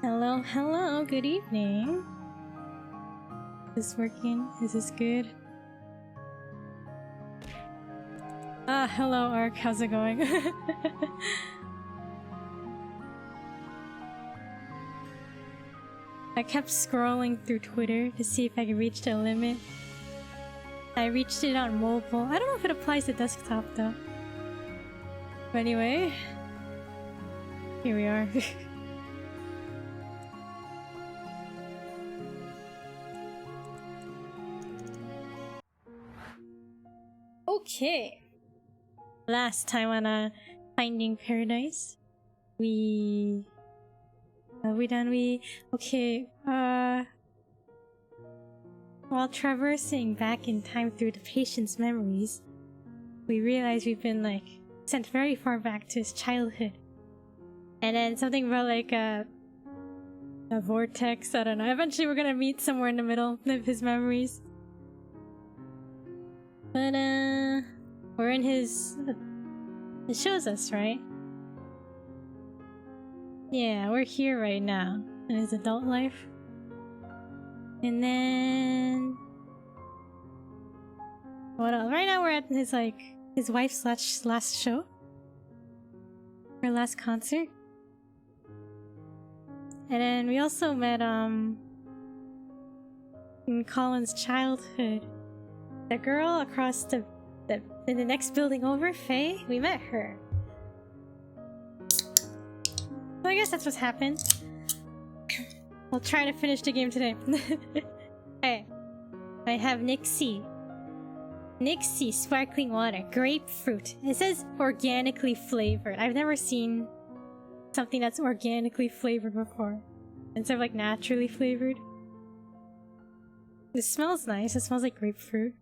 Hello, hello, good evening. Is this working? Is this good? Hello Ark, how's it going? I kept scrolling through Twitter to see if I could reach the limit. I reached it on mobile. I don't know if it applies to desktop though. But anyway, here we are. Okay. Last time on Finding Paradise, we okay. While traversing back in time through the patient's memories, we realized we've been like sent very far back to his childhood, and then something about like a vortex. I don't know. Eventually, we're gonna meet somewhere in the middle of his memories. But we're in his. It shows us, right? Yeah, we're here right now in his adult life. And then what else? Right now we're at his his wife's last show. Her last concert. And then we also met in Colin's childhood. The girl across in the next building over, Faye, we met her. So I guess that's what's happened. We'll try to finish the game today. Hey, I have Nixie. Nixie sparkling water, grapefruit. It says organically flavored. I've never seen something that's organically flavored before. Instead of like naturally flavored. It smells nice. It smells like grapefruit.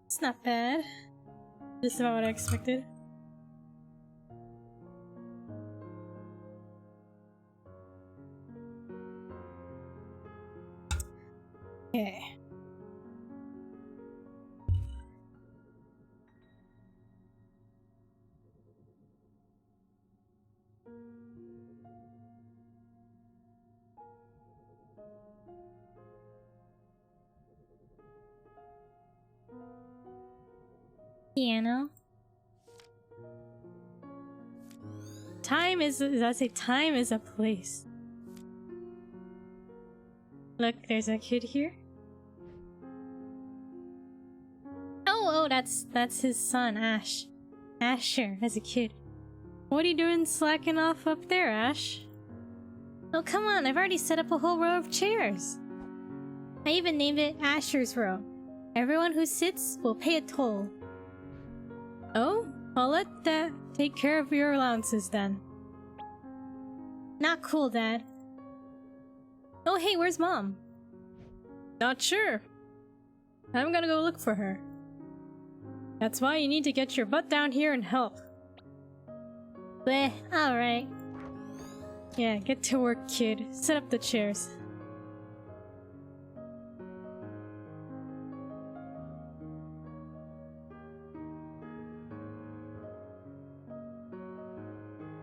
It's not bad. Just about what I expected. Okay. Piano. Time is a place. Look, there's a kid here. Oh, that's his son, Ash. Asher, as a kid. What are you doing slacking off up there, Ash? Oh, come on, I've already set up a whole row of chairs. I even named it Asher's Row. Everyone who sits will pay a toll. Oh, I'll let that take care of your allowances then. Not cool, Dad. Oh, hey, where's Mom? Not sure. I'm gonna go look for her. That's why you need to get your butt down here and help. Bleh, alright. Yeah, get to work, kid. Set up the chairs.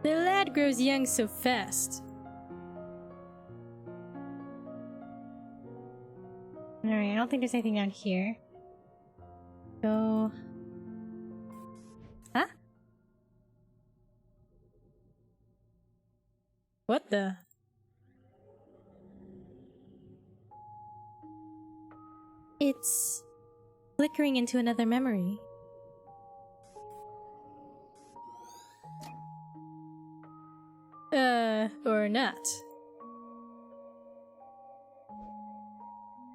The lad grows young so fast. Alright, I don't think there's anything down here. Go... Huh? What the? It's... flickering into another memory. Or not.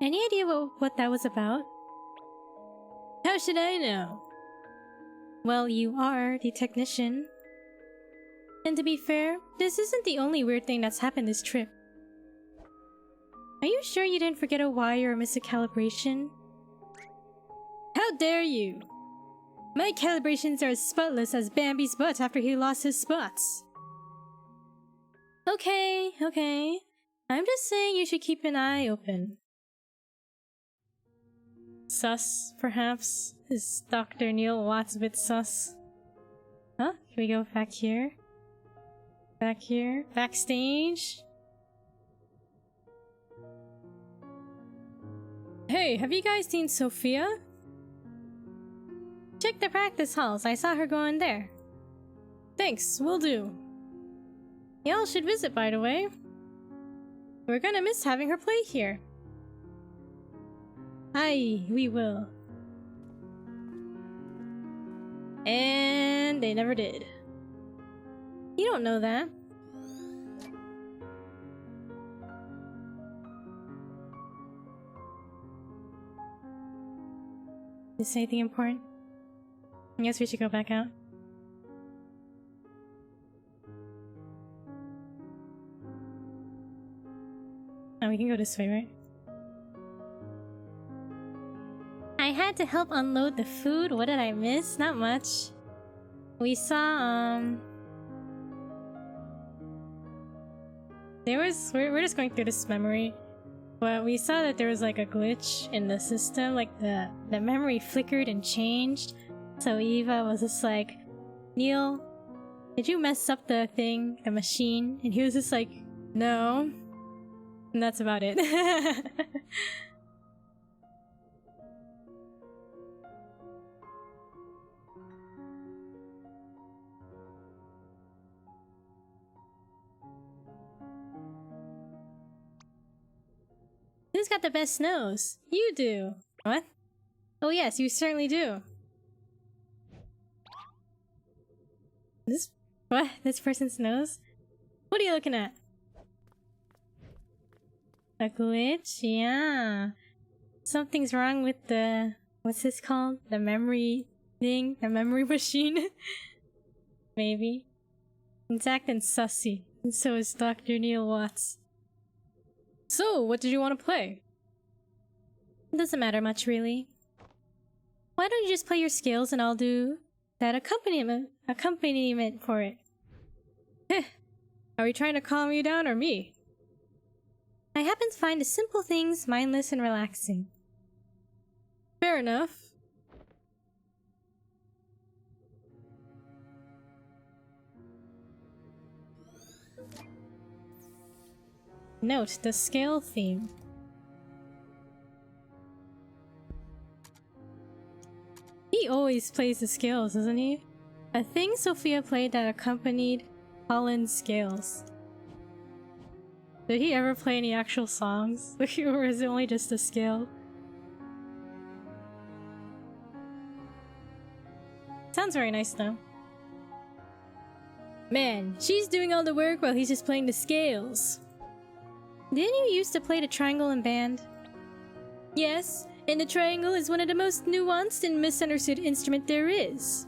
Any idea what that was about? How should I know? Well, you are the technician. And to be fair, this isn't the only weird thing that's happened this trip. Are you sure you didn't forget a wire or miss a calibration? How dare you! My calibrations are as spotless as Bambi's butt after he lost his spots. Okay. I'm just saying you should keep an eye open. sus, perhaps? Is Dr. Neil Watts a bit sus? Huh? Can we go back here? Back here? Backstage? Hey, have you guys seen Sophia? Check the practice halls. I saw her go in there. Thanks, will do. Y'all should visit, by the way. We're gonna miss having her play here. Aye, we will. And they never did. You don't know that. Did you say anything important? I guess we should go back out. Oh, we can go this way, right? I had to help unload the food. What did I miss? Not much. We saw, we're just going through this memory. But we saw that there was like a glitch in the system, like the memory flickered and changed. So Eva was just like, Neil, did you mess up the thing, the machine? And he was just like, no. And that's about it. Who's got the best nose? You do. What? Oh yes, you certainly do. What? This person's nose? What are you looking at? A glitch? Yeah. Something's wrong with the... what's this called? The memory thing? The memory machine? Maybe. It's acting sussy. And so is Dr. Neil Watts. So, what did you want to play? It doesn't matter much, really. Why don't you just play your scales and I'll do that accompaniment for it? Heh. Are we trying to calm you down or me? I happen to find the simple things mindless and relaxing. Fair enough. Note the scale theme. He always plays the scales, doesn't he? A thing Sophia played that accompanied Colin's scales. Did he ever play any actual songs? Or is it only just a scale? Sounds very nice though. Man, she's doing all the work while he's just playing the scales. Didn't you used to play the triangle in band? Yes, and the triangle is one of the most nuanced and misunderstood instrument there is.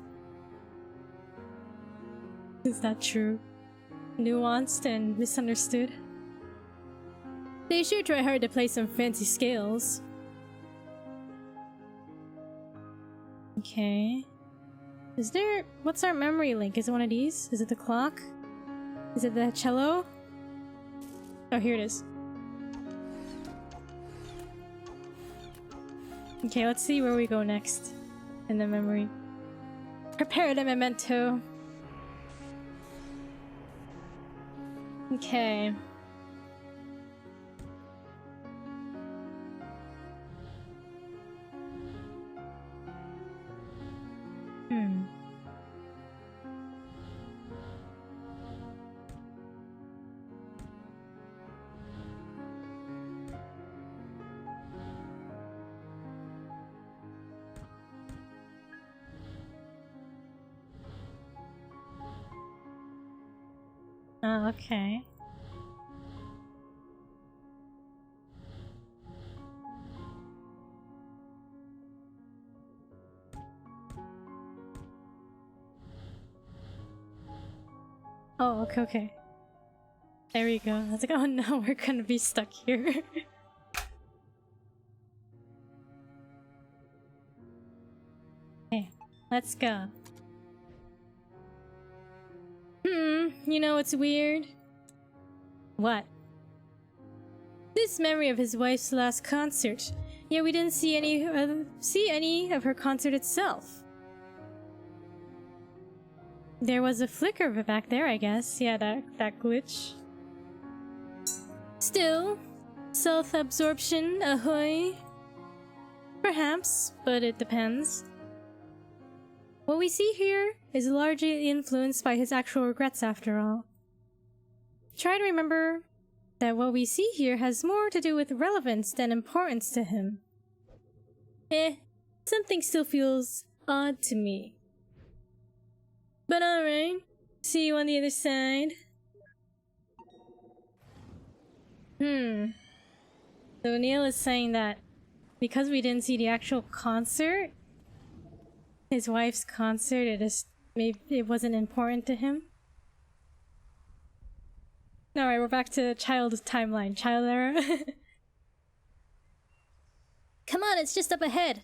Is that true? Nuanced and misunderstood? They sure try hard to play some fancy scales. Okay. Is there... what's our memory link? Is it one of these? Is it the clock? Is it the cello? Oh, here it is. Okay, let's see where we go next in the memory. Prepare the memento. Okay. Oh, okay. Oh, okay, okay. There we go. I was like, oh no, we're gonna be stuck here. Okay, let's go. You know what's weird? What? This memory of his wife's last concert. Yeah, we didn't see any of her concert itself. There was a flicker of it back there, I guess. Yeah, that glitch. Still, self-absorption, ahoy. Perhaps, but it depends. What we see here is largely influenced by his actual regrets after all. Try to remember that what we see here has more to do with relevance than importance to him. Something still feels odd to me. But alright, see you on the other side. So Neil is saying that because we didn't see the actual concert, his wife's concert, maybe it wasn't important to him. Alright, we're back to child timeline, child era. Come on, it's just up ahead.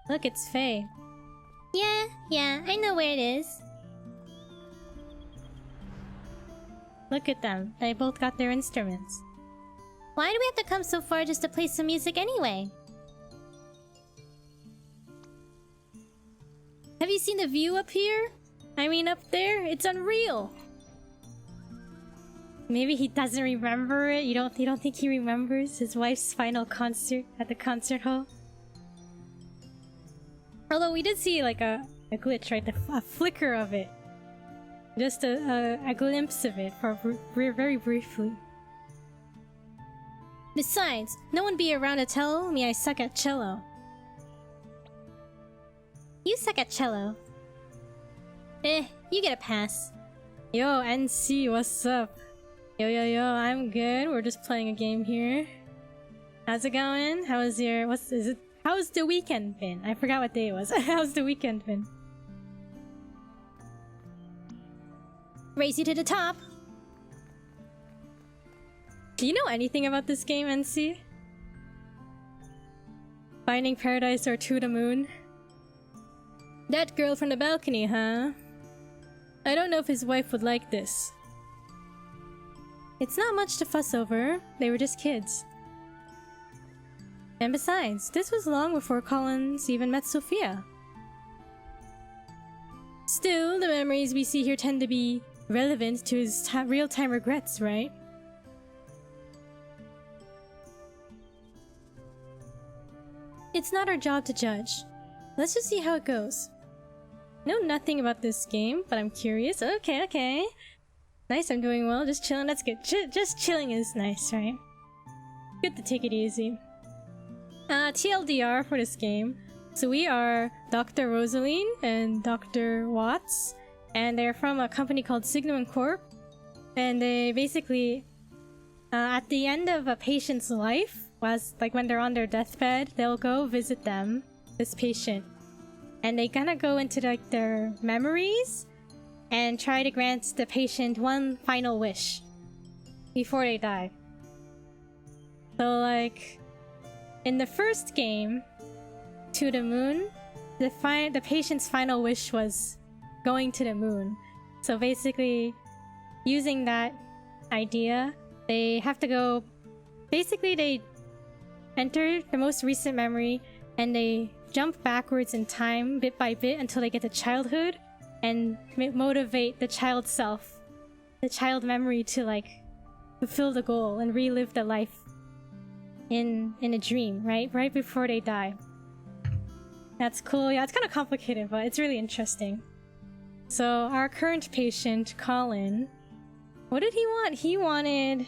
Look, it's Faye. Yeah, I know where it is. Look at them, they both got their instruments. Why do we have to come so far just to play some music anyway? Have you seen the view up here? I mean up there? It's unreal! Maybe he doesn't remember it? You don't think he remembers his wife's final concert at the concert hall? Although we did see like a glitch, right? A flicker of it. Just a glimpse of it for very briefly. Besides, no one be around to tell me I suck at cello. You suck at cello. You get a pass. Yo, NC, what's up? Yo, I'm good. We're just playing a game here. How's it going? How's the weekend been? I forgot what day it was. How's the weekend been? Race you to the top! Do you know anything about this game, NC? Finding Paradise or To the Moon? That girl from the balcony, huh? I don't know if his wife would like this. It's not much to fuss over. They were just kids. And besides, this was long before Collins even met Sophia. Still, the memories we see here tend to be relevant to his real-time regrets, right? It's not our job to judge. Let's just see how it goes. Know nothing about this game, but I'm curious. Okay. Nice, I'm doing well. Just chilling, that's good. Just chilling is nice, right? Good to take it easy. TLDR for this game. So we are Dr. Rosaline and Dr. Watts, and they're from a company called Signum Corp. And they basically, at the end of a patient's life, when they're on their deathbed, they'll go visit them, this patient. And they kind of go into like their memories and try to grant the patient one final wish before they die. So like, in the first game, To the Moon, the patient's final wish was going to the moon. So basically, using that idea, they have to go... Basically, they enter the most recent memory and they jump backwards in time bit by bit until they get to childhood and motivate the child self, the child memory to like fulfill the goal and relive the life in a dream, right before they die. That's cool. Yeah, it's kind of complicated, but it's really interesting. So our current patient, Colin, what did he want? He wanted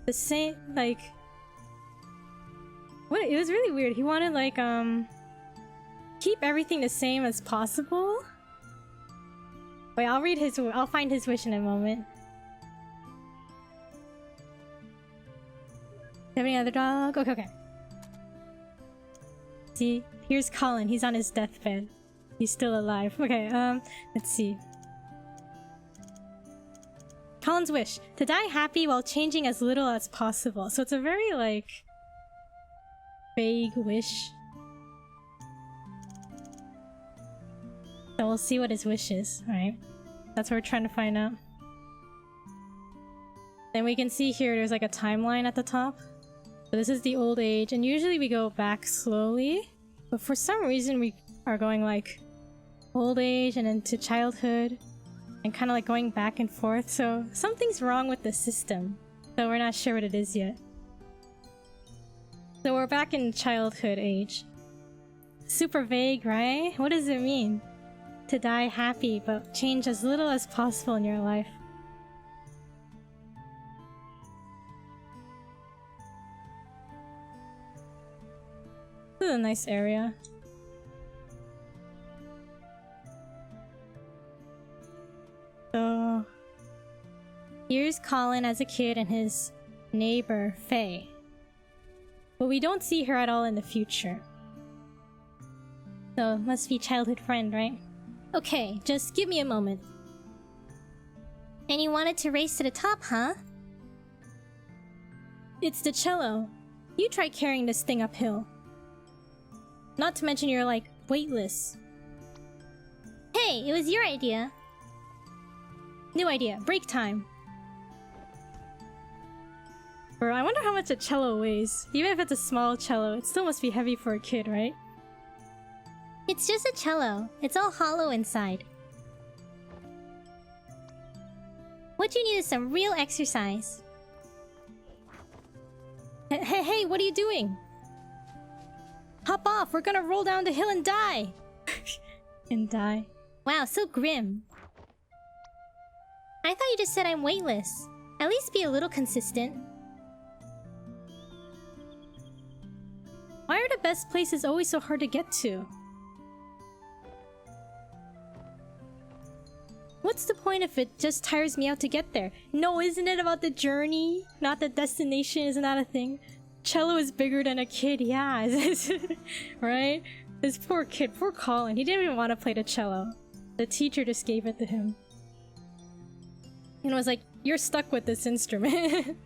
the same, like, what? It was really weird. He wanted like keep everything the same as possible. Wait, I'll find his wish in a moment. Do you have any other dog? Okay. See, here's Colin. He's on his deathbed. He's still alive. Okay, let's see. Colin's wish: to die happy while changing as little as possible. So it's a very, like, vague wish. So we'll see what his wish is, right? That's what we're trying to find out. Then we can see here there's like a timeline at the top. So this is the old age, and usually we go back slowly. But for some reason we are going like old age and into childhood and kind of like going back and forth. So something's wrong with the system. So we're not sure what it is yet. So we're back in childhood age. Super vague, right? What does it mean? To die happy, but change as little as possible in your life. This is a nice area. So here's Colin as a kid and his neighbor, Faye. But we don't see her at all in the future. So, must be childhood friend, right? Okay, just give me a moment. And you wanted to race to the top, huh? It's the cello. You try carrying this thing uphill. Not to mention you're like, weightless. Hey, it was your idea. New idea, break time. Bro, I wonder how much a cello weighs. Even if it's a small cello, it still must be heavy for a kid, right? It's just a cello. It's all hollow inside. What you need is some real exercise. Hey, what are you doing? Hop off, we're gonna roll down the hill and die! And die. Wow, so grim. I thought you just said I'm weightless. At least be a little consistent. Why are the best places always so hard to get to? What's the point if it just tires me out to get there? No, isn't it about the journey? Not the destination, isn't that a thing? Cello is bigger than a kid, yeah. Right? This poor kid, poor Colin, he didn't even want to play the cello. The teacher just gave it to him. And was like, you're stuck with this instrument.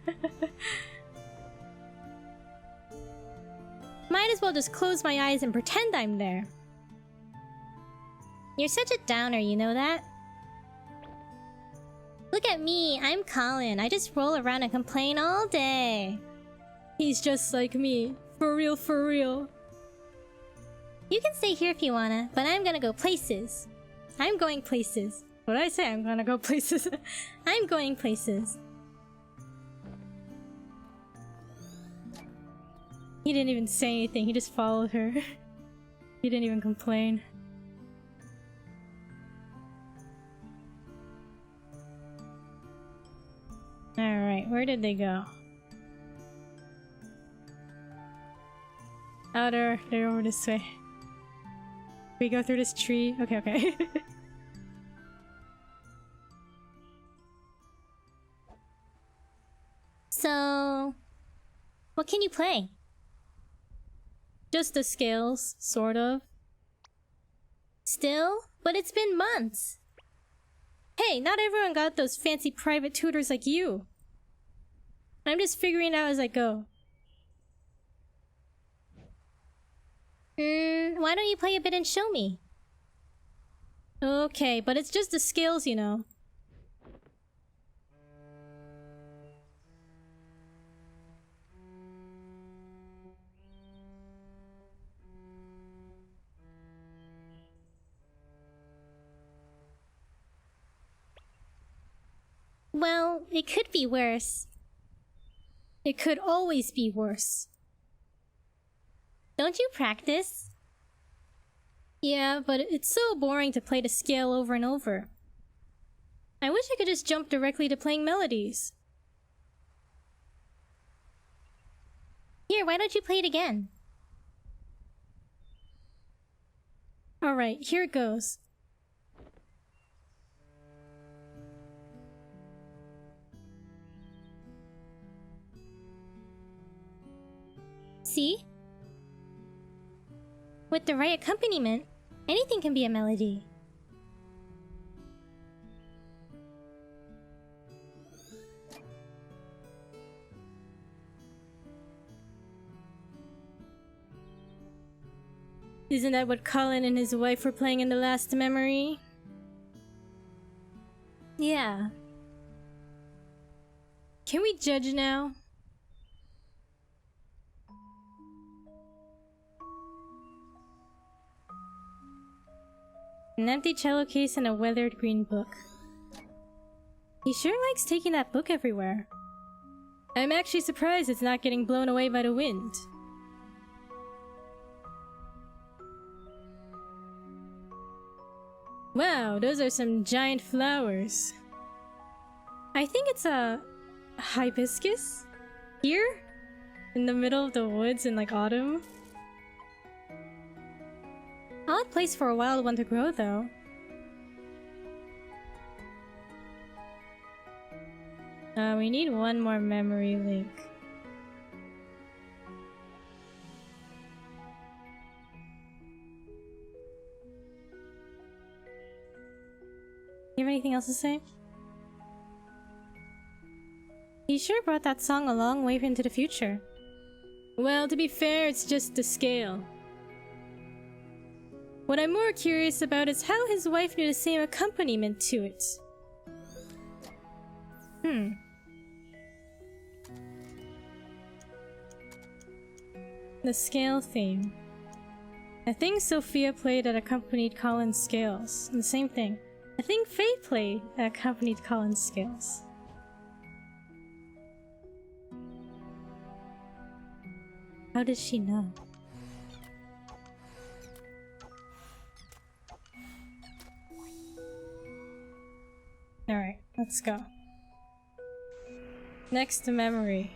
Might as well just close my eyes and pretend I'm there. You're such a downer, you know that? Look at me, I'm Colin. I just roll around and complain all day. He's just like me. For real, for real. You can stay here if you wanna, but I'm gonna go places. I'm going places. What'd I say? I'm gonna go places. I'm going places. He didn't even say anything, he just followed her. He didn't even complain. Alright, where did they go? Oh, they're over this way. We go through this tree? Okay. So... what can you play? Just the scales, sort of. Still? But it's been months! Hey, not everyone got those fancy private tutors like you! I'm just figuring it out as I go. Why don't you play a bit and show me? Okay, but it's just the scales, you know. Well, it could be worse. It could always be worse. Don't you practice? Yeah, but it's so boring to play the scale over and over. I wish I could just jump directly to playing melodies. Here, why don't you play it again? Alright, here it goes. See? With the right accompaniment, anything can be a melody. Isn't that what Colin and his wife were playing in the last memory? Yeah. Can we judge now? An empty cello case and a weathered green book. He sure likes taking that book everywhere. I'm actually surprised it's not getting blown away by the wind. Wow, those are some giant flowers. I think it's a hibiscus? Here? In the middle of the woods in like autumn? Odd place for a wild one to grow though. We need one more memory link. You have anything else to say? He sure brought that song a long way into the future. Well, to be fair, it's just the scale. What I'm more curious about is how his wife knew the same accompaniment to it. The scale theme. I think Sophia played that accompanied Colin's scales. And the same thing. I think Faye played that accompanied Colin's scales. How did she know? Alright, let's go. Next to memory.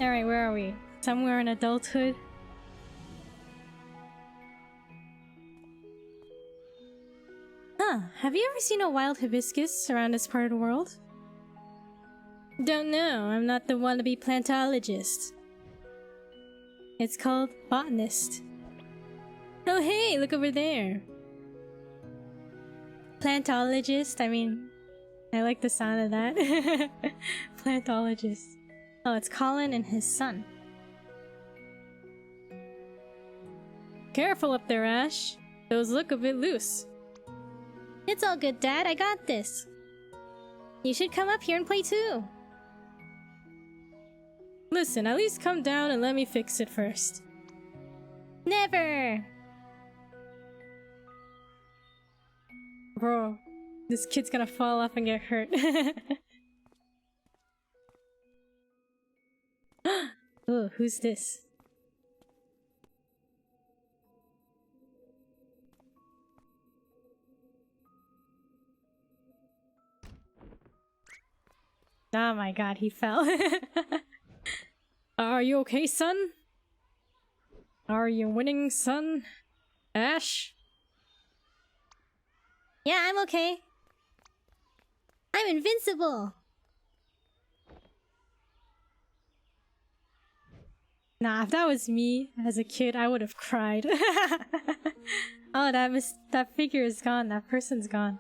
Alright, where are we? Somewhere in adulthood? Huh, have you ever seen a wild hibiscus around this part of the world? Don't know, I'm not the wannabe plantologist. It's called botanist. Oh hey, look over there! Plantologist, I mean, I like the sound of that. Plantologist. Oh, it's Colin and his son. Careful up there, Ash. Those look a bit loose. It's all good, Dad. I got this. You should come up here and play too. Listen, at least come down and let me fix it first. Never! Bro, this kid's gonna fall off and get hurt. Oh, who's this? Oh my god, he fell. Are you okay, son? Are you winning, son? Ash? Yeah, I'm okay. I'm invincible! Nah, if that was me as a kid, I would have cried. Oh, that figure is gone. That person's gone.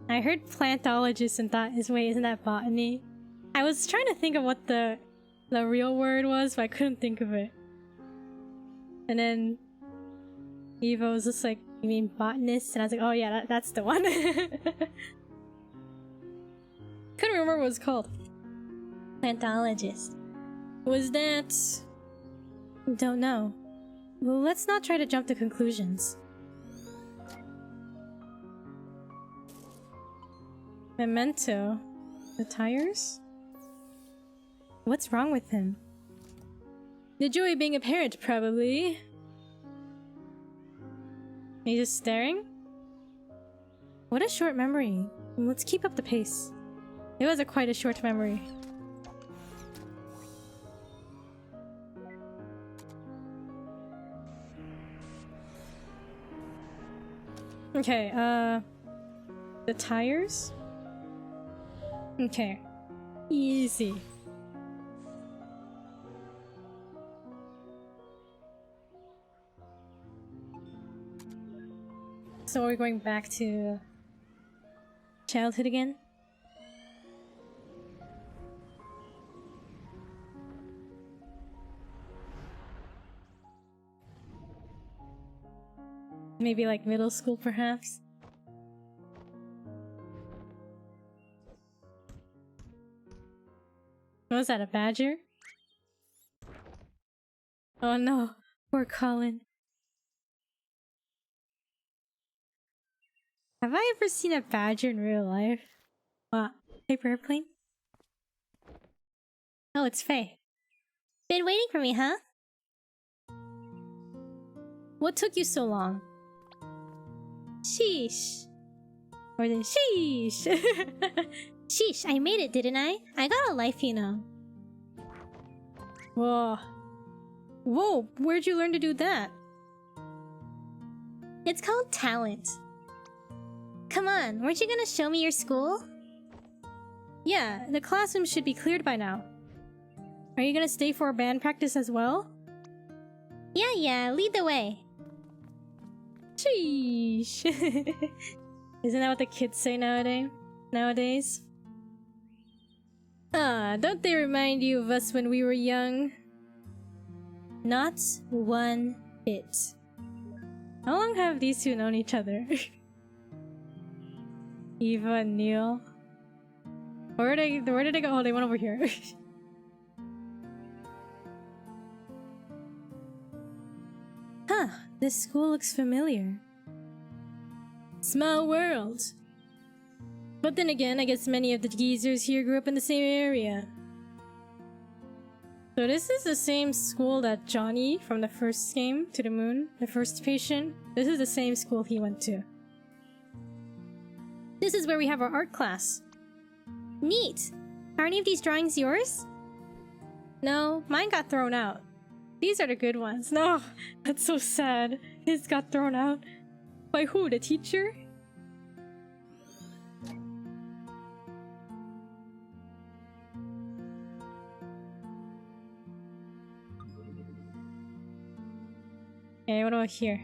I heard plantologist and thought, wait, isn't that botany? I was trying to think of what the real word was, but I couldn't think of it. And then Eva was just like, you mean botanist? And I was like, oh yeah, that's the one. Couldn't remember what it was called. Plantologist. Was that... Don't know. Well, let's not try to jump to conclusions. Memento. The tires? What's wrong with him? The joy of being a parent, probably. He's just staring? What a short memory. Let's keep up the pace. It was quite a short memory. Okay, the tires? Okay. Easy. So we're going back to childhood again? Maybe like middle school, perhaps? Was that, a badger? Oh no, poor Colin. Have I ever seen a badger in real life? What? Paper airplane? Oh, it's Faye. Been waiting for me, huh? What took you so long? Sheesh. Or the sheesh. Sheesh, I made it, didn't I? I got a life, you know. Whoa. Whoa, where'd you learn to do that? It's called talent. Come on, weren't you gonna show me your school? Yeah, the classroom should be cleared by now. Are you gonna stay for band practice as well? Yeah, lead the way. Sheesh. Isn't that what the kids say nowadays? Ah, don't they remind you of us when we were young? Not one bit. How long have these two known each other? Eva and Neil. Where did they go? Oh, they went over here. Huh, this school looks familiar. Small world. But then again, I guess many of the geezers here grew up in the same area. So this is the same school that Johnny from the first game, To the Moon, the first patient. This is the same school he went to. This is where we have our art class. Neat! Are any of these drawings yours? No, mine got thrown out. These are the good ones. No, that's so sad. His got thrown out. By who? The teacher? Okay, what about here?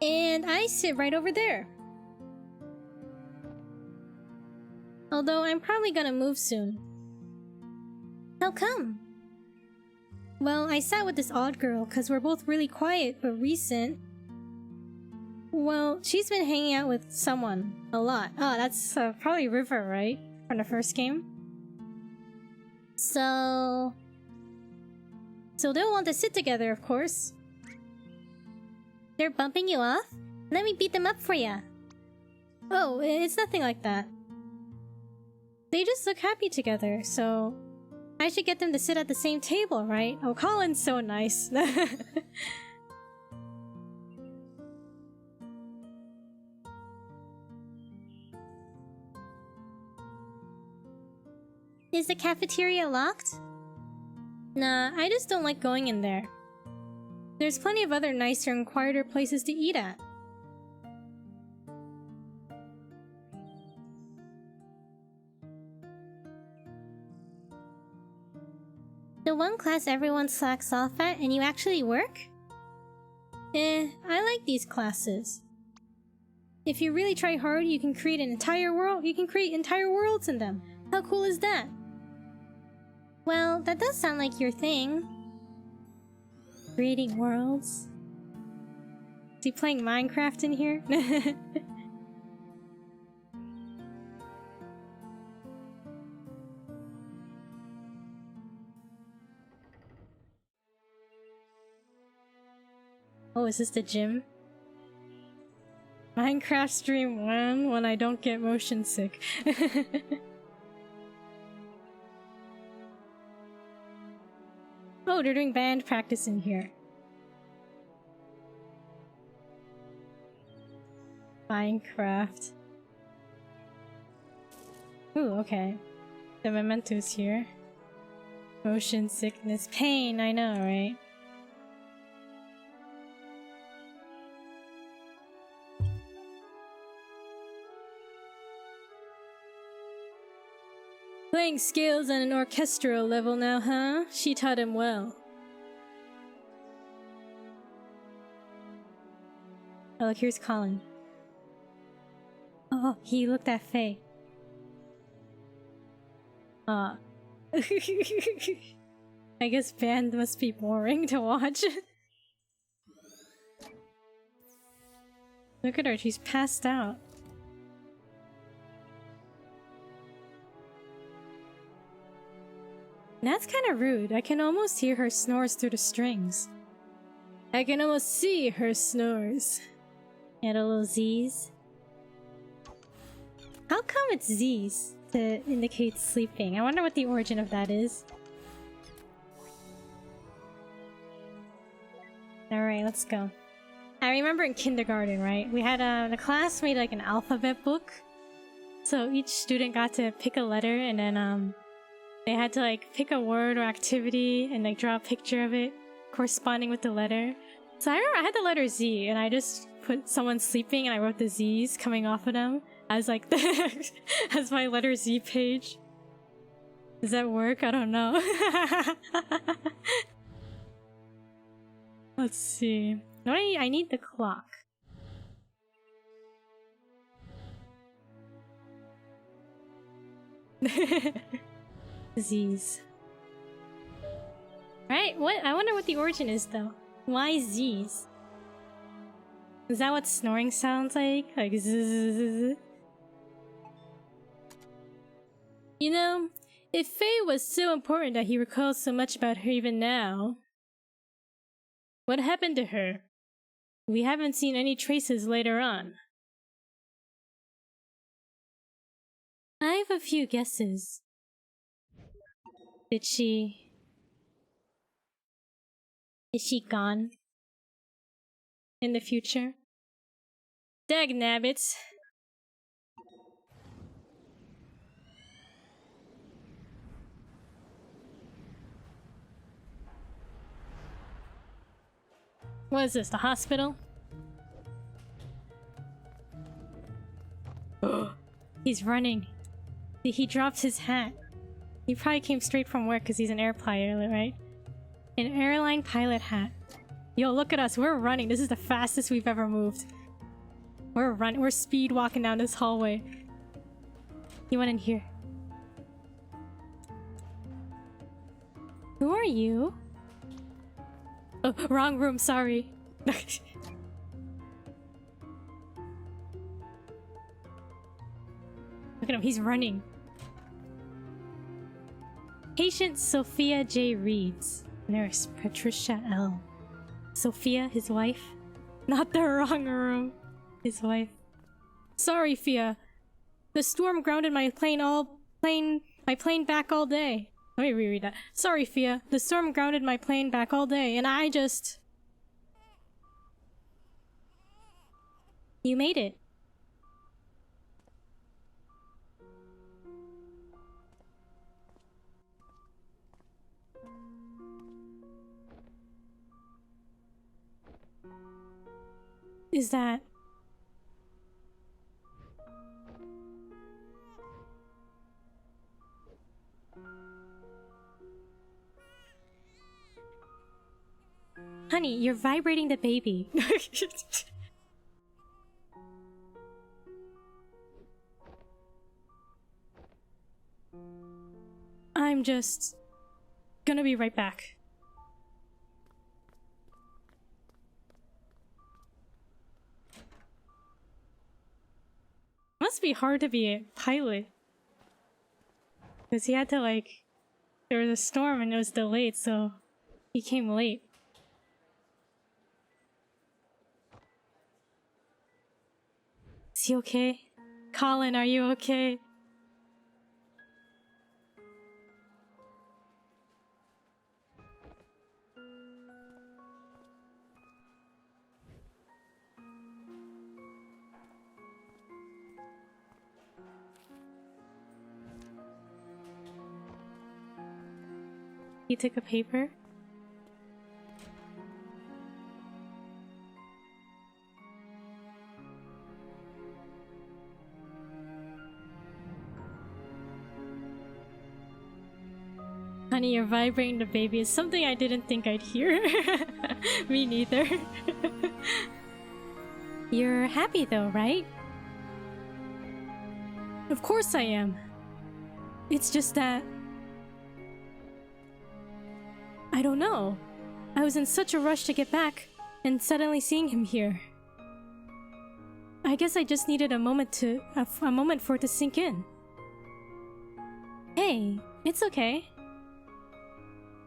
And I sit right over there. Although I'm probably gonna move soon. How come? Well, I sat with this odd girl because we're both really quiet but recent. Well, she's been hanging out with someone a lot. Oh, that's probably River, right? From the first game. So they'll want to sit together, of course. They're bumping you off? Let me beat them up for ya. Oh, it's nothing like that. They just look happy together, so I should get them to sit at the same table, right? Oh, Colin's so nice. Is the cafeteria locked? Nah, I just don't like going in there. There's plenty of other nicer and quieter places to eat at. The one class everyone slacks off at and you actually work? I like these classes. If you really try hard, you can create an entire world. You can create entire worlds in them. How cool is that? Well, that does sound like your thing. Creating worlds? Is he playing Minecraft in here? Oh, is this the gym? Minecraft stream when I don't get motion sick. Oh, they're doing band practice in here. Minecraft. Ooh, okay. The mementos here. Motion sickness. Pain, I know, right? Playing scales on an orchestral level now, huh? She taught him well. Oh, look, here's Colin. Oh, he looked at Faye. I guess band must be boring to watch. Look at her, she's passed out. That's kind of rude. I can almost hear her snores through the strings. I can almost see her snores. Add a little Z's. How come it's Z's to indicate sleeping? I wonder what the origin of that is. Alright, let's go. I remember in kindergarten, right? We had the class made like an alphabet book. So each student got to pick a letter and then they had to like pick a word or activity and like draw a picture of it corresponding with the letter. So I remember I had the letter Z and I just put someone sleeping and I wrote the Z's coming off of them as like the as my letter Z page. Does that work? I don't know. Let's see. No, I need the clock. Z's. Right? What? I wonder what the origin is though. Why Z's? Is that what snoring sounds like? Like zzz. You know, if Faye was so important that he recalls so much about her even now, what happened to her? We haven't seen any traces later on. I have a few guesses. Is she gone? In the future? Dagnabbits. What is this, the hospital? He's running. He dropped his hat. He probably came straight from work because he's an air pilot, right? An airline pilot hat. Yo, look at us. We're running. This is the fastest we've ever moved. We're running. We're speed walking down this hallway. He went in here. Who are you? Oh, wrong room. Sorry. Look at him. He's running. Patient Sophia J. Reeds. Nurse Patricia L. Sophia, his wife? Not the wrong room. His wife. Sorry, Fia. The storm grounded my plane back all day. Let me reread that. Sorry, Fia. The storm grounded my plane back all day, and I just... You made it. Is that... Honey, you're vibrating the baby. I'm just... gonna be right back. Must be hard to be a pilot. Because he had to like... There was a storm and it was delayed, so... He came late. he okay? Colin, are you okay? He took a paper. Honey, you're vibrating the baby is something I didn't think I'd hear. Me neither. You're happy though, right? Of course I am. It's just that... I don't know. I was in such a rush to get back, and suddenly seeing him here. I guess I just needed a moment for it to sink in. Hey, it's okay.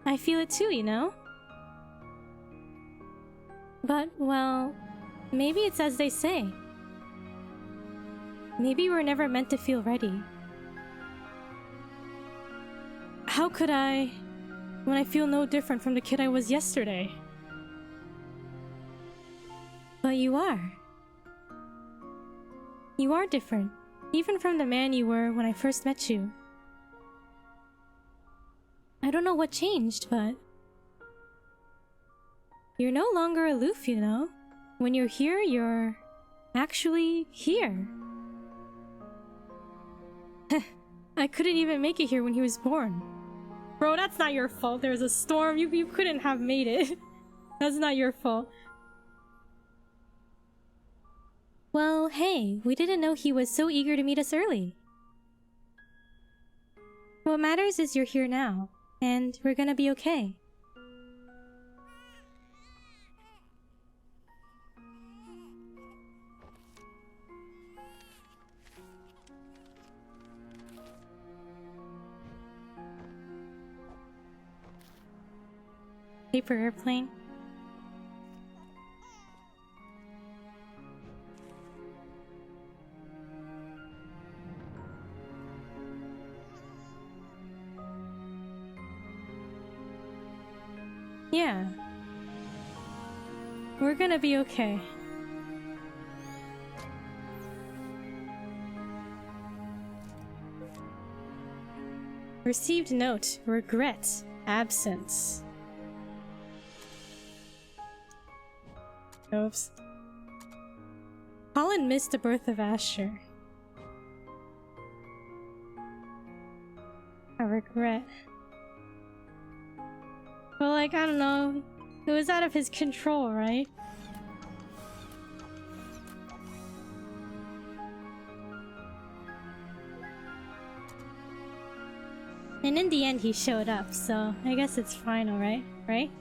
I feel it too, you know? But, well, maybe it's as they say. Maybe we're never meant to feel ready. How could I, when I feel no different from the kid I was yesterday? But you are. You are different, even from the man you were when I first met you. I don't know what changed, but... You're no longer aloof, you know? When you're here, you're... actually here. I couldn't even make it here when he was born. Bro, that's not your fault. There's a storm. You couldn't have made it. That's not your fault. Well, hey, we didn't know he was so eager to meet us early. What matters is you're here now. And we're gonna be okay. Paper airplane. Yeah. We're gonna be okay. Received note. Regret. Absence. Oops. Colin missed the birth of Asher. A regret. Well, like, I don't know. It was out of his control, right? And in the end, he showed up, so I guess it's fine, alright? Right?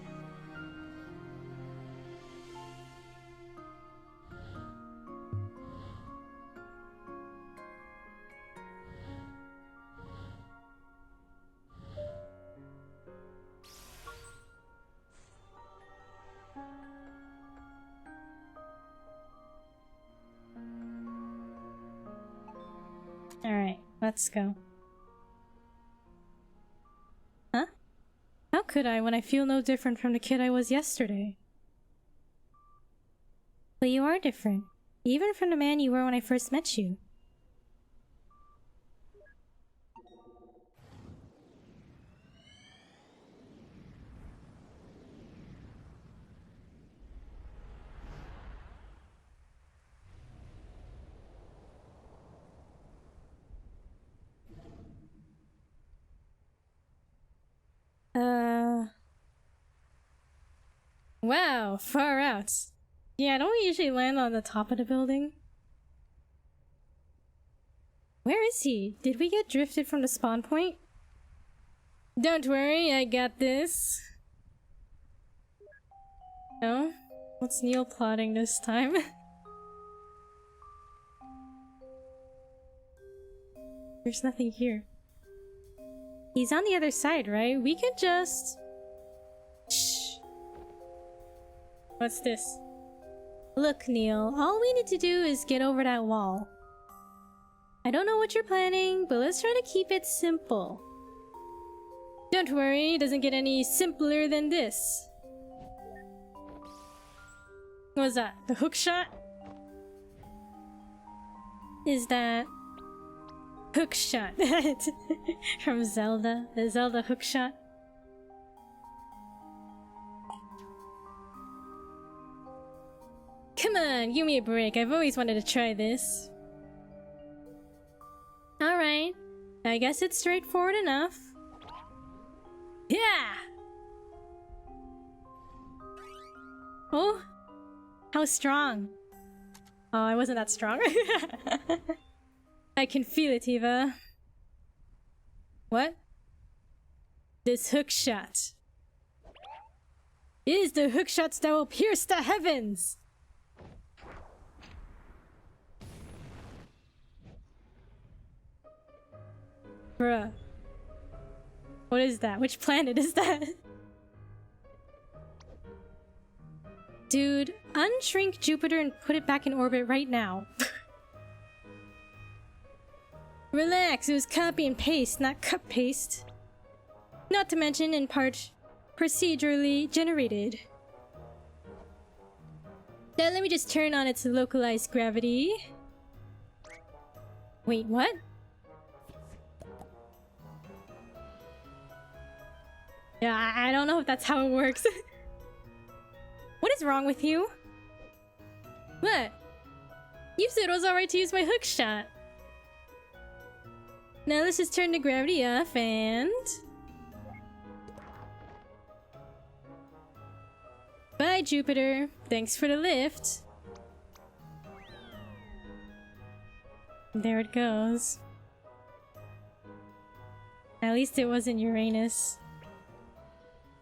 Alright, let's go. Huh? How could I when I feel no different from the kid I was yesterday? But you are different, even from the man you were when I first met you. Wow, far out. Yeah, don't we usually land on the top of the building? Where is he? Did we get drifted from the spawn point? Don't worry, I got this. No? What's Neil plotting this time? There's nothing here. He's on the other side, right? We could just... Shh. What's this? Look, Neil, all we need to do is get over that wall. I don't know what you're planning, but let's try to keep it simple. Don't worry, it doesn't get any simpler than this. What was that? The hook shot? Is that... hook shot from Zelda? The Zelda hook shot? Come on, give me a break. I've always wanted to try this. Alright. I guess it's straightforward enough. Yeah! Oh? How strong? Oh, I wasn't that strong. I can feel it, Eva. What? This hook shot. It is the hook shots that will pierce the heavens! Bruh. What is that? Which planet is that? Dude, unshrink Jupiter and put it back in orbit right now. Relax, it was copy and paste, not cut paste. Not to mention, in part, procedurally generated. Now let me just turn on its localized gravity. Wait, what? Yeah, I don't know if that's how it works. What is wrong with you? What? You said it was alright to use my hook shot. Now let's just turn the gravity off and... Bye, Jupiter. Thanks for the lift. There it goes. At least it wasn't Uranus.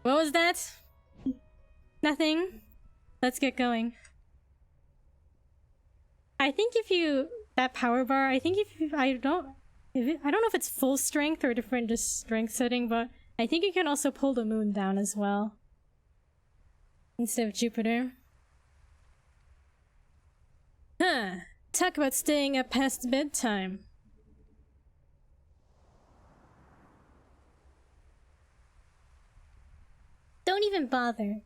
What was that? Nothing. Let's get going. I think if you... that power bar, I think if you... I don't know if it's full strength or a different just strength setting, but I think you can also pull the moon down as well. Instead of Jupiter. Huh. Talk about staying up past bedtime. Don't even bother.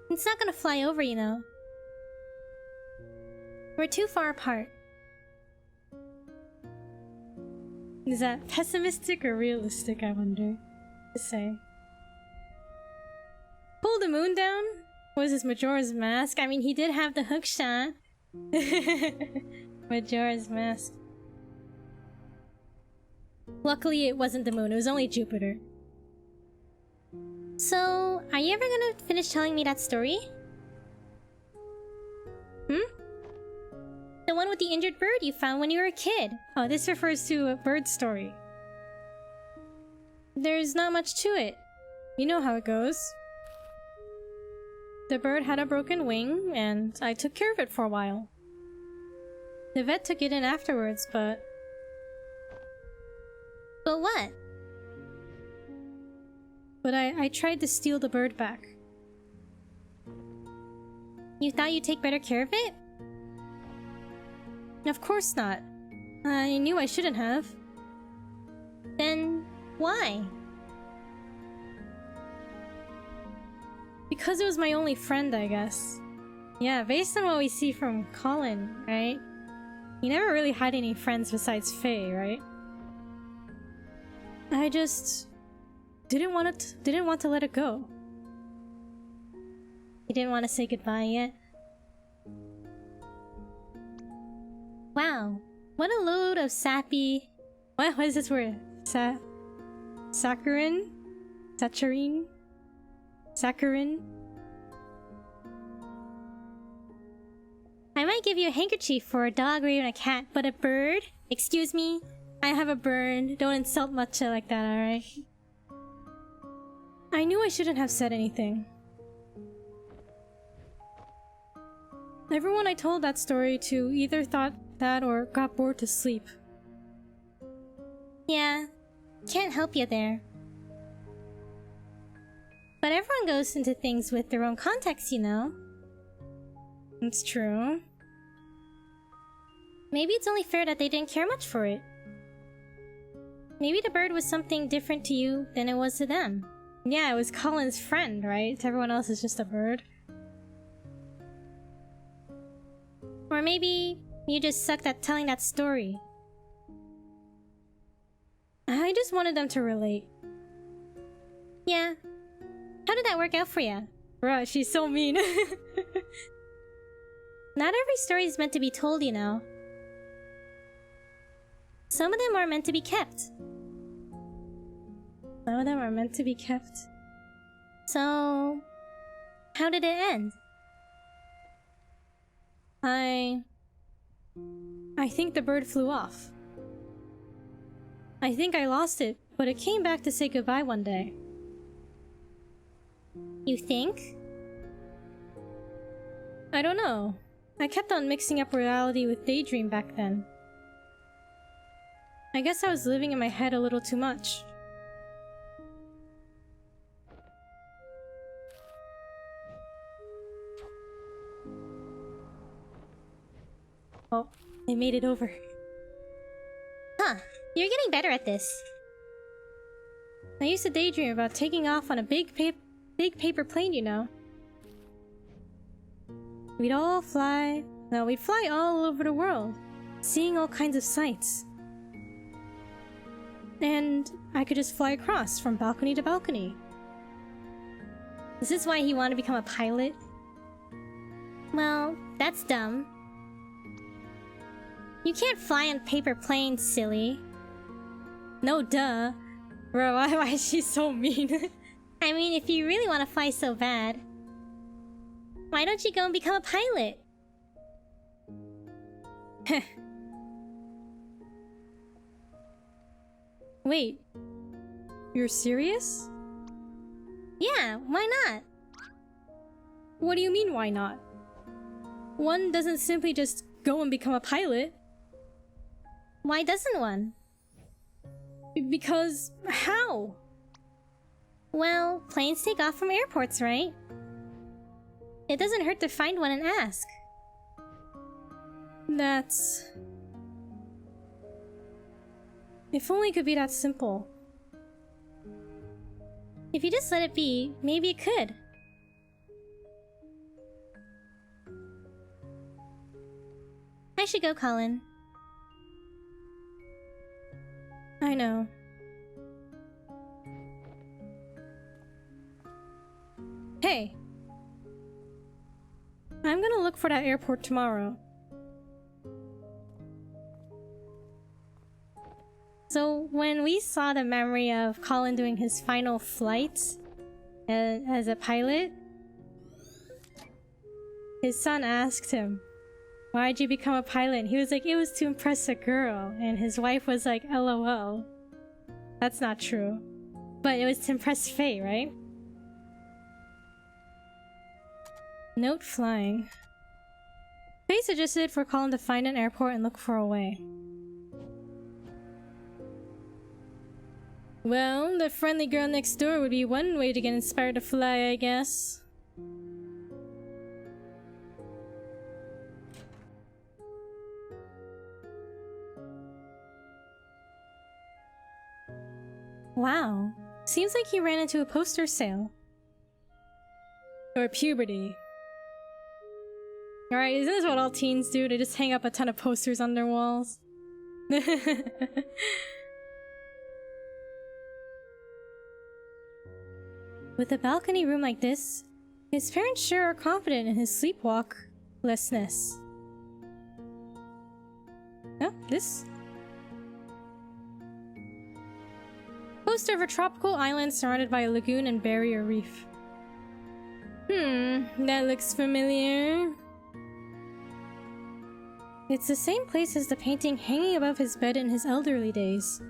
It's not gonna fly over, you know. We're too far apart. Is that pessimistic or realistic, I wonder to say? Pull the moon down? What is this, Majora's Mask? I mean, he did have the hook shot. Majora's Mask. Luckily, it wasn't the moon, it was only Jupiter. So, are you ever gonna finish telling me that story? The one with the injured bird you found when you were a kid. Oh, this refers to a bird story. There's not much to it. You know how it goes. The bird had a broken wing, and I took care of it for a while. The vet took it in afterwards, but... But what? But I tried to steal the bird back. You thought you'd take better care of it? Of course not. I knew I shouldn't have. Then, why? Because it was my only friend, I guess. Yeah, based on what we see from Colin, right? He never really had any friends besides Faye, right? I just... didn't want to let it go. You didn't want to say goodbye yet? Wow, what a load of sappy... What is this word? Saccharin? Saccharin? Saccharin? I might give you a handkerchief for a dog or even a cat, but a bird? Excuse me? I have a bird. Don't insult Matcha like that, alright? I knew I shouldn't have said anything. Everyone I told that story to either thought that or got bored to sleep. Yeah, can't help you there. But everyone goes into things with their own context, you know. It's true. Maybe it's only fair that they didn't care much for it. Maybe the bird was something different to you than it was to them. Yeah, it was Colin's friend, right? To everyone else, it's just a bird. Or maybe you just sucked at telling that story. I just wanted them to relate. Yeah. How did that work out for you? Bruh, she's so mean. Not every story is meant to be told, you know. Some of them are meant to be kept. Some of them are meant to be kept. So, how did it end? I think the bird flew off. I think I lost it, but it came back to say goodbye one day. You think? I don't know. I kept on mixing up reality with daydream back then. I guess I was living in my head a little too much. Oh, I made it over. Huh, you're getting better at this. I used to daydream about taking off on a big paper plane, you know. We'd fly all over the world, seeing all kinds of sights. And I could just fly across from balcony to balcony. Is this why he wanted to become a pilot? Well, that's dumb. You can't fly on paper planes, silly. No duh. Bro, why is she so mean? I mean, if you really want to fly so bad, why don't you go and become a pilot? Wait, you're serious? Yeah, why not? What do you mean, why not? One doesn't simply just go and become a pilot. Why doesn't one? Because how? Well, planes take off from airports, right? It doesn't hurt to find one and ask. That's... If only it could be that simple. If you just let it be, maybe it could. I should go, Colin. I know. Hey! I'm gonna look for that airport tomorrow. So, when we saw the memory of Colin doing his final flight as a pilot, his son asked him, "Why'd you become a pilot?" And he was like, "It was to impress a girl." And his wife was like, "LOL. That's not true." But it was to impress Faye, right? Note flying. Faye suggested for Colin to find an airport and look for a way. Well, the friendly girl next door would be one way to get inspired to fly, I guess. Wow. Seems like he ran into a poster sale. Or puberty. Alright, isn't this what all teens do? They just hang up a ton of posters on their walls. With a balcony room like this, his parents sure are confident in his sleepwalklessness. Oh, this? Poster of a tropical island surrounded by a lagoon and barrier reef. That looks familiar. It's the same place as the painting hanging above his bed in his elderly days.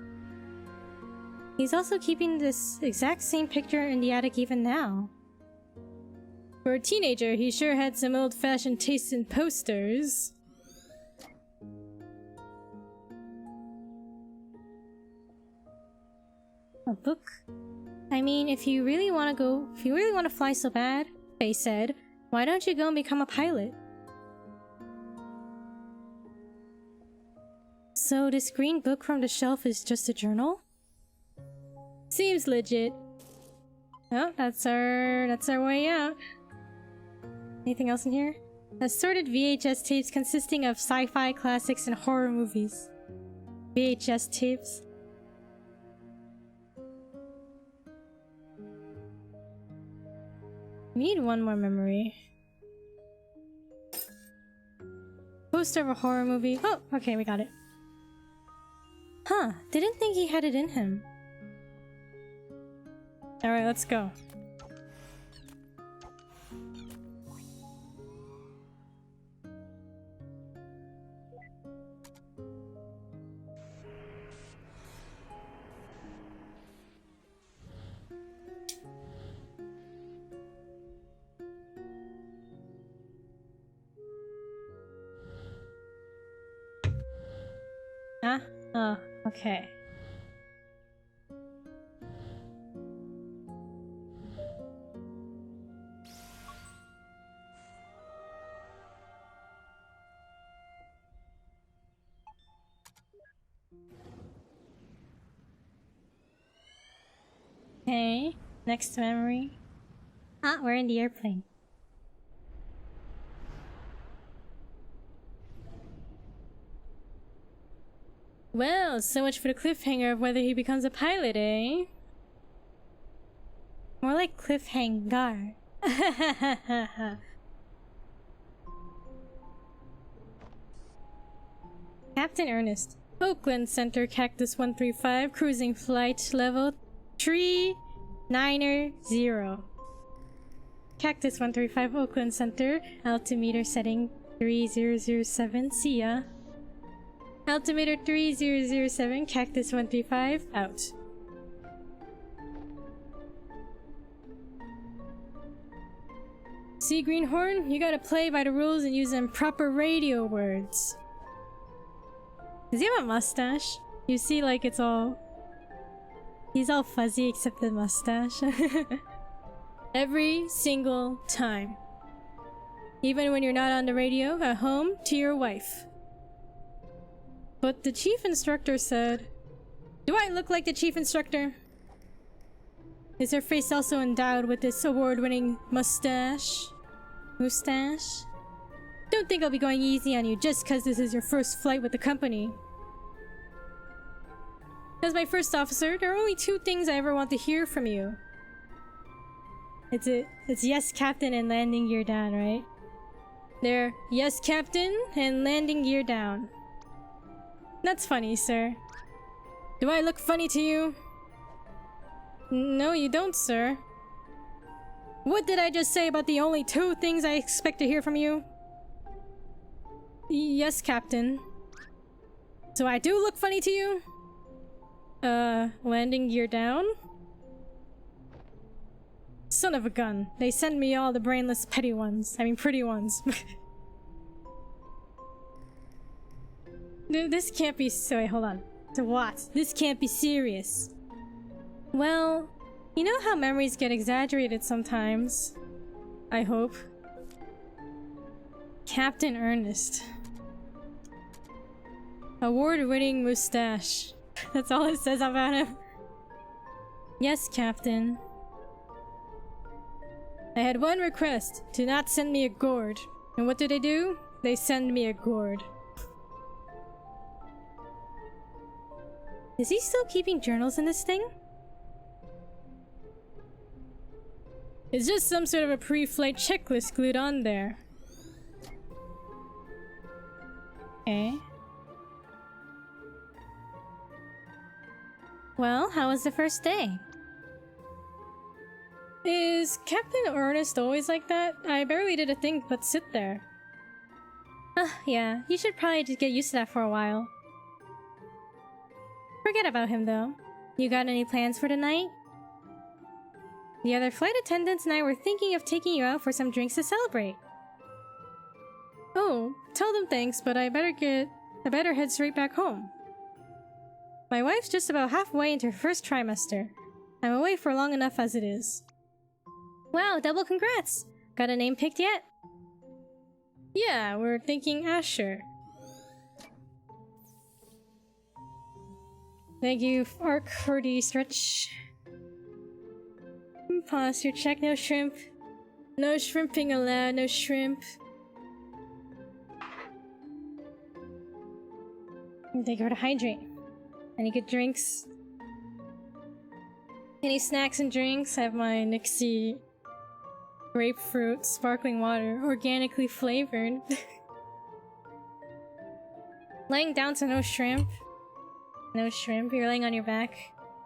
He's also keeping this exact same picture in the attic even now. For a teenager, he sure had some old-fashioned taste in posters. A book? I mean, if you really want to fly so bad, Faye said, why don't you go and become a pilot? So this green book from the shelf is just a journal? Seems legit. Oh, that's our way out. Anything else in here? Assorted VHS tapes consisting of sci-fi classics and horror movies. VHS tapes. We need one more memory. Poster of a horror movie. Oh, okay, we got it. Huh, didn't think he had it in him. Alright, let's go. Ah? Oh, okay. Okay, next memory. Ah, we're in the airplane. Well, so much for the cliffhanger of whether he becomes a pilot, eh? More like cliffhanger. Captain Ernest. Oakland Center, Cactus 135, cruising flight level 390. Cactus 135, Oakland Center, altimeter setting 3007, see ya. Altimeter 3007, Cactus 135, out. See, Greenhorn? You gotta play by the rules and use them proper radio words. Does he have a mustache? You see, like, it's all... He's all fuzzy except the mustache. Every single time. Even when you're not on the radio, at home, to your wife. But the chief instructor said... Do I look like the chief instructor? Is her face also endowed with this award-winning mustache? Mustache? Don't think I'll be going easy on you just cause this is your first flight with the company. As my first officer, there are only two things I ever want to hear from you. It's yes, Captain, and landing gear down, right? They're yes, Captain, and landing gear down. That's funny, sir. Do I look funny to you? No, you don't, sir. What did I just say about the only two things I expect to hear from you? Yes, Captain. So I do look funny to you? Landing gear down? Son of a gun. They send me all the brainless pretty ones. This can't be... Wait, hold on. To what? This can't be serious. Well, you know how memories get exaggerated sometimes. I hope. Captain Ernest. Award-winning mustache. That's all it says about him. Yes, Captain. I had one request, to not send me a gourd. And what do? They send me a gourd. Is he still keeping journals in this thing? It's just some sort of a pre-flight checklist glued on there. Okay. Well, how was the first day? Is Captain Ernest always like that? I barely did a thing but sit there. Yeah, you should probably just get used to that for a while. Forget about him though. You got any plans for tonight? The other flight attendants and I were thinking of taking you out for some drinks to celebrate. Oh, tell them thanks, but I better head straight back home. My wife's just about halfway into her first trimester. I'm away for long enough as it is. Wow, double congrats! Got a name picked yet? Yeah, we're thinking Asher. Thank you, Arc, for the stretch. Pause your check, no shrimp. No shrimping allowed, no shrimp. Thank you for the hydrate. Any good drinks? Any snacks and drinks? I have my Nixie grapefruit sparkling water, organically flavored. Laying down to no shrimp. No shrimp, you're laying on your back.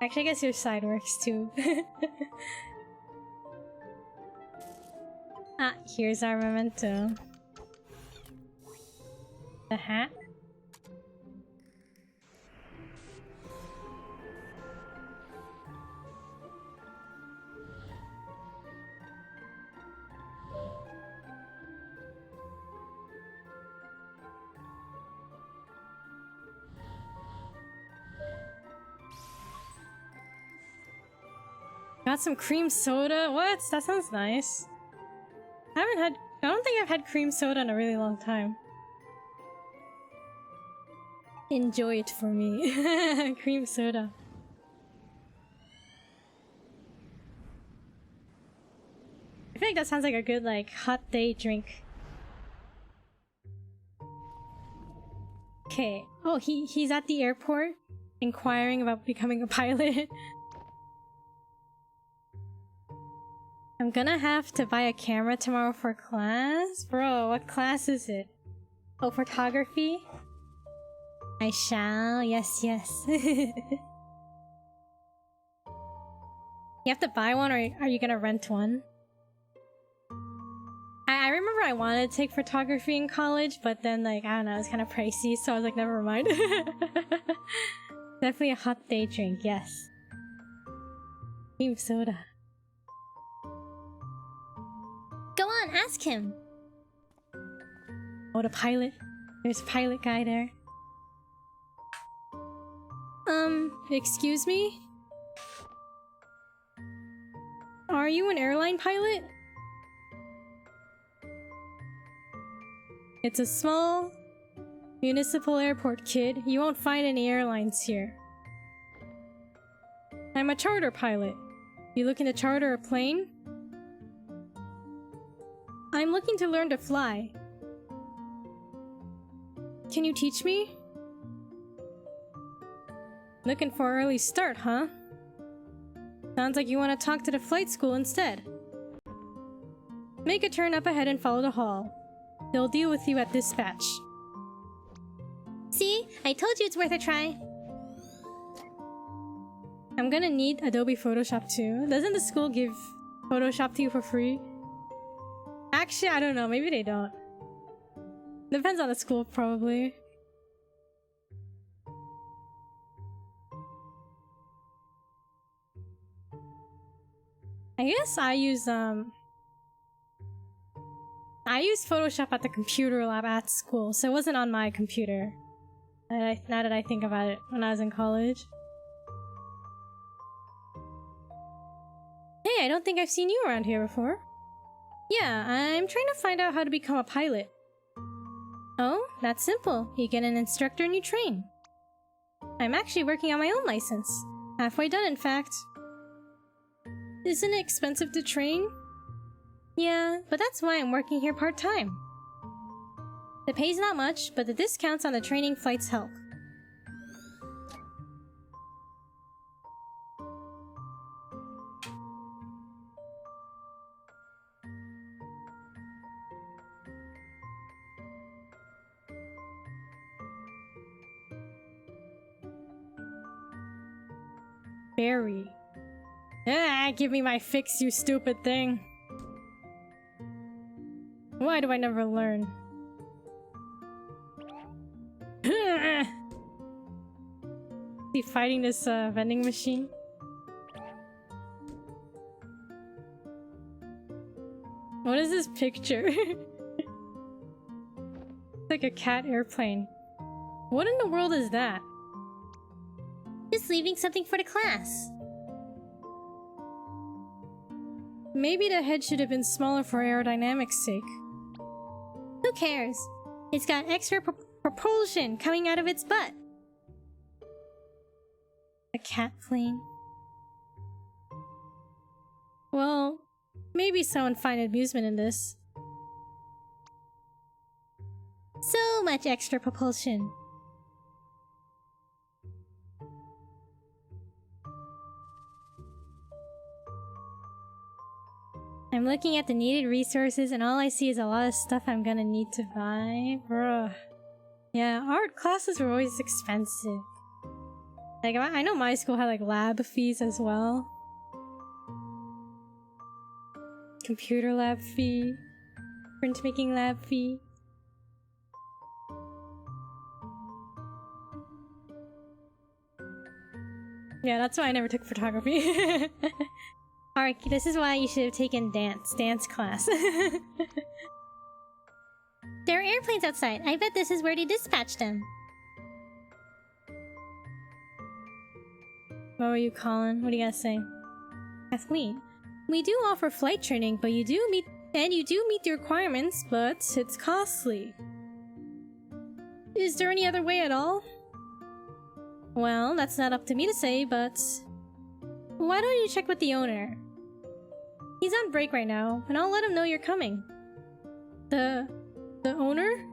Actually, I guess your side works too. Ah, here's our memento. The hat? Got some cream soda? What? That sounds nice. I don't think I've had cream soda in a really long time. Enjoy it for me. Cream soda. I feel like that sounds like a good, like, hot day drink. Okay. Oh, he's at the airport inquiring about becoming a pilot. I'm gonna have to buy a camera tomorrow for class? Bro, what class is it? Oh, photography? I shall, yes, yes. You have to buy one, or are you gonna rent one? I remember I wanted to take photography in college, but then, like, I don't know, it was kind of pricey, so I was like, never mind. Definitely a hot day drink, yes. Cream soda. Go on, ask him! Oh, the pilot. There's a pilot guy there. Excuse me? Are you an airline pilot? It's a small municipal airport, kid. You won't find any airlines here. I'm a charter pilot. You looking to charter a plane? I'm looking to learn to fly. Can you teach me? Looking for an early start, huh? Sounds like you want to talk to the flight school instead. Make a turn up ahead and follow the hall. They'll deal with you at dispatch. See? I told you it's worth a try. I'm gonna need Adobe Photoshop too. Doesn't the school give Photoshop to you for free? Actually, I don't know. Maybe they don't. Depends on the school, probably. I guess I use Photoshop at the computer lab at school, so it wasn't on my computer. Now that I think about it, when I was in college. Hey, I don't think I've seen you around here before. Yeah, I'm trying to find out how to become a pilot. Oh, that's simple. You get an instructor and you train. I'm actually working on my own license. Halfway done, in fact. Isn't it expensive to train? Yeah, but that's why I'm working here part-time. The pay's not much, but the discounts on the training flights help. Berry. Ah, give me my fix, you stupid thing. Why do I never learn? Is he fighting this vending machine? What is this picture? It's like a cat airplane. What in the world is that? Just leaving something for the class. Maybe the head should have been smaller for aerodynamics' sake. Who cares? It's got extra propulsion coming out of its butt. A cat plane. Well, maybe someone find amusement in this. So much extra propulsion. I'm looking at the needed resources and all I see is a lot of stuff I'm gonna need to buy. Bruh. Yeah, art classes were always expensive. Like, I know my school had like lab fees as well. Computer lab fee. Printmaking lab fee. Yeah, that's why I never took photography. Alright, this is why you should have taken dance class. There are airplanes outside. I bet this is where they dispatched them. What were you calling? What do you gotta say? Kathleen, we do offer flight training, but you do meet the requirements, but it's costly. Is there any other way at all? Well, that's not up to me to say, but why don't you check with the owner? He's on break right now, and I'll let him know you're coming. The owner?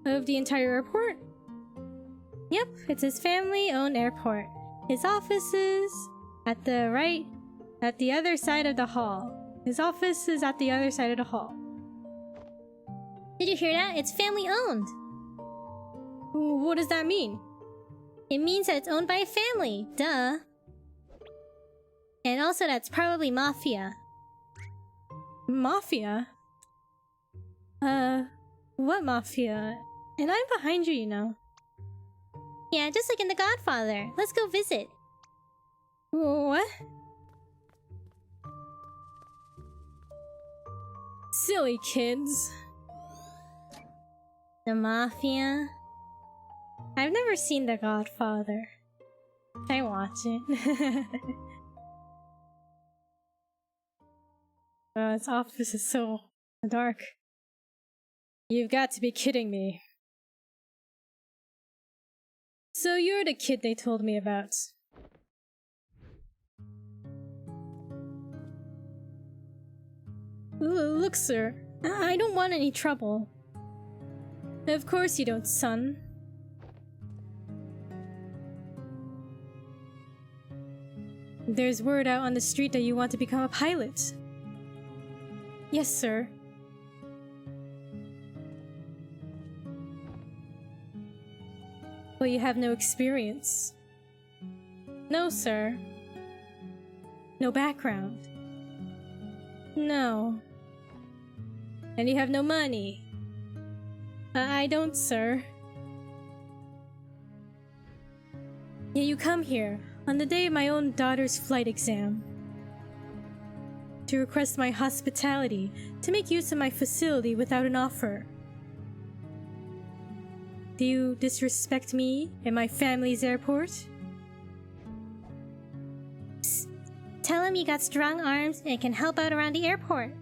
Of the entire airport? Yep, it's his family-owned airport. His office is at the other side of the hall. His office is at the other side of the hall. Did you hear that? It's family-owned. What does that mean? It means that it's owned by a family. Duh. And also that's probably mafia. Mafia? What mafia? And I'm behind you, you know. Yeah, just like in The Godfather. Let's go visit. What? Silly kids. The mafia? I've never seen The Godfather. I watch it. Oh, this office is so dark. You've got to be kidding me. So you're the kid they told me about. Look, sir. I don't want any trouble. Of course you don't, son. There's word out on the street that you want to become a pilot. Yes, sir. But you have no experience. No, sir. No background. No. And you have no money. I don't, sir. Yet you come here on the day of my own daughter's flight exam to request my hospitality to make use of my facility without an offer. Do you disrespect me and my family's airport? Psst. Tell him you got strong arms and can help out around the airport.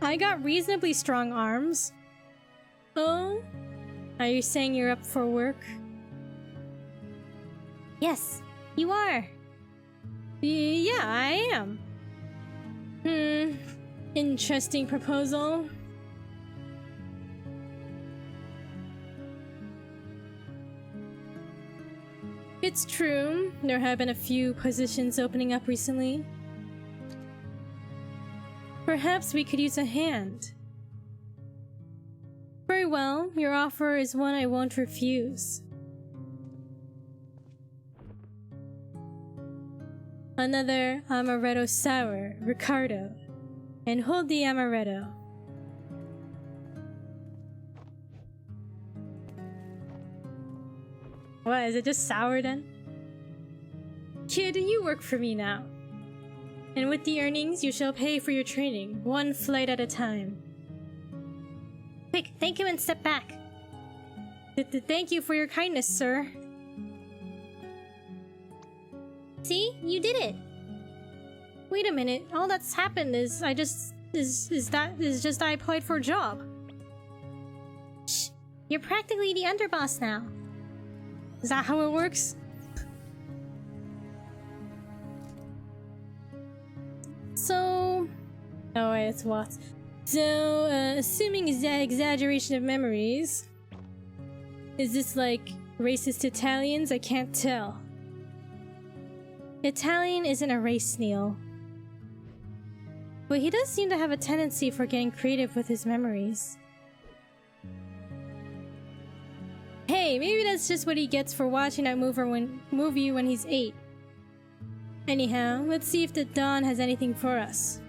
I got reasonably strong arms. Oh? Are you saying you're up for work? Yes, you are. Yeah, I am. Interesting proposal. It's true, there have been a few positions opening up recently. Perhaps we could use a hand. Very well, your offer is one I won't refuse. Another amaretto sour, Ricardo. And hold the amaretto. What, is it just sour then? Kid, you work for me now. And with the earnings, you shall pay for your training, one flight at a time. Quick, thank him and step back. Thank you for your kindness, sir. See? You did it! Wait a minute, all that's happened is I applied for a job. Shh! You're practically the underboss now. Is that how it works? So... Oh wait, it's what? So, assuming exaggeration of memories... Is this like racist Italians? I can't tell. Italian isn't a race, Neil. But he does seem to have a tendency for getting creative with his memories. Hey, maybe that's just what he gets for watching that movie when he's 8. Anyhow, let's see if the Don has anything for us.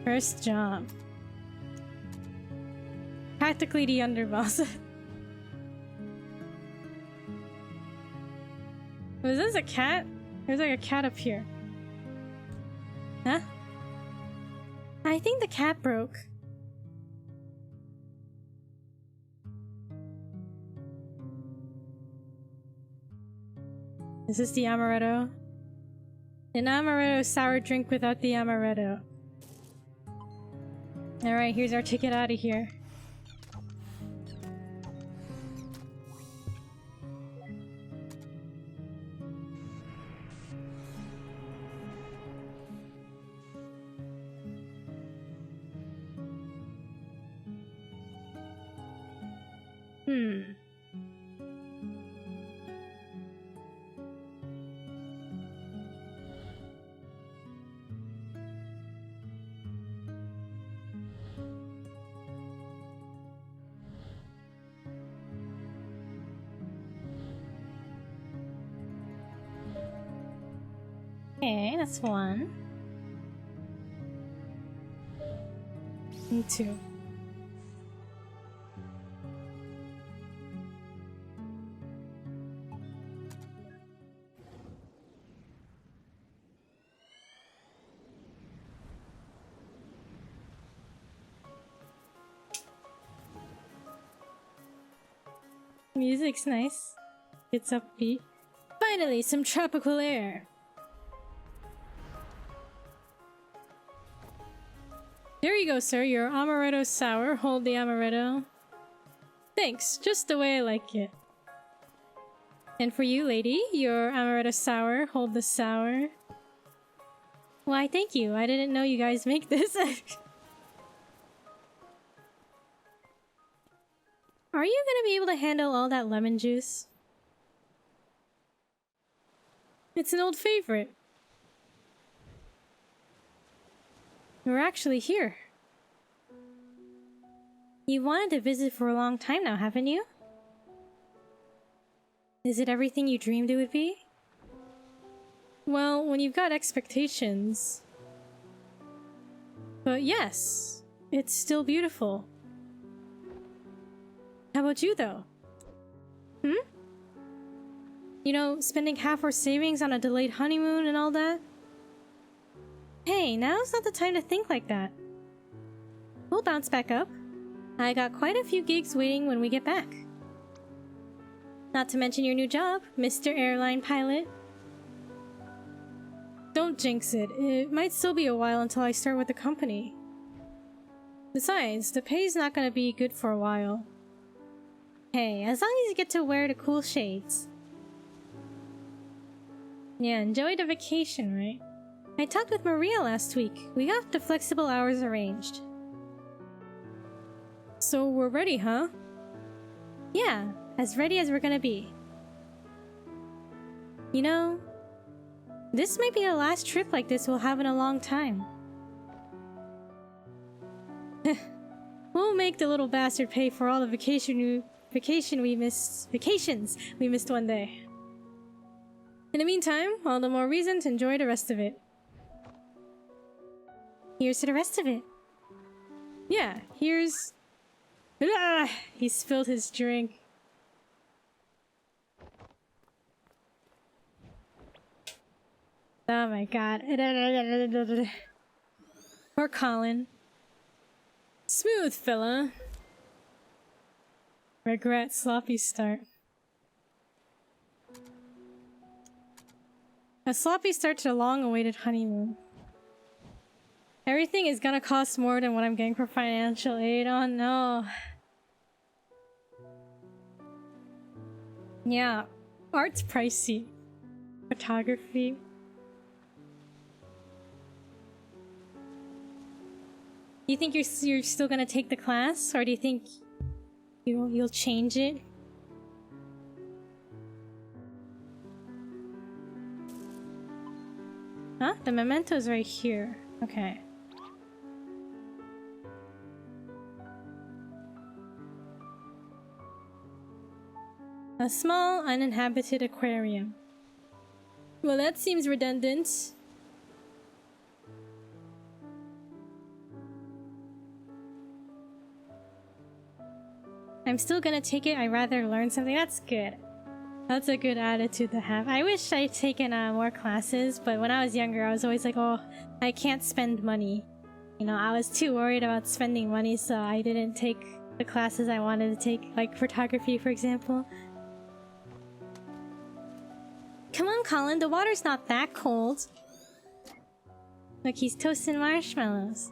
First job. Practically the underboss. Was this a cat? There's like a cat up here. Huh? I think the cat broke. Is this the amaretto? An amaretto sour drink without the amaretto. Alright, here's our ticket out of here. Okay, that's 1. And 2. Music's nice. It's upbeat. Finally, some tropical air. There you go, sir. Your amaretto sour. Hold the amaretto. Thanks. Just the way I like it. And for you, lady, your amaretto sour. Hold the sour. Why, thank you. I didn't know you guys make this. Are you gonna be able to handle all that lemon juice? It's an old favorite. We're actually here. You wanted to visit for a long time now, haven't you? Is it everything you dreamed it would be? Well, when you've got expectations... But yes, it's still beautiful. How about you, though? Hmm? You know, spending half our savings on a delayed honeymoon and all that? Hey, now's not the time to think like that. We'll bounce back up. I got quite a few gigs waiting when we get back. Not to mention your new job, Mr. Airline Pilot. Don't jinx it. It might still be a while until I start with the company. Besides, the pay's not gonna be good for a while. Hey, as long as you get to wear the cool shades. Yeah, enjoy the vacation, right? I talked with Maria last week. We got the flexible hours arranged. So we're ready, huh? Yeah, as ready as we're gonna be. You know, this might be the last trip like this we'll have in a long time. We'll make the little bastard pay for all the vacations we missed one day. In the meantime, all the more reason to enjoy the rest of it. Here's to the rest of it. Yeah, here's... Ah, he spilled his drink. Oh my god. Poor Colin. Smooth fella. Regret sloppy start. A sloppy start to a long-awaited honeymoon. Everything is gonna cost more than what I'm getting for financial aid. Oh no. Yeah, art's pricey. Photography. Do you think you're still gonna take the class, or do you think you'll change it? Huh? The memento's right here. Okay. A small, uninhabited aquarium. Well, that seems redundant. I'm still gonna take it. I'd rather learn something. That's good. That's a good attitude to have. I wish I'd taken more classes, but when I was younger, I was always like, oh, I can't spend money. You know, I was too worried about spending money, so I didn't take the classes I wanted to take, like photography, for example. Come on, Colin, the water's not that cold. Look, he's toasting marshmallows.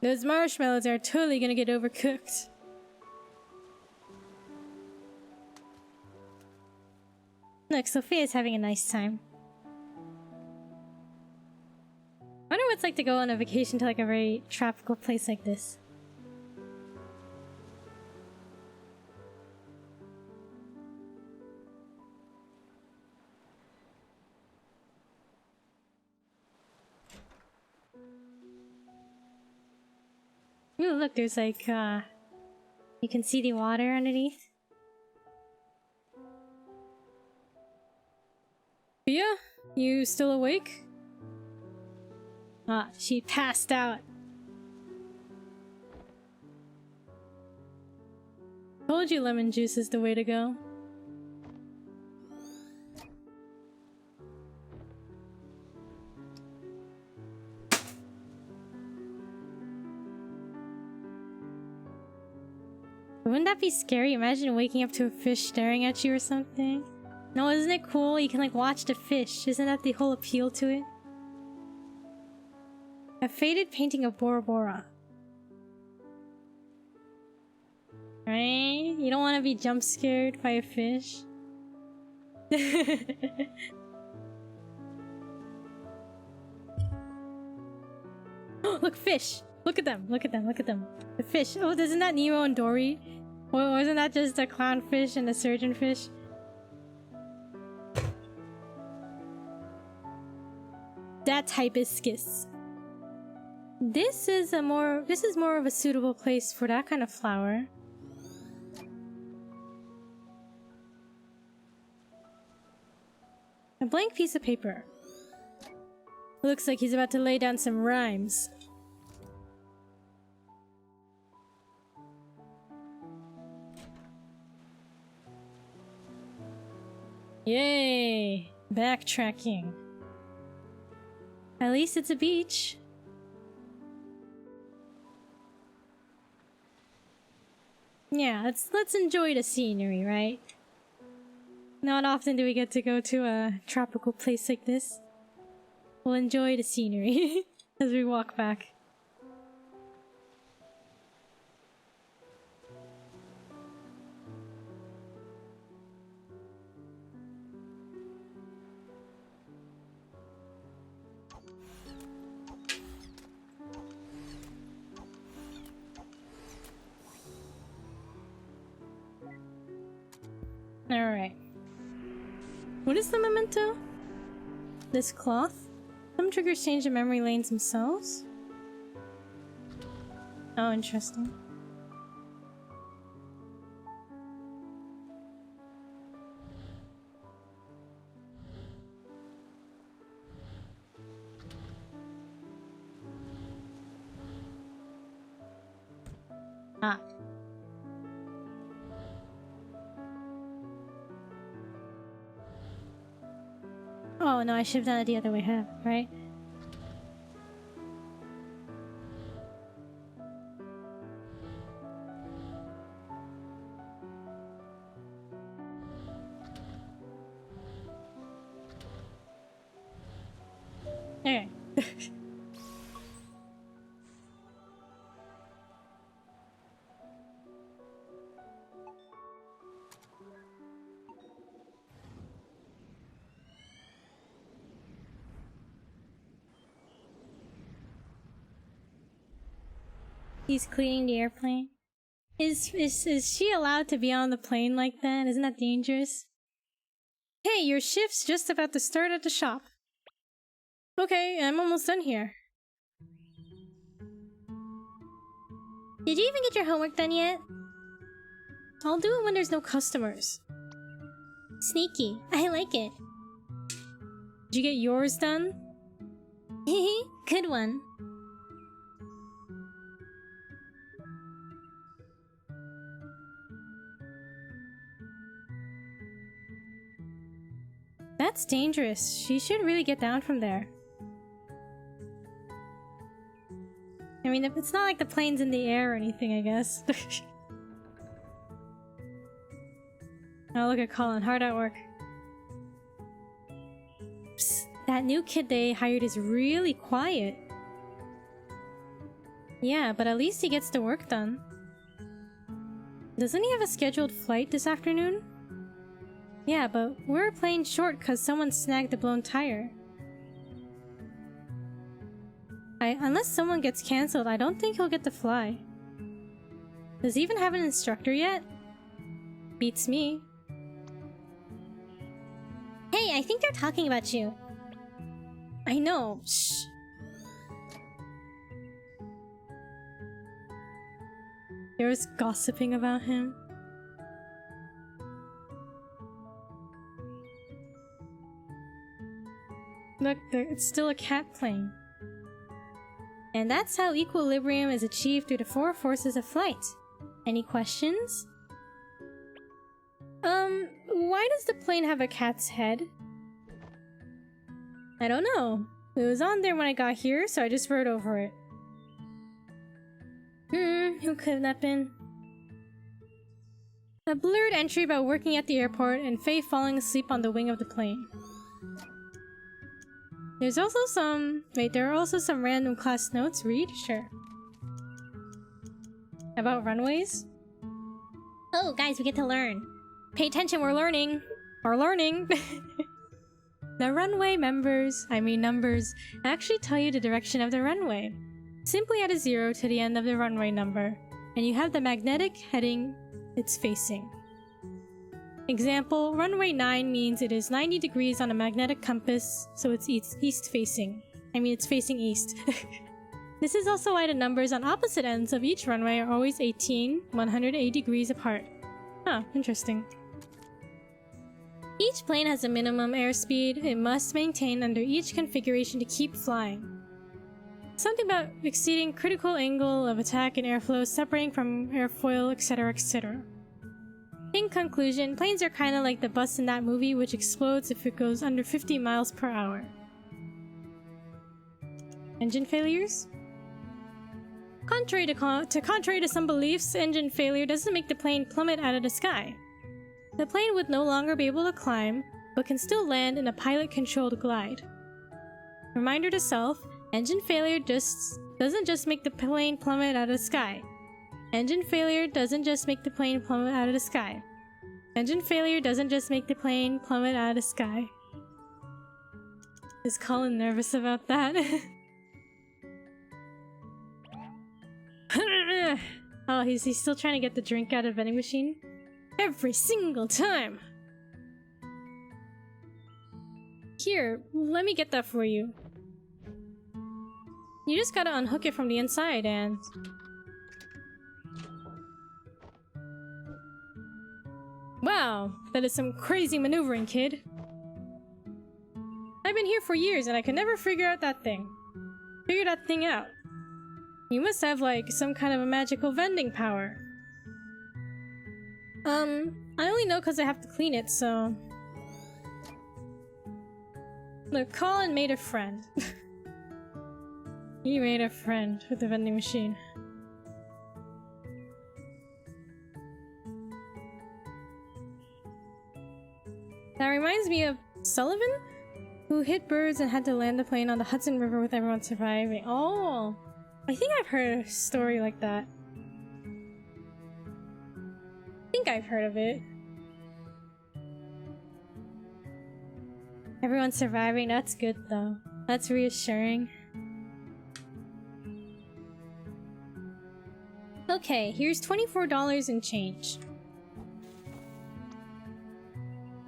Those marshmallows are totally gonna get overcooked. Look, Sophia's having a nice time. I wonder what it's like to go on a vacation to like a very tropical place like this. Ooh, look, there's like, you can see the water underneath. Fia, you still awake? Ah, she passed out. Told you lemon juice is the way to go. Wouldn't that be scary? Imagine waking up to a fish staring at you or something. No, isn't it cool? You can like watch the fish. Isn't that the whole appeal to it? A faded painting of Bora Bora. Right? You don't want to be jump scared by a fish. Look, fish! Look at them! Look at them! Look at them! The fish! Oh, isn't that Nemo and Dory? Well, wasn't that just a clownfish and a surgeonfish? That hibiscus. This is more of a suitable place for that kind of flower. A blank piece of paper. Looks like he's about to lay down some rhymes. Yay! Backtracking. At least it's a beach. Yeah, let's enjoy the scenery, right? Not often do we get to go to a tropical place like this. We'll enjoy the scenery as we walk back. Alright. What is the memento? This cloth? Some triggers change the memory lanes themselves? Oh, interesting. Ah. Oh no, I should have done it the other way, right? Okay. He's cleaning the airplane. Is she allowed to be on the plane like that? Isn't that dangerous? Hey, your shift's just about to start at the shop. Okay, I'm almost done here. Did you even get your homework done yet? I'll do it when there's no customers. Sneaky. I like it. Did you get yours done? Hehe, good one. That's dangerous. She should really get down from there. I mean, it's not like the plane's in the air or anything, I guess. Oh, look at Colin. Hard at work. Psst, that new kid they hired is really quiet. Yeah, but at least he gets the work done. Doesn't he have a scheduled flight this afternoon? Yeah, but we're playing short because someone snagged the blown tire. Unless someone gets cancelled, I don't think he'll get to fly. Does he even have an instructor yet? Beats me. Hey, I think they're talking about you. I know. Shh. They're just gossiping about him. Look, it's still a cat plane. And that's how equilibrium is achieved through the four forces of flight. Any questions? Why does the plane have a cat's head? I don't know. It was on there when I got here, so I just wrote over it. Who could that have been? A blurred entry about working at the airport and Faye falling asleep on the wing of the plane. There's also some... Wait, there are also some random class notes. Read? Sure. About runways? Oh, guys, we get to learn. Pay attention, we're learning. We're learning. The runway numbers actually tell you the direction of the runway. Simply add a 0 to the end of the runway number, and you have the magnetic heading it's facing. Example, runway 9 means it is 90 degrees on a magnetic compass, so it's east facing. I mean, it's facing east. This is also why the numbers on opposite ends of each runway are always 180 degrees apart. Huh, interesting. Each plane has a minimum airspeed it must maintain under each configuration to keep flying. Something about exceeding critical angle of attack and airflow, separating from airfoil, etc., etc. In conclusion, planes are kinda like the bus in that movie, which explodes if it goes under 50 miles per hour. Engine failures? Contrary to some beliefs, engine failure doesn't make the plane plummet out of the sky. The plane would no longer be able to climb, but can still land in a pilot-controlled glide. Reminder to self, engine failure doesn't just make the plane plummet out of the sky. Engine failure doesn't just make the plane plummet out of the sky. Engine failure doesn't just make the plane plummet out of the sky. Is Colin nervous about that? Oh, he's still trying to get the drink out of the vending machine? Every single time! Here, let me get that for you. You just gotta unhook it from the inside and... Wow, that is some crazy maneuvering, kid. I've been here for years and I could never figure out that thing. Figure that thing out. You must have, like, some kind of a magical vending power. I only know because I have to clean it, so... Look, Colin made a friend. He made a friend with the vending machine. That reminds me of Sullivan, who hit birds and had to land the plane on the Hudson River with everyone surviving. Oh, I think I've heard a story like that. I think I've heard of it. Everyone surviving, that's good though. That's reassuring. Okay, here's $24 and change.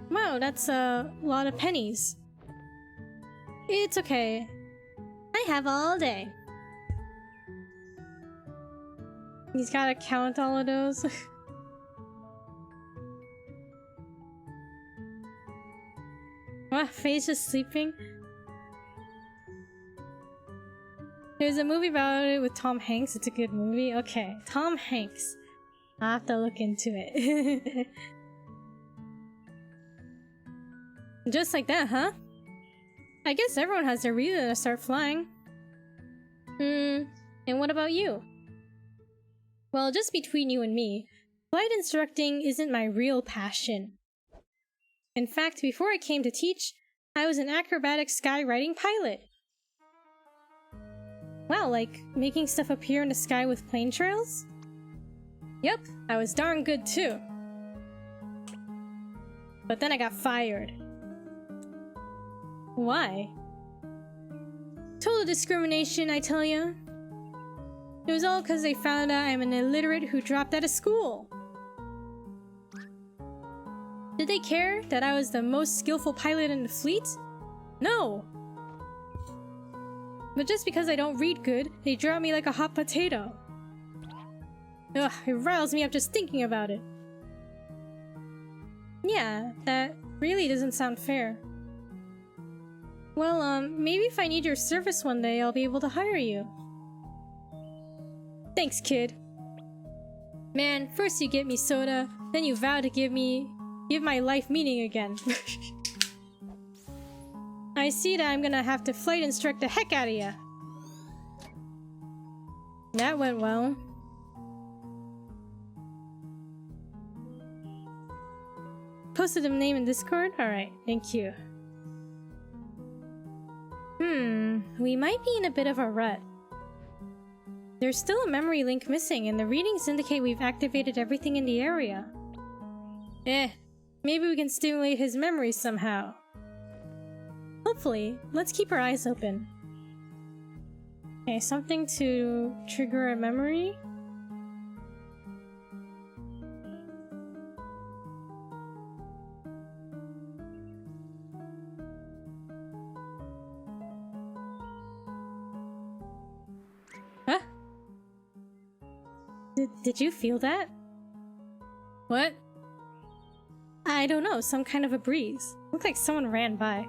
Wow, that's a lot of pennies. It's okay. I have all day. He's gotta count all of those. What? Faye's just sleeping? There's a movie about it with Tom Hanks. It's a good movie. Okay, Tom Hanks. I'll have to look into it. Just like that, huh? I guess everyone has their reason to start flying. And what about you? Well, just between you and me, flight instructing isn't my real passion. In fact, before I came to teach, I was an acrobatic skywriting pilot. Wow, like making stuff appear in the sky with plane trails? Yep, I was darn good too. But then I got fired. Why? Total discrimination, I tell ya. It was all because they found out I'm an illiterate who dropped out of school. Did they care that I was the most skillful pilot in the fleet? No! But just because I don't read good, they drop me like a hot potato. Ugh, it riles me up just thinking about it. Yeah, that really doesn't sound fair. Well, maybe if I need your service one day, I'll be able to hire you. Thanks, kid. Man, first you get me soda, then you vow to give my life meaning again. I see that I'm gonna have to flight instruct the heck out of ya. That went well. Posted him name in Discord? Alright, thank you. We might be in a bit of a rut. There's still a memory link missing, and the readings indicate we've activated everything in the area. Maybe we can stimulate his memories somehow. Hopefully. Let's keep our eyes open. Okay, something to trigger a memory? Huh? Did you feel that? What? I don't know, some kind of a breeze. Looked like someone ran by.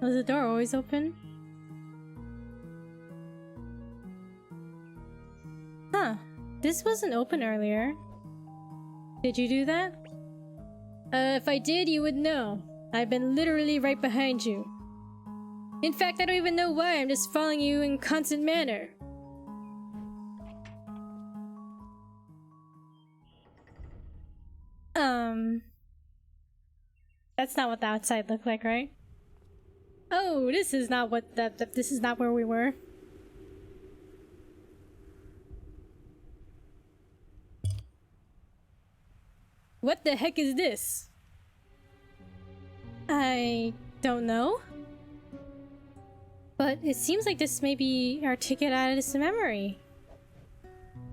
Was the door always open? Huh. This wasn't open earlier. Did you do that? If I did, you would know. I've been literally right behind you. In fact, I don't even know why, I'm just following you in constant manner. That's not what the outside looked like, right? Oh, this is not what this is not where we were. What the heck is this? I don't know. But it seems like this may be our ticket out of this memory.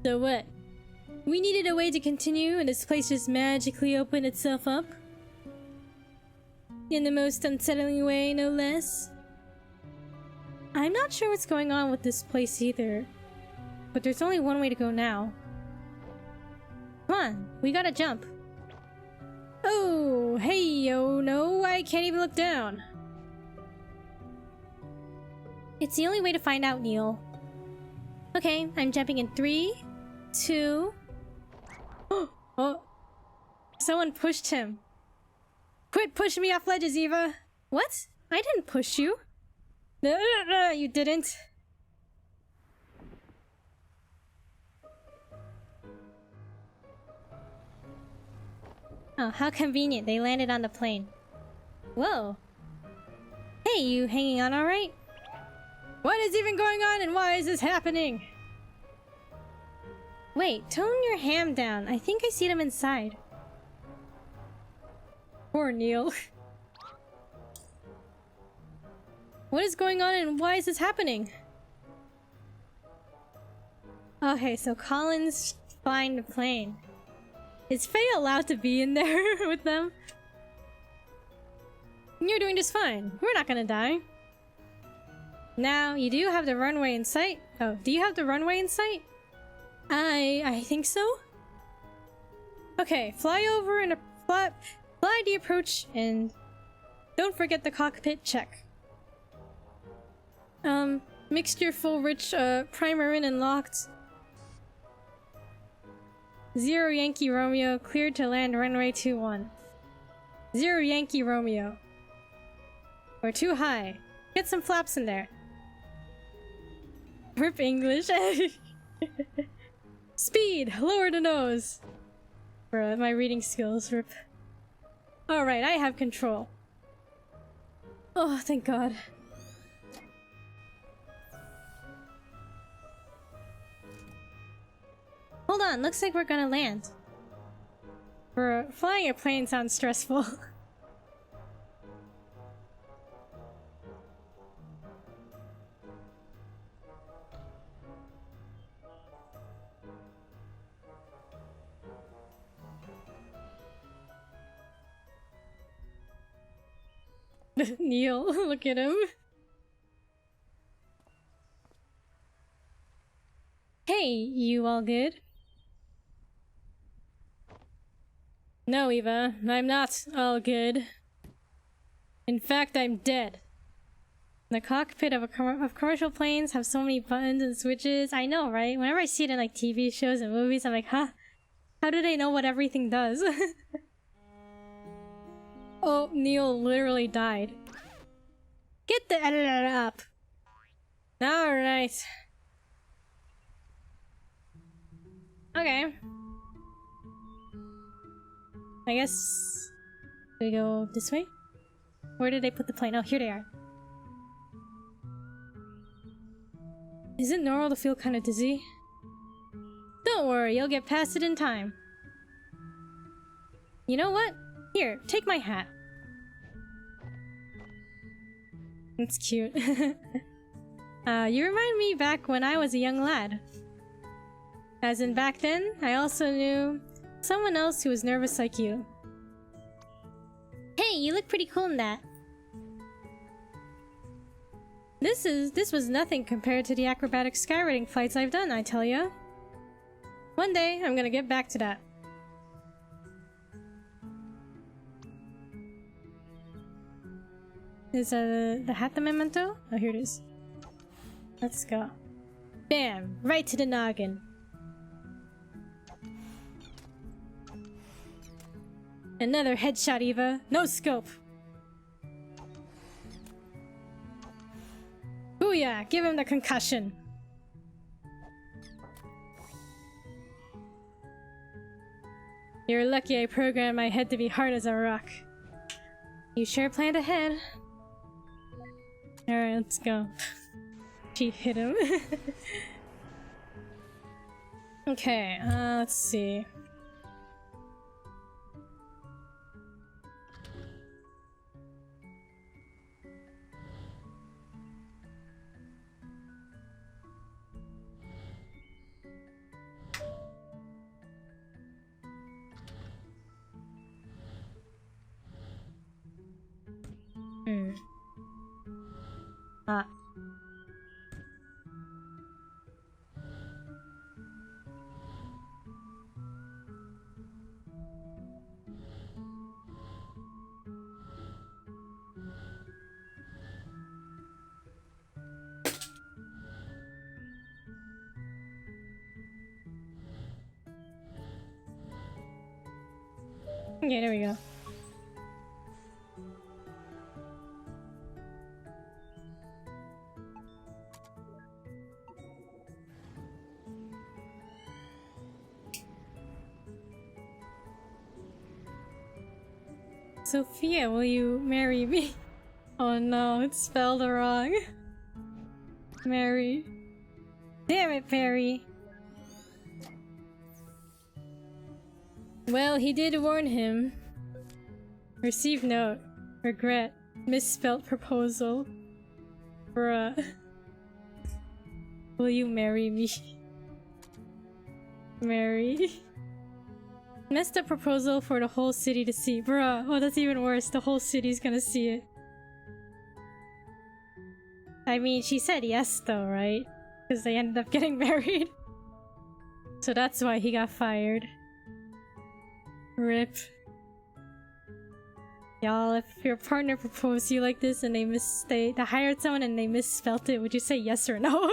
So what? We needed a way to continue and this place just magically opened itself up? In the most unsettling way, no less. I'm not sure what's going on with this place either. But there's only one way to go now. Come on, we gotta jump. Oh, hey, oh no, I can't even look down. It's the only way to find out, Neil. Okay, I'm jumping in 3, 2... Oh, someone pushed him. Quit pushing me off ledges, Eva! What? I didn't push you. No, you didn't. Oh, how convenient. They landed on the plane. Whoa. Hey, you hanging on alright? What is even going on and why is this happening? Wait, tone your ham down. I think I see them inside. Poor Neil. What is going on and why is this happening? Okay, so Colin's flying the plane. Is Faye allowed to be in there with them? You're doing just fine. We're not gonna die. Now, you do have the runway in sight. Oh, do you have the runway in sight? I think so. Okay, fly over and fly the approach and don't forget the cockpit check. Mixture full rich primer in and locked. 0 Yankee Romeo, cleared to land runway 21. 0 Yankee Romeo. We're too high. Get some flaps in there. Rip English. Speed! Lower the nose! Bro, my reading skills, rip. Alright, I have control. Oh, thank God. Hold on, looks like we're gonna land. Flying a plane sounds stressful. Neil, look at him. Hey, you all good? No, Eva, I'm not all good. In fact, I'm dead. The cockpit of commercial planes have so many buttons and switches. I know, right? Whenever I see it in like TV shows and movies, I'm like, huh? How do they know what everything does? Oh, Neil literally died. Get the editor up! Alright. Okay. I guess... Do we go this way? Where did they put the plane? Oh, here they are. Is it normal to feel kind of dizzy? Don't worry, you'll get past it in time. You know what? Here, take my hat. It's cute. You remind me back when I was a young lad. As in back then, I also knew someone else who was nervous like you. Hey, you look pretty cool in that. This was nothing compared to the acrobatic skywriting flights I've done, I tell ya. One day, I'm gonna get back to that. Is the hat the memento? Oh, here it is. Let's go. Bam! Right to the noggin. Another headshot, Eva. No scope. Booyah! Give him the concussion. You're lucky I programmed my head to be hard as a rock. You sure planned ahead. Alright, let's go. She hit him. Okay, let's see. Ah. Okay, there we go. Sophia, will you marry me? Oh no, it's spelled wrong. Mary. Damn it, Perry. Well, he did warn him. Receive note. Regret. Misspelt proposal. Bruh. Will you marry me? Mary. Messed up proposal for the whole city to see. Bruh. Oh, that's even worse. The whole city's gonna see it. I mean, she said yes though, right? Because they ended up getting married. So that's why he got fired. RIP. Y'all, if your partner proposed to you like this and they hired someone and they misspelt it, would you say yes or no?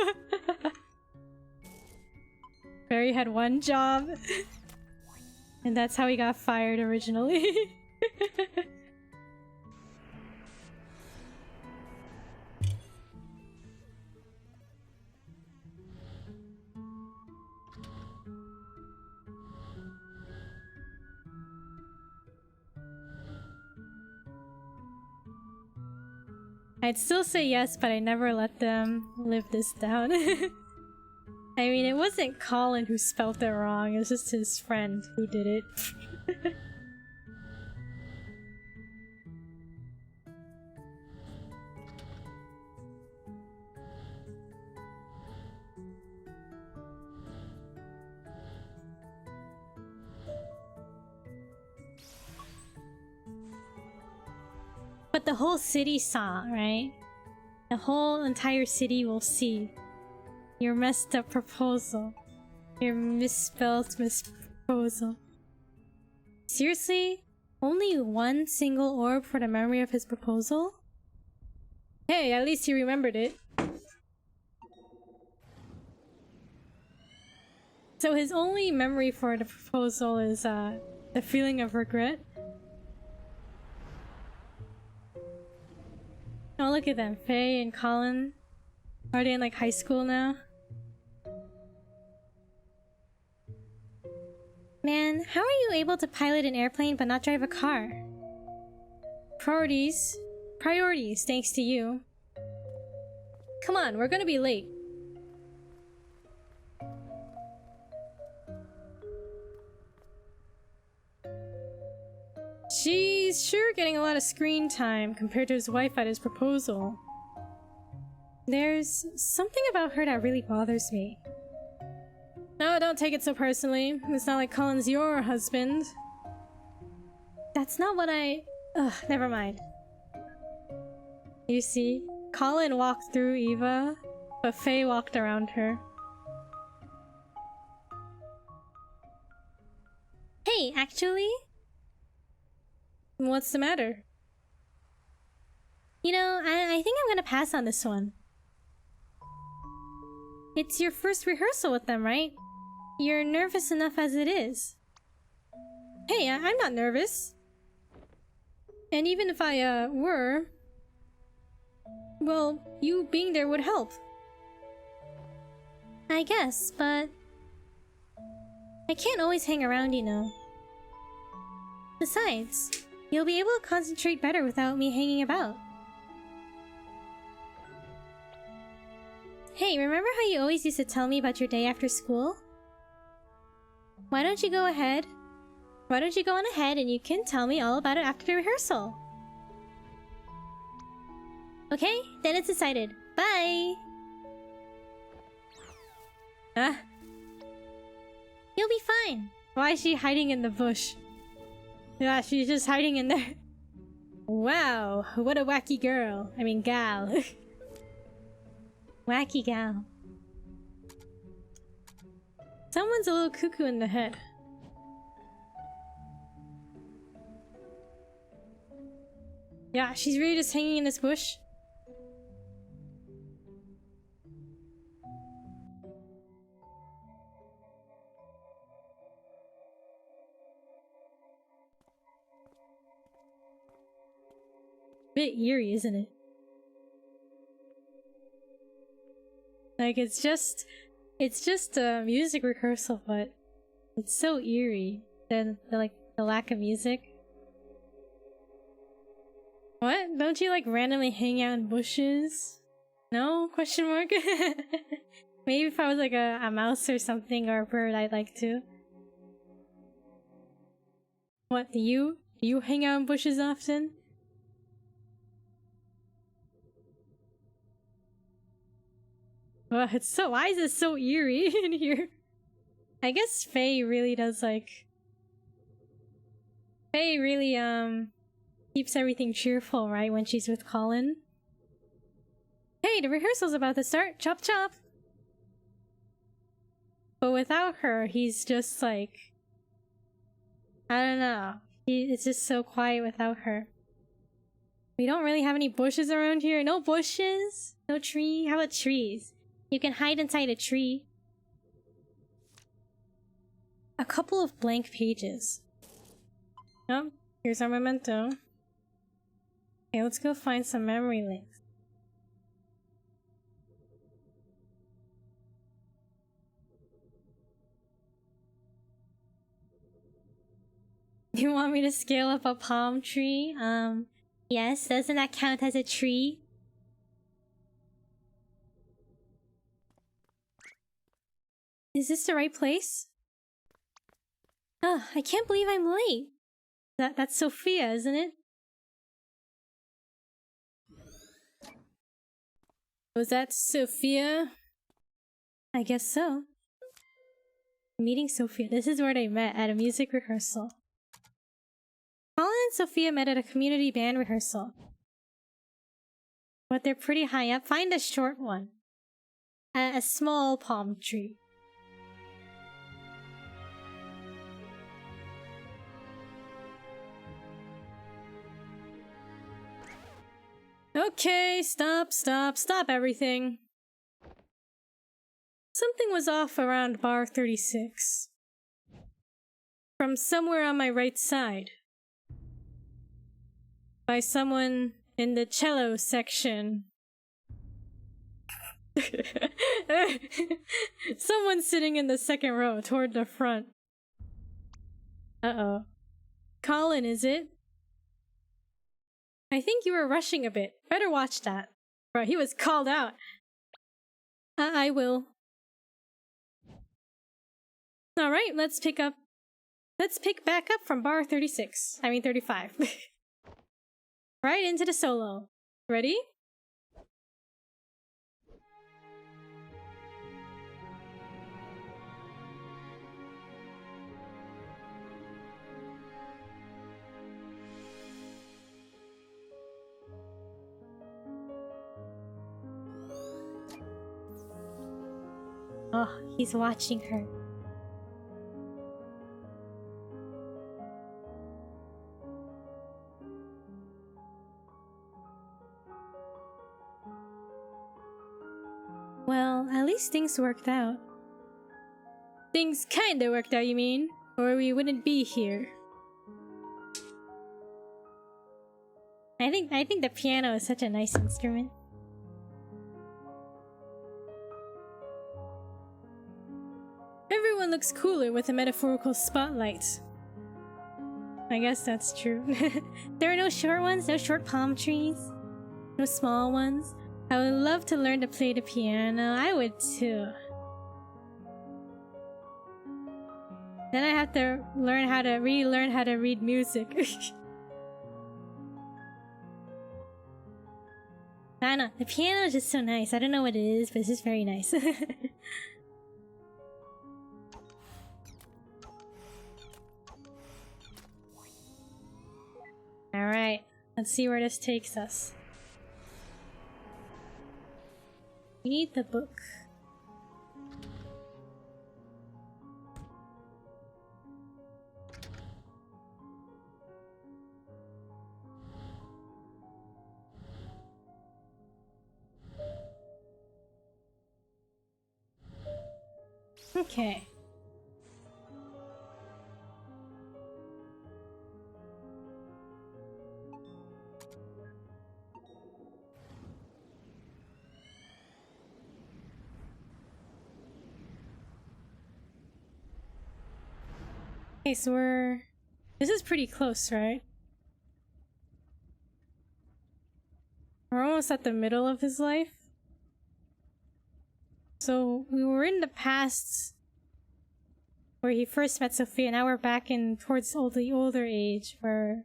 Barry had one job. And that's how he got fired originally. I'd still say yes, but I never let them live this down. I mean, it wasn't Colin who spelt it wrong, it was just his friend who did it. But the whole city saw, right? The whole entire city will see your messed up proposal. Your misspelled proposal. Seriously? Only one single orb for the memory of his proposal? Hey, at least he remembered it. So his only memory for the proposal is the feeling of regret? Oh, look at them. Faye and Colin. Are they in like high school now? Man, how are you able to pilot an airplane but not drive a car? Priorities. Priorities, thanks to you. Come on, we're gonna be late. She's sure getting a lot of screen time compared to his wife at his proposal. There's something about her that really bothers me. No, don't take it so personally. It's not like Colin's your husband. That's not what I... Ugh, never mind. You see, Colin walked through Eva, but Faye walked around her. Hey, actually... What's the matter? You know, I think I'm gonna pass on this one. It's your first rehearsal with them, right? You're nervous enough as it is. Hey, I'm not nervous. And even if I, were... Well, you being there would help. I guess, but... I can't always hang around, you know. Besides... You'll be able to concentrate better without me hanging about. Hey, remember how you always used to tell me about your day after school? Why don't you go ahead? Why don't you go on ahead and you can tell me all about it after the rehearsal? Okay, then it's decided. Bye! Huh? You'll be fine. Why is she hiding in the bush? Yeah, she's just hiding in there. Wow, what a wacky girl. I mean, gal. Wacky gal. Someone's a little cuckoo in the head. Yeah, she's really just hanging in this bush. Bit eerie, isn't it? Like, it's just a music rehearsal, but it's so eerie. The lack of music. What? Don't you like randomly hang out in bushes? No? Question mark? Maybe if I was like a mouse or something or a bird, I'd like to. What, do you hang out in bushes often? Well, it's so— why is it so eerie in here? I guess Faye really does like— Faye really keeps everything cheerful, right, when she's with Colin? Hey, the rehearsal's about to start! Chop chop! But without her, he's just like— I don't know. It's just so quiet without her. We don't really have any bushes around here. No bushes? No tree? How about trees? You can hide inside a tree. A couple of blank pages. Oh, here's our memento. Okay, let's go find some memory links. You want me to scale up a palm tree? Yes, doesn't that count as a tree? Is this the right place? I can't believe I'm late. That's Sophia, isn't it? Was that Sophia? I guess so. Meeting Sophia. This is where they met, at a music rehearsal. Colin and Sophia met at a community band rehearsal. But they're pretty high up. Find a short one. A small palm tree. Okay, stop everything. Something was off around bar 36. From somewhere on my right side. By someone in the cello section. Someone sitting in the second row toward the front. Uh-oh. Colin, is it? I think you were rushing a bit. Better watch that. Bro, he was called out. I will. Alright, let's pick back up from bar 36. I mean 35. Right into the solo. Ready? Oh, he's watching her. Well, at least things worked out. Things kinda worked out, you mean? Or we wouldn't be here. I think the piano is such a nice instrument. Everyone looks cooler with a metaphorical spotlight. I guess that's true. There are no short ones, no short palm trees. No small ones. I would love to learn to play the piano. I would too. Then I have to relearn how to read music. I don't know. The piano is just so nice. I don't know what it is, but it's just very nice. Alright, let's see where this takes us. We need the book. Okay. Okay, so this is pretty close, right? almost at the middle of his life. So we were in the past where he first met Sophia. Now we're back in towards the older age where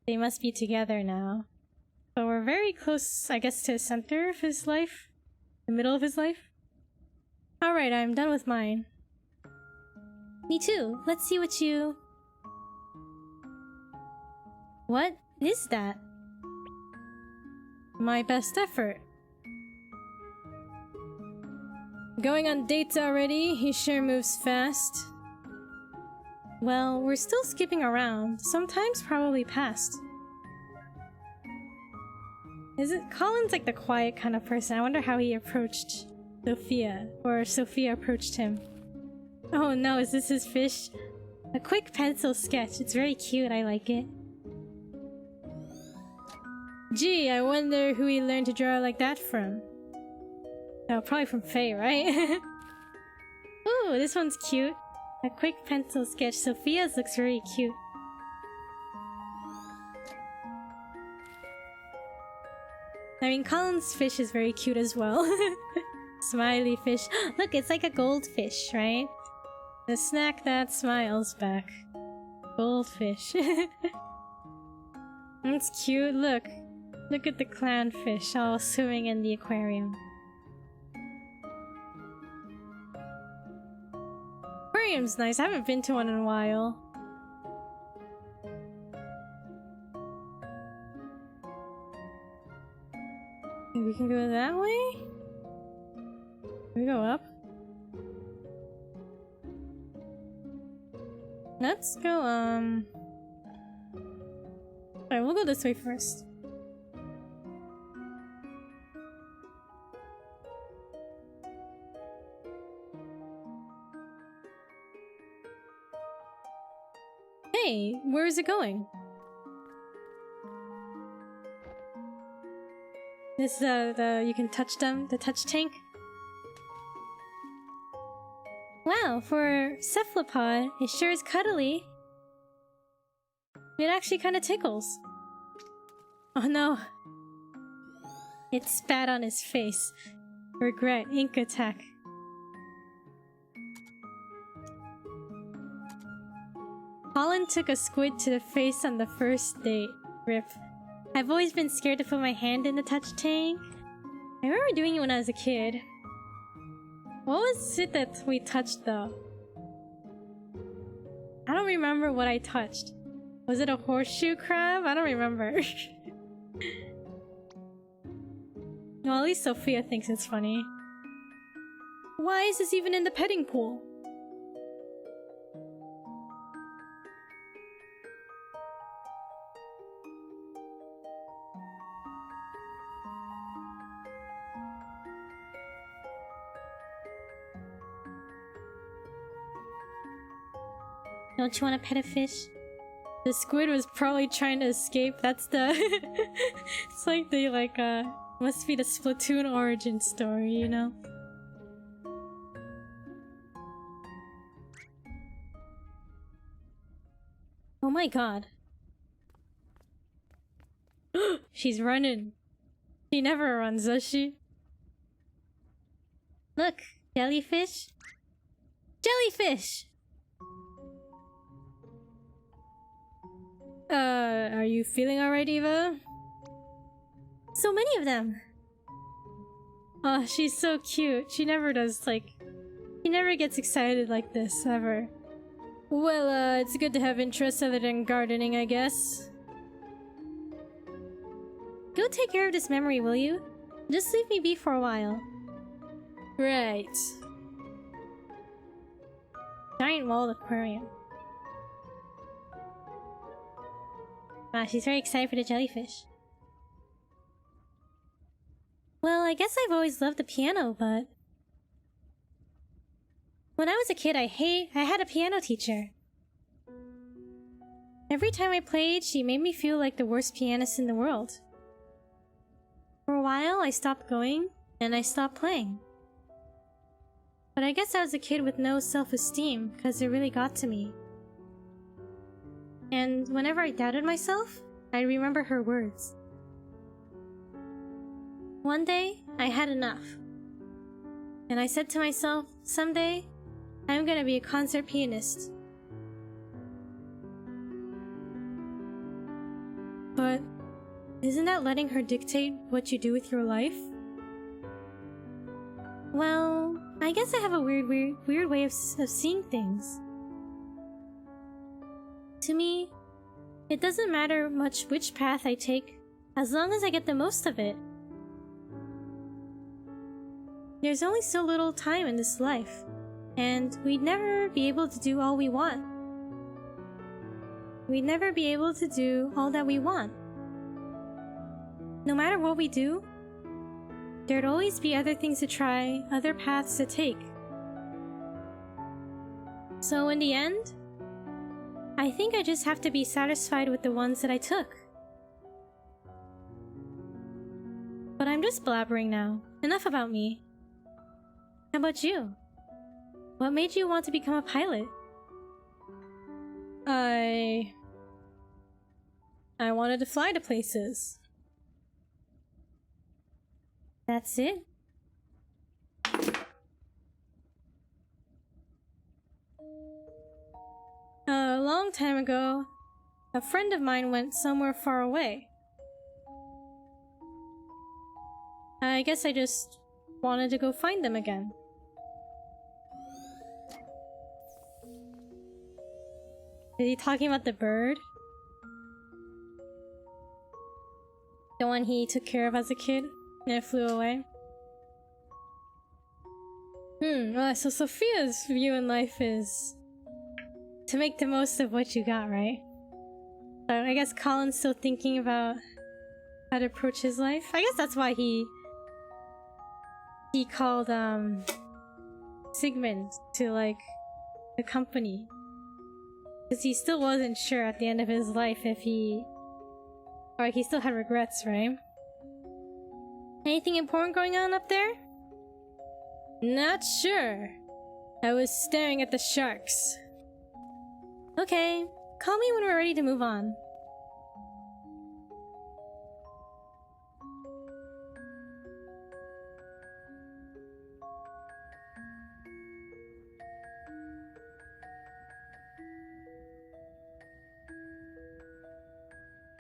they must be together now. So we're very close, I guess, to the center of his life. The middle of his life. Alright, I'm done with mine. Me too. Let's see what you... What is that? My best effort. Going on dates already? He sure moves fast. Well, we're still skipping around. Sometimes probably past. Is it Colin's like the quiet kind of person? I wonder how he approached Sophia. Or Sophia approached him. Oh no, is this his fish? A quick pencil sketch. It's very cute, I like it. Gee, I wonder who he learned to draw like that from. Oh, probably from Faye, right? Ooh, this one's cute. A quick pencil sketch. Sophia's looks very cute. I mean, Colin's fish is very cute as well. Smiley fish. Look, it's like a goldfish, right? The snack that smiles back. Goldfish. That's cute, look. Look at the clownfish all swimming in the aquarium. Aquarium's nice, I haven't been to one in a while. We can go that way? Can we go up? Let's go, Alright, we'll go this way first. Hey, where is it going? This you can touch them, the touch tank. Wow, for cephalopod, it sure is cuddly. It actually kind of tickles. Oh no. It spat on his face. Regret, ink attack. Colin took a squid to the face on the first date. Rip. I've always been scared to put my hand in the touch tank. I remember doing it when I was a kid. What was it that we touched though? I don't remember what I touched. Was it a horseshoe crab? I don't remember. Well, at least Sophia thinks it's funny. Why is this even in the petting pool? Don't you want to pet a fish? The squid was probably trying to escape. That's the... It's like the, must be the Splatoon origin story, you know? Oh my god. She's running. She never runs, does she? Look, jellyfish. Jellyfish! Are you feeling alright, Eva? So many of them! Oh, she's so cute. She never does, she never gets excited like this, ever. Well, it's good to have interests other than gardening, I guess. Go take care of this memory, will you? Just leave me be for a while. Right. Giant walled aquarium. Wow, she's very excited for the jellyfish. Well, I guess I've always loved the piano, but... When I was a kid, I had a piano teacher. Every time I played, she made me feel like the worst pianist in the world. For a while, I stopped going, and I stopped playing. But I guess I was a kid with no self-esteem, because it really got to me. And whenever I doubted myself, I remember her words. One day, I had enough. And I said to myself, someday, I'm gonna be a concert pianist. But isn't that letting her dictate what you do with your life? Well, I guess I have a weird way of seeing things. To me, it doesn't matter much which path I take, as long as I get the most of it. There's only so little time in this life, and we'd never be able to do all we want. We'd never be able to do all that we want. No matter what we do, there'd always be other things to try, other paths to take. So in the end, I think I just have to be satisfied with the ones that I took. But I'm just blabbering now. Enough about me. How about you? What made you want to become a pilot? I wanted to fly to places. That's it? A long time ago, a friend of mine went somewhere far away. I guess I just wanted to go find them again. Is he talking about the bird? The one he took care of as a kid and it flew away? Well, so Sophia's view in life is to make the most of what you got, right? So I guess Colin's still thinking about how to approach his life. I guess that's why he called Sigmund to like the company, because he still wasn't sure at the end of his life if he still had regrets, right? Anything important going on up there? Not sure. I was staring at the sharks. Okay, call me when we're ready to move on.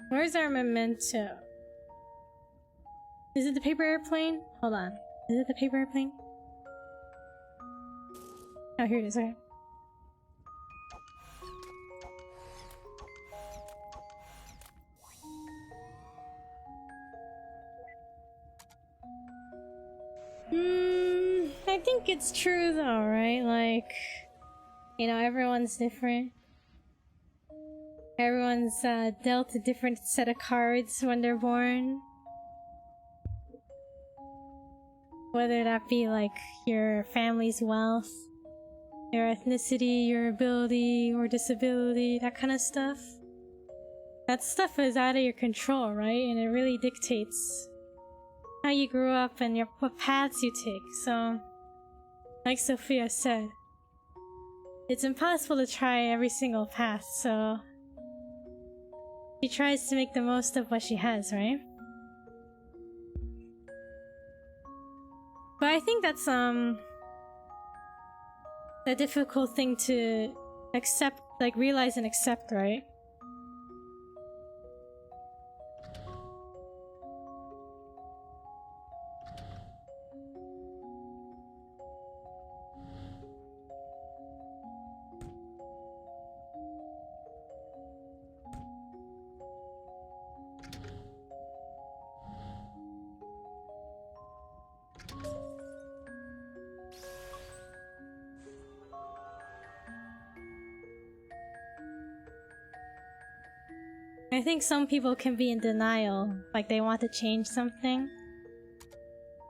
Where's our memento? Is it the paper airplane? Hold on. Is it the paper airplane? Oh, here it is, okay. I think it's true though, right? Like, you know, everyone's different. Everyone's dealt a different set of cards when they're born. Whether that be like your family's wealth, your ethnicity, your ability or disability, that kind of stuff. That stuff is out of your control, right? And it really dictates how you grew up and what paths you take. So, like Sophia said, it's impossible to try every single path, so she tries to make the most of what she has, right? But I think that's a difficult thing to accept, like realize and accept, right? I think some people can be in denial, like they want to change something,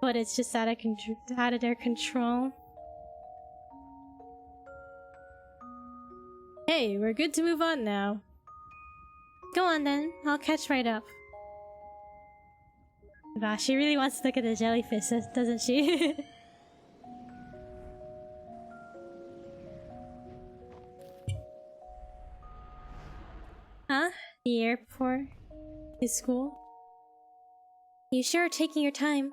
but it's just out of their control. Hey, we're good to move on now. Go on then, I'll catch right up. Gosh, she really wants to look at the jellyfish, doesn't she? Huh? The airport? His school? You sure are taking your time.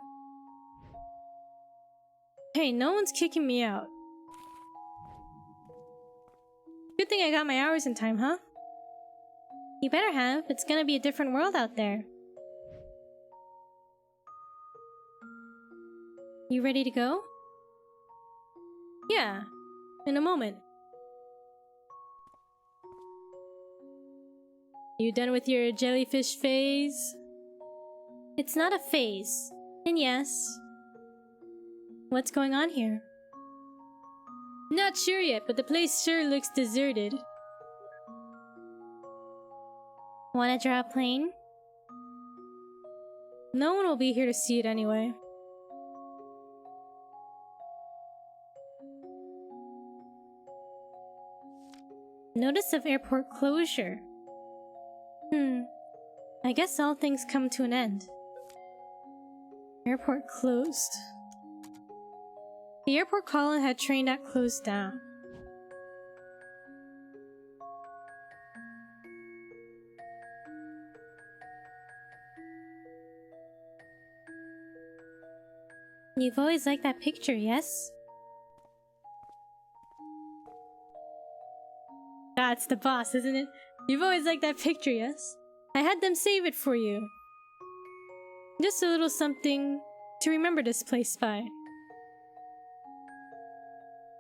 Hey, no one's kicking me out. Good thing I got my hours in time, huh? You better have. It's gonna be a different world out there. You ready to go? Yeah, in a moment. You done with your jellyfish phase? It's not a phase. And yes. What's going on here? Not sure yet, but the place sure looks deserted. Wanna draw a plane? No one will be here to see it anyway. Notice of airport closure. I guess all things come to an end. Airport closed. The airport Colin had trained at closed down. You've always liked that picture, yes? That's the boss, isn't it? You've always liked that picture, yes? I had them save it for you. Just a little something to remember this place by.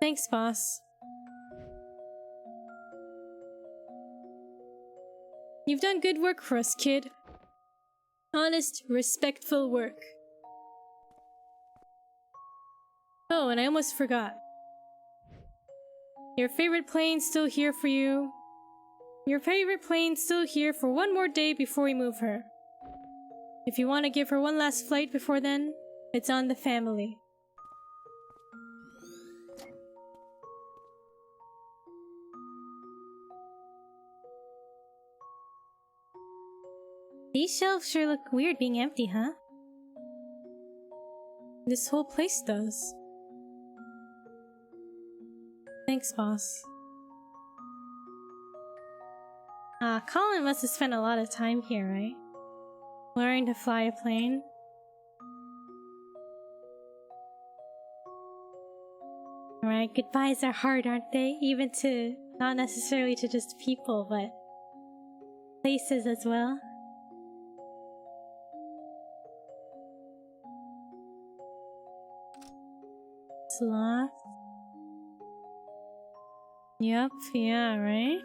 Thanks, boss. You've done good work for us, kid. Honest, respectful work. Oh, and I almost forgot. Your favorite plane's still here for you. Your favorite plane's still here for one more day before we move her. If you want to give her one last flight before then, it's on the family. These shelves sure look weird being empty, huh? This whole place does. Thanks, boss. Colin must have spent a lot of time here, right? Learning to fly a plane. Alright, goodbyes are hard, aren't they? Even to, not necessarily to just people, but places as well. Sloth. Yup, yeah, right?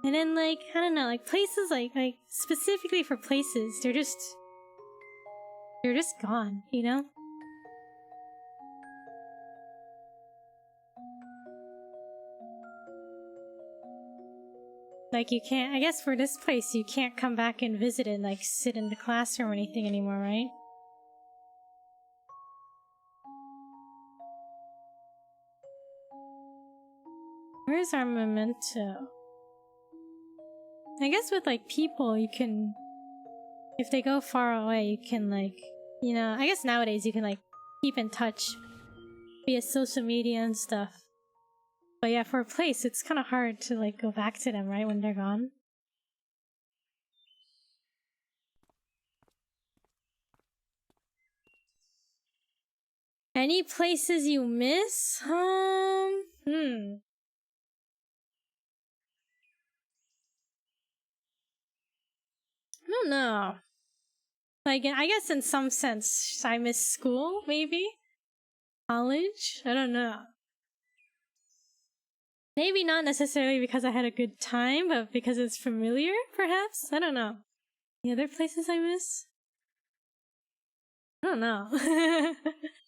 And then, like, I don't know, like places like specifically for places, they're just gone, you know? Like you can't, I guess for this place, you can't come back and visit and like sit in the classroom or anything anymore, right? Where's our memento? I guess with like people, you can, if they go far away, you can like, you know, I guess nowadays you can like keep in touch via social media and stuff. But yeah, for a place, it's kind of hard to like go back to them, right, when they're gone. Any places you miss? I don't know. Like, I guess in some sense, I miss school, maybe? College? I don't know. Maybe not necessarily because I had a good time, but because it's familiar, perhaps? I don't know. The other places I miss? I don't know.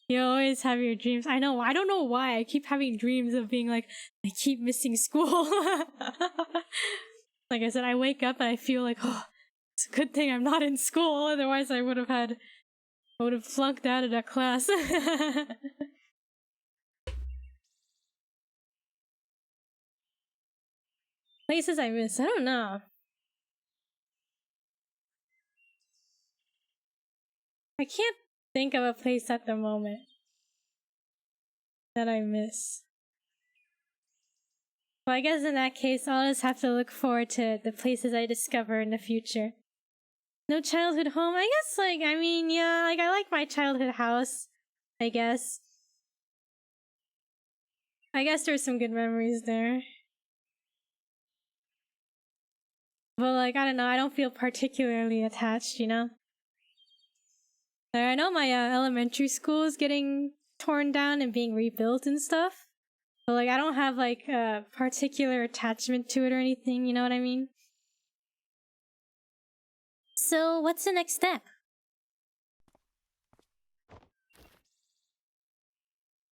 You always have your dreams. I know, I don't know why I keep having dreams of being like, I keep missing school. Like I said, I wake up and I feel like, oh, it's a good thing I'm not in school, otherwise I would have flunked out of that class. Places I miss, I don't know. I can't think of a place at the moment that I miss. Well, I guess in that case, I'll just have to look forward to the places I discover in the future. No childhood home? I guess, like, I mean, yeah, like, I like my childhood house, I guess. I guess there's some good memories there. But, like, I don't know, I don't feel particularly attached, you know? I know my elementary school is getting torn down and being rebuilt and stuff. But, like, I don't have, like, a particular attachment to it or anything, you know what I mean? So, what's the next step?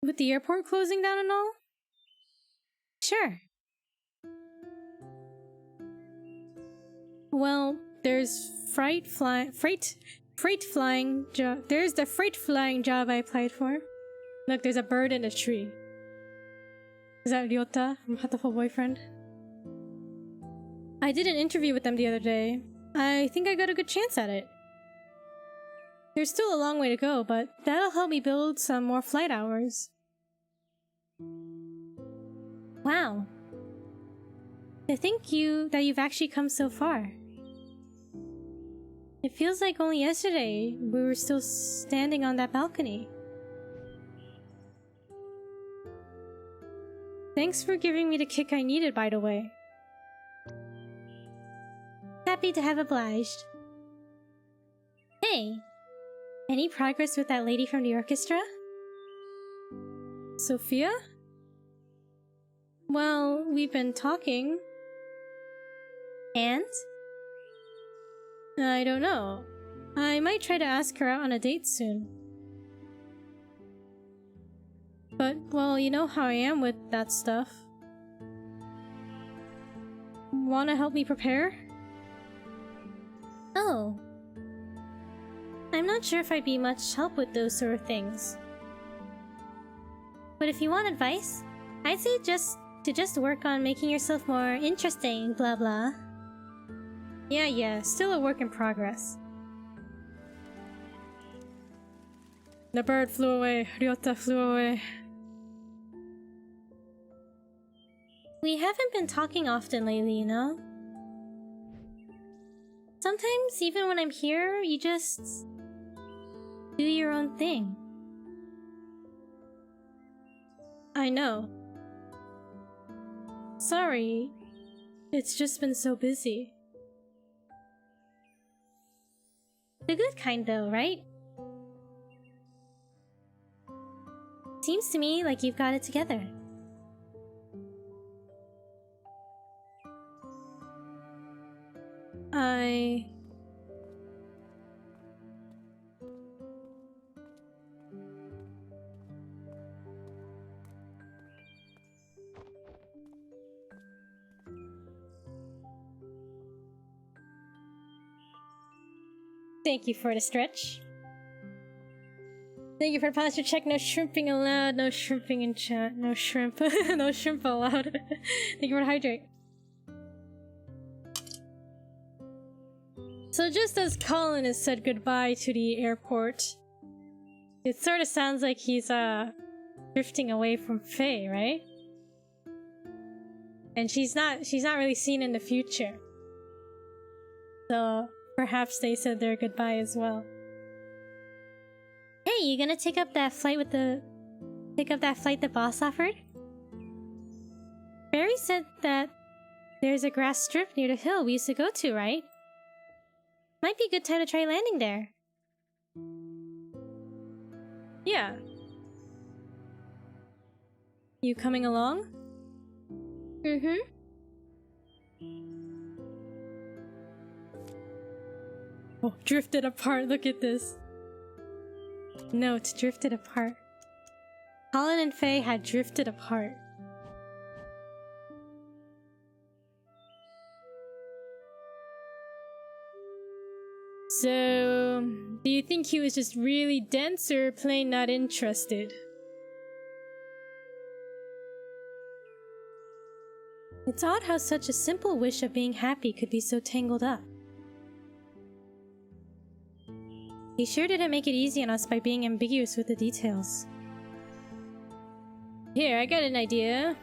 With the airport closing down and all? Sure. Well, there's freight flying job. There's the freight flying job I applied for. Look, there's a bird in a tree. Is that Ryota from Hatoful Boyfriend? I did an interview with them the other day. I think I got a good chance at it. There's still a long way to go, but that'll help me build some more flight hours. Wow. To think that you've actually come so far. It feels like only yesterday we were still standing on that balcony. Thanks for giving me the kick I needed, by the way. Happy to have obliged. Hey! Any progress with that lady from the orchestra? Sophia? Well, we've been talking. And? I don't know. I might try to ask her out on a date soon. But, well, you know how I am with that stuff. Wanna help me prepare? Oh. I'm not sure if I'd be much help with those sort of things. But if you want advice, I'd say just work on making yourself more interesting, blah blah. Yeah, still a work in progress. The bird flew away. Ryota flew away. We haven't been talking often lately, you know? Sometimes, even when I'm here, you just do your own thing. I know. Sorry. It's just been so busy. The good kind though, right? Seems to me like you've got it together. Thank you for the stretch. Thank you for the posture check. No shrimping allowed. No shrimping in chat. No shrimp. No shrimp allowed. Thank you for the hydrate. So just as Colin has said goodbye to the airport, it sort of sounds like he's drifting away from Faye, right? And she's not really seen in the future. So perhaps they said their goodbye as well. Hey, you gonna take up that flight the boss offered? Barry said that there's a grass strip near the hill we used to go to, right? Might be a good time to try landing there. Yeah. You coming along? Mm-hmm. Oh, drifted apart, look at this. Note, drifted apart. Colin and Faye had drifted apart. So, do you think he was just really dense or plain not interested? It's odd how such a simple wish of being happy could be so tangled up. He sure didn't make it easy on us by being ambiguous with the details. Here, I got an idea.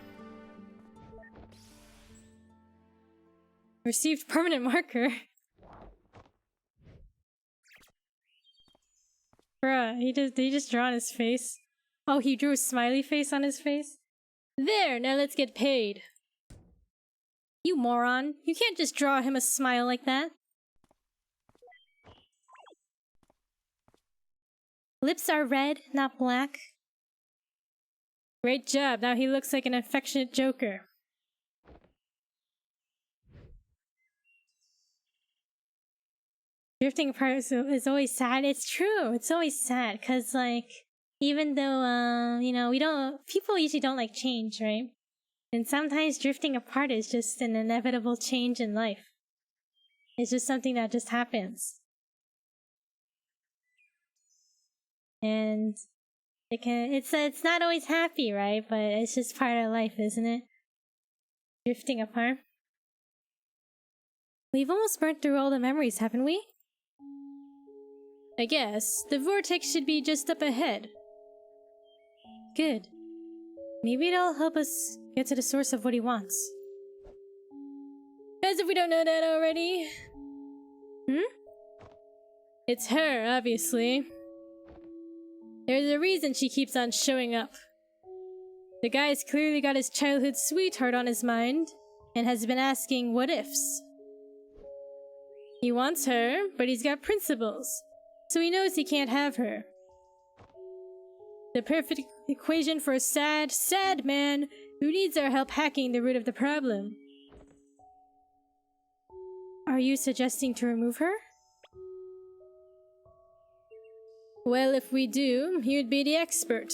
Received permanent marker. Bruh, did he just draw on his face? Oh, he drew a smiley face on his face? There, now let's get paid. You moron. You can't just draw him a smile like that. Lips are red, not black. Great job, now he looks like an affectionate joker. Drifting apart is always sad. It's true, it's always sad, cause like, even though, you know, people usually don't like change, right? And sometimes drifting apart is just an inevitable change in life. It's just something that just happens. And it's not always happy, right? But it's just part of life, isn't it? Drifting apart. We've almost burnt through all the memories, haven't we? I guess. The vortex should be just up ahead. Good. Maybe it'll help us get to the source of what he wants. As if we don't know that already. It's her, obviously. There's a reason she keeps on showing up. The guy's clearly got his childhood sweetheart on his mind, and has been asking what ifs. He wants her, but he's got principles, so he knows he can't have her. The perfect equation for a sad, sad man who needs our help hacking the root of the problem. Are you suggesting to remove her? Well, if we do, he would be the expert.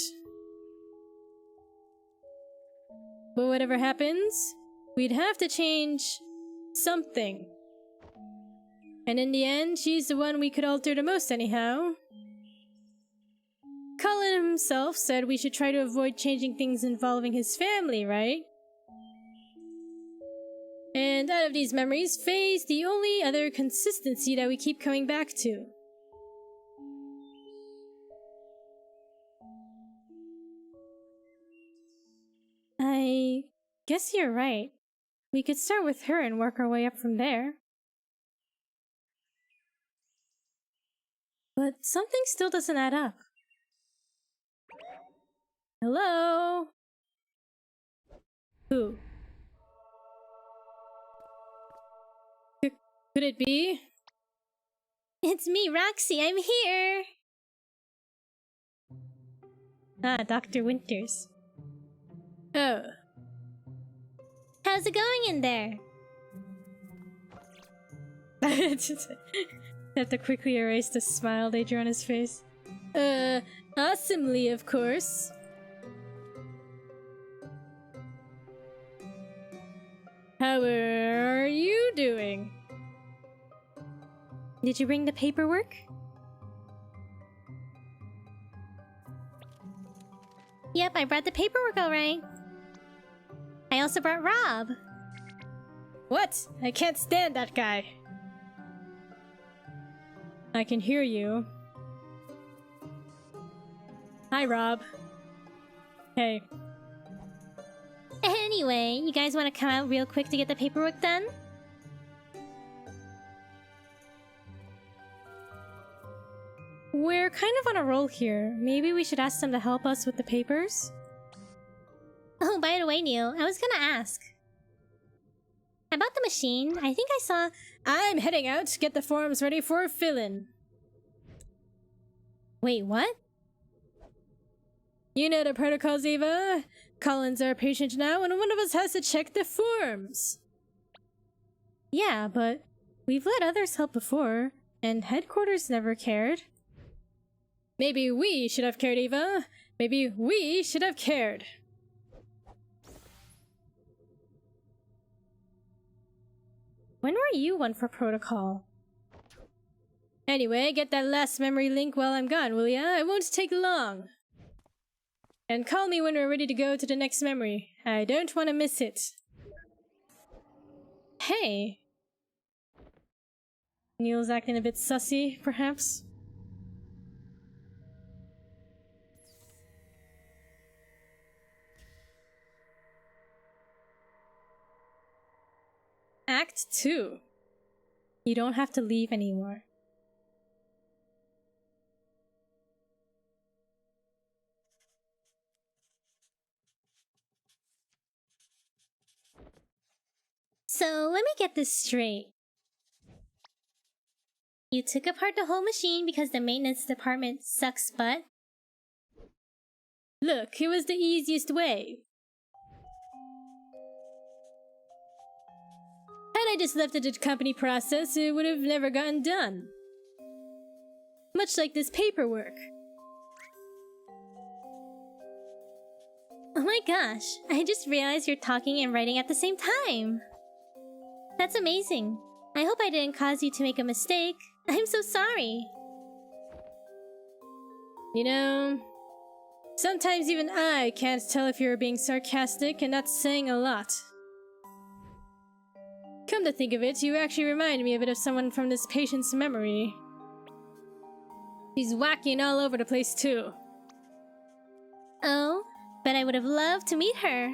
But whatever happens, we'd have to change something. And in the end, she's the one we could alter the most anyhow. Colin himself said we should try to avoid changing things involving his family, right? And out of these memories, Faye's the only other consistency that we keep coming back to. I guess you're right. We could start with her and work our way up from there. But something still doesn't add up. Hello? Who? Could it be? It's me, Roxy. I'm here! Ah, Dr. Winters. Oh. How's it going in there? Just have to quickly erase the smile they drew on his face. Awesomely, of course. How are you doing? Did you bring the paperwork? Yep, I brought the paperwork alright. I also brought Rob. What? I can't stand that guy. I can hear you. Hi, Rob. Hey. Anyway, you guys want to come out real quick to get the paperwork done? We're kind of on a roll here. Maybe we should ask them to help us with the papers? Oh, by the way, Neil, I was gonna ask. About the machine, I think I saw... I'm heading out to get the forms ready for fill-in. Wait, what? You know the protocols, Eva. Colin's our patient now, and one of us has to check the forms. Yeah, but we've let others help before, and headquarters never cared. Maybe we should have cared, Eva. Maybe we should have cared. When were you one for protocol? Anyway, get that last memory link while I'm gone, will ya? It won't take long. And call me when we're ready to go to the next memory. I don't want to miss it. Hey. Neil's acting a bit sussy, perhaps? Act 2. You don't have to leave anymore. So, let me get this straight. You took apart the whole machine because the maintenance department sucks butt? Look, it was the easiest way. Had I just left it to the company process, it would have never gotten done. Much like this paperwork. Oh my gosh, I just realized you're talking and writing at the same time. That's amazing. I hope I didn't cause you to make a mistake. I'm so sorry. You know, sometimes even I can't tell if you're being sarcastic, and that's saying a lot. Come to think of it, you actually remind me a bit of someone from this patient's memory. She's wacky and all over the place too. Oh, but I would have loved to meet her.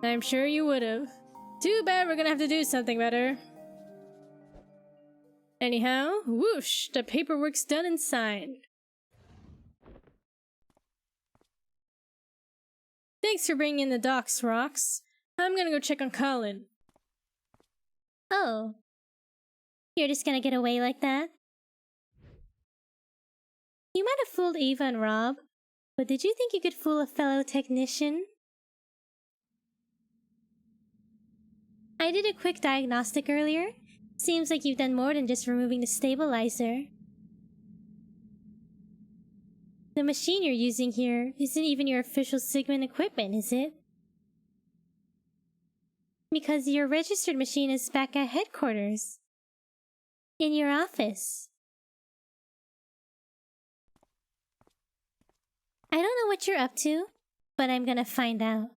I'm sure you would have. Too bad we're gonna have to do something better. Anyhow, whoosh, the paperwork's done and signed. Thanks for bringing in the docs, Rox. I'm gonna go check on Colin. Oh. You're just gonna get away like that? You might have fooled Ava and Rob, but did you think you could fool a fellow technician? I did a quick diagnostic earlier. Seems like you've done more than just removing the stabilizer. The machine you're using here isn't even your official Sigmund equipment, is it? Because your registered machine is back at headquarters. In your office. I don't know what you're up to, but I'm gonna find out.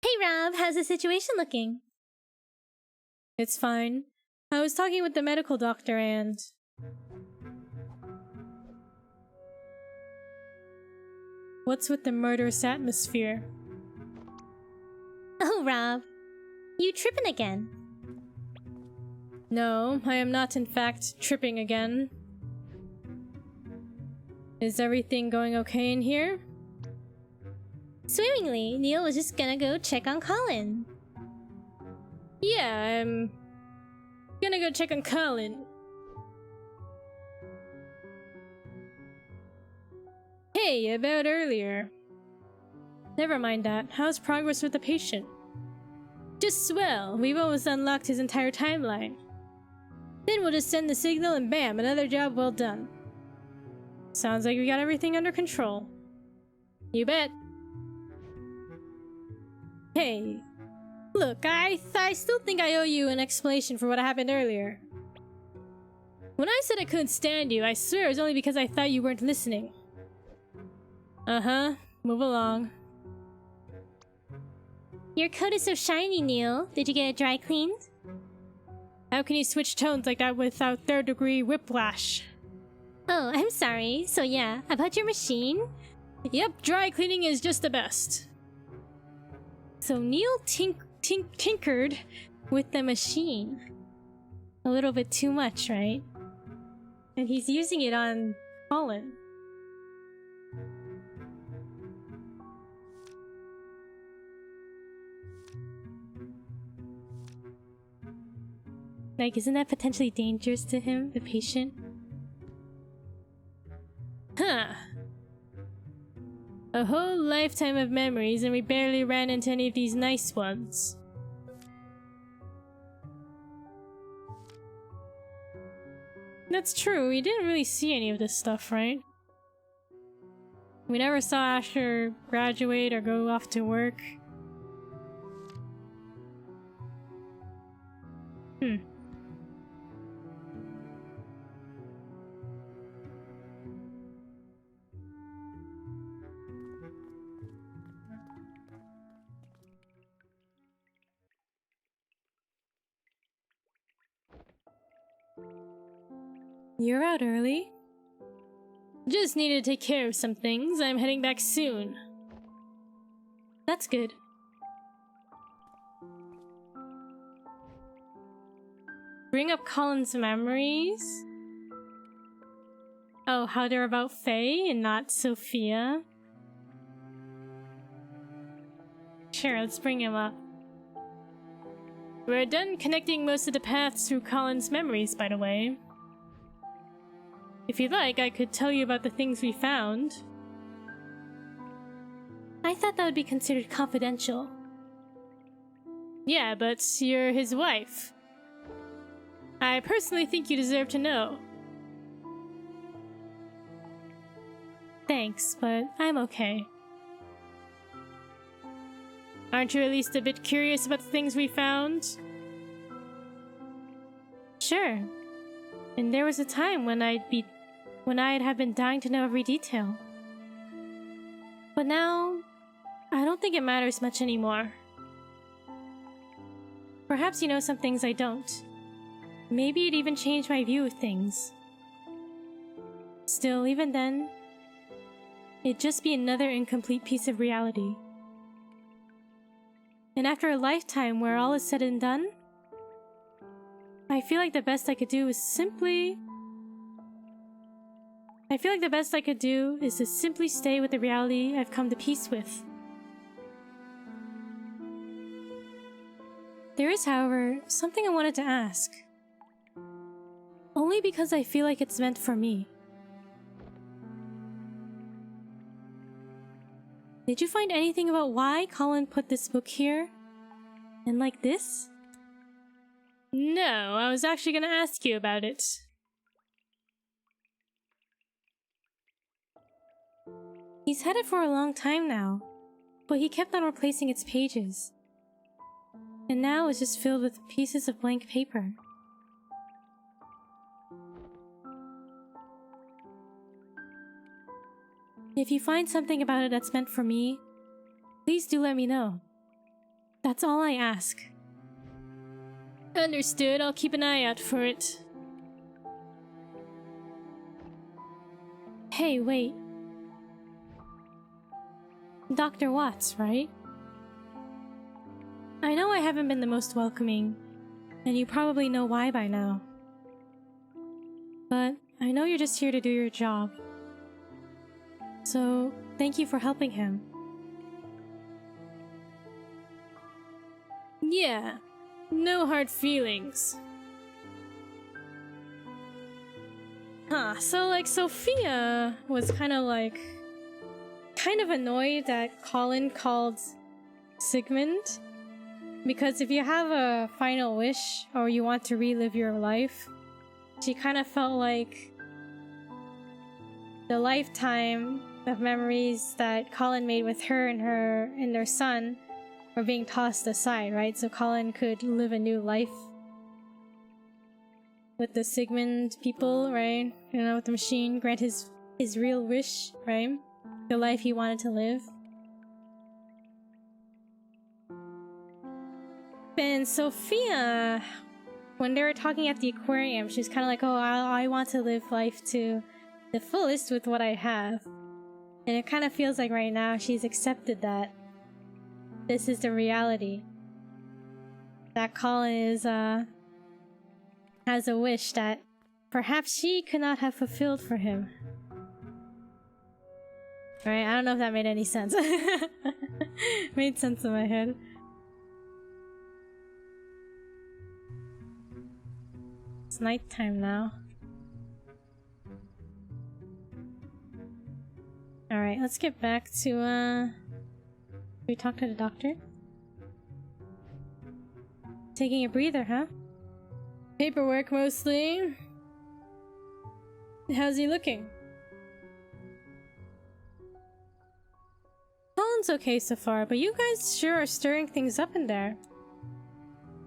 Hey Rob, how's the situation looking? It's fine. I was talking with the medical doctor and... What's with the murderous atmosphere? Oh, Rob. You tripping again? No, I am not in fact tripping again. Is everything going okay in here? Swimmingly, Neil was just gonna go check on Colin. Yeah, I'm gonna go check on Colin. Hey, about earlier. Never mind that. How's progress with the patient? Just swell. We've almost unlocked his entire timeline. Then we'll just send the signal and bam, another job well done. Sounds like we got everything under control. You bet. Hey. Look, I still think I owe you an explanation for what happened earlier. When I said I couldn't stand you, I swear it was only because I thought you weren't listening. Uh-huh. Move along. Your coat is so shiny, Neil. Did you get it dry cleaned? How can you switch tones like that without third-degree whiplash? Oh, I'm sorry. So yeah, about your machine? Yep, dry cleaning is just the best. So Neil tinkered with the machine. A little bit too much, right? And he's using it on Colin. Like, isn't that potentially dangerous to him, the patient? Huh. A whole lifetime of memories and we barely ran into any of these nice ones. That's true, we didn't really see any of this stuff, right? We never saw Asher graduate or go off to work. You're out early? Just needed to take care of some things. I'm heading back soon. That's good. Bring up Colin's memories? Oh, how they're about Faye and not Sophia? Sure, let's bring him up. We're done connecting most of the paths through Colin's memories, by the way. If you'd like, I could tell you about the things we found. I thought that would be considered confidential. Yeah, but you're his wife. I personally think you deserve to know. Thanks, but I'm okay. Aren't you at least a bit curious about the things we found? Sure. And there was a time when I'd have been dying to know every detail. But now, I don't think it matters much anymore. Perhaps you know some things I don't. Maybe it even changed my view of things. Still, even then, it'd just be another incomplete piece of reality. And after a lifetime where all is said and done, I feel like the best I could do is to simply stay with the reality I've come to peace with. There is, however, something I wanted to ask. Only because I feel like it's meant for me. Did you find anything about why Colin put this book here? And like this? No, I was actually gonna ask you about it. He's had it for a long time now, but he kept on replacing its pages. And now it's just filled with pieces of blank paper. If you find something about it that's meant for me, please do let me know. That's all I ask. Understood, I'll keep an eye out for it. Hey, wait. Dr. Watts, right? I know I haven't been the most welcoming, and you probably know why by now. But I know you're just here to do your job. So, thank you for helping him. Yeah, no hard feelings. Huh, so like Sophia was kind of annoyed that Colin called Sigmund. Because if you have a final wish or you want to relive your life, she kind of felt like the lifetime of memories that Colin made with her and their son were being tossed aside, right? So Colin could live a new life with the Sigmund people, right? You know, with the machine, grant his real wish, right? The life he wanted to live. And Sophia, when they were talking at the aquarium, she was kind of like, oh, I want to live life to the fullest with what I have. And it kind of feels like right now she's accepted that this is the reality. That Colin is, has a wish that perhaps she could not have fulfilled for him. Right? I don't know if that made any sense. Made sense in my head. It's nighttime now. Alright, let's get back to, we talk to the doctor? Taking a breather, huh? Paperwork, mostly. How's he looking? Colin's okay so far, but you guys sure are stirring things up in there.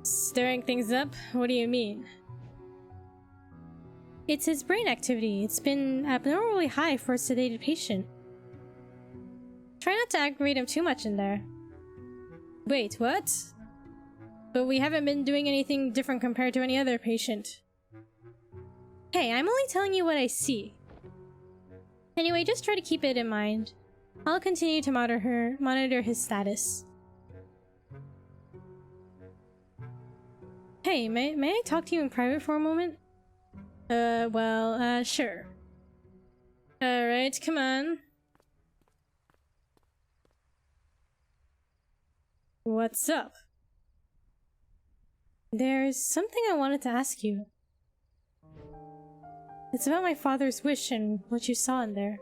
Stirring things up? What do you mean? It's his brain activity. It's been abnormally high for a sedated patient. Try not to aggravate him too much in there. Wait, what? But we haven't been doing anything different compared to any other patient. Hey, I'm only telling you what I see. Anyway, just try to keep it in mind. I'll continue to monitor his status. Hey, may I talk to you in private for a moment? Sure. Alright, come on. What's up? There's something I wanted to ask you. It's about my father's wish and what you saw in there.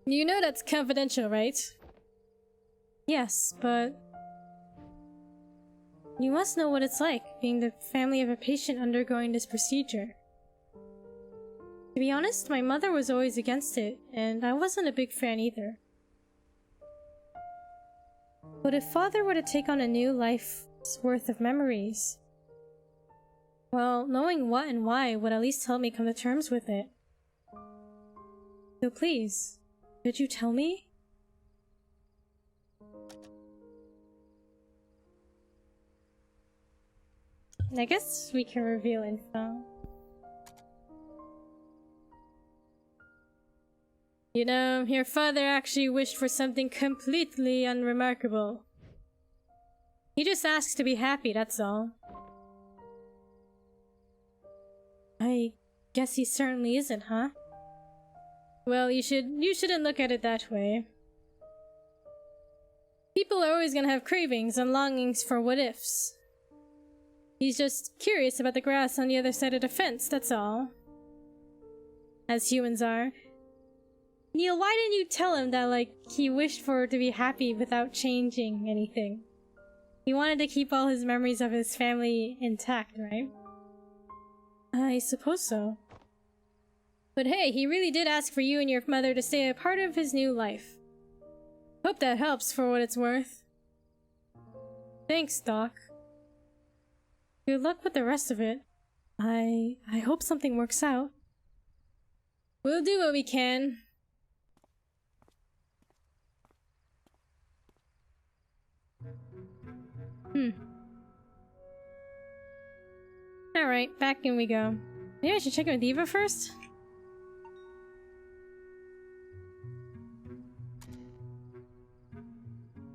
You know that's confidential, right? Yes, but... you must know what it's like, being the family of a patient undergoing this procedure. To be honest, my mother was always against it, and I wasn't a big fan either. But if father were to take on a new life's worth of memories, well, knowing what and why would at least help me come to terms with it. So please, could you tell me? I guess we can reveal info. You know, your father actually wished for something completely unremarkable. He just asks to be happy, that's all. I guess he certainly isn't, huh? Well, you shouldn't look at it that way. People are always gonna have cravings and longings for what-ifs. He's just curious about the grass on the other side of the fence, that's all. As humans are. Neil, why didn't you tell him that, like, he wished for to be happy without changing anything? He wanted to keep all his memories of his family intact, right? I suppose so. But hey, he really did ask for you and your mother to stay a part of his new life. Hope that helps for what it's worth. Thanks, Doc. Good luck with the rest of it. I hope something works out. We'll do what we can. Alright, back in we go. Maybe I should check in with Eva first?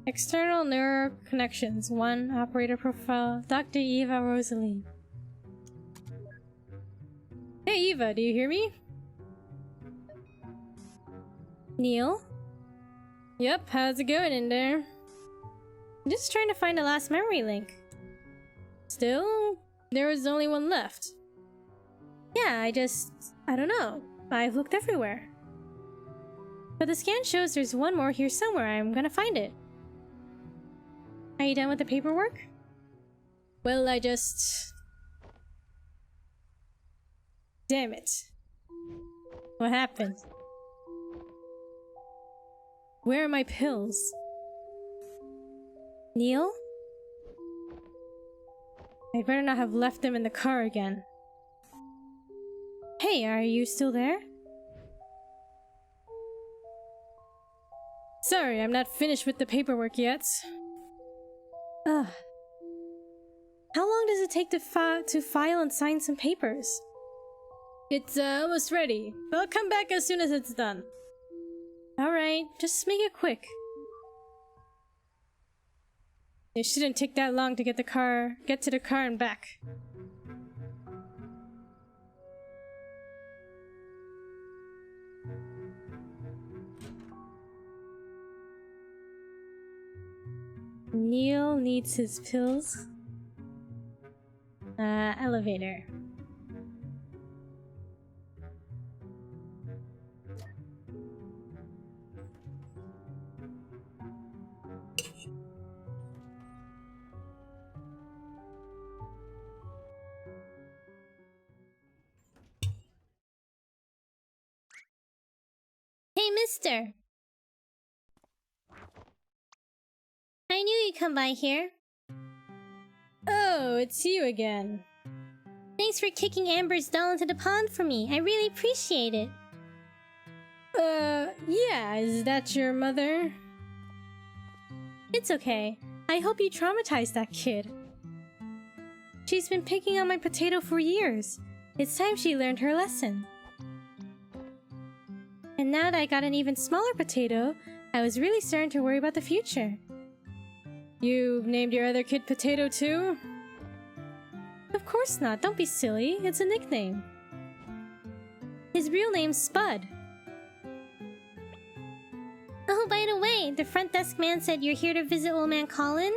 External neural connections. 1. Operator profile. Dr. Eva Rosalie. Hey Eva, do you hear me? Neil? Yep, how's it going in there? I'm just trying to find the last memory link. Still, there was only one left. Yeah, I don't know. I've looked everywhere. But the scan shows there's one more here somewhere. I'm gonna find it. Are you done with the paperwork? Well, damn it. What happened? Where are my pills? Neil? I better not have left them in the car again. Hey, are you still there? Sorry, I'm not finished with the paperwork yet. Ugh. How long does it take to file and sign some papers? It's almost ready. I'll come back as soon as it's done. Alright, just make it quick. It shouldn't take that long to get to the car and back. Neil needs his pills. Elevator. Hey, mister! I knew you'd come by here. Oh, it's you again. Thanks for kicking Amber's doll into the pond for me. I really appreciate it. Yeah, is that your mother? It's okay. I hope you traumatized that kid. She's been picking on my potato for years. It's time she learned her lesson. And now that I got an even smaller potato, I was really starting to worry about the future. You named your other kid Potato too? Of course not, don't be silly. It's a nickname. His real name's Spud. Oh, by the way, the front desk man said you're here to visit old man Colin?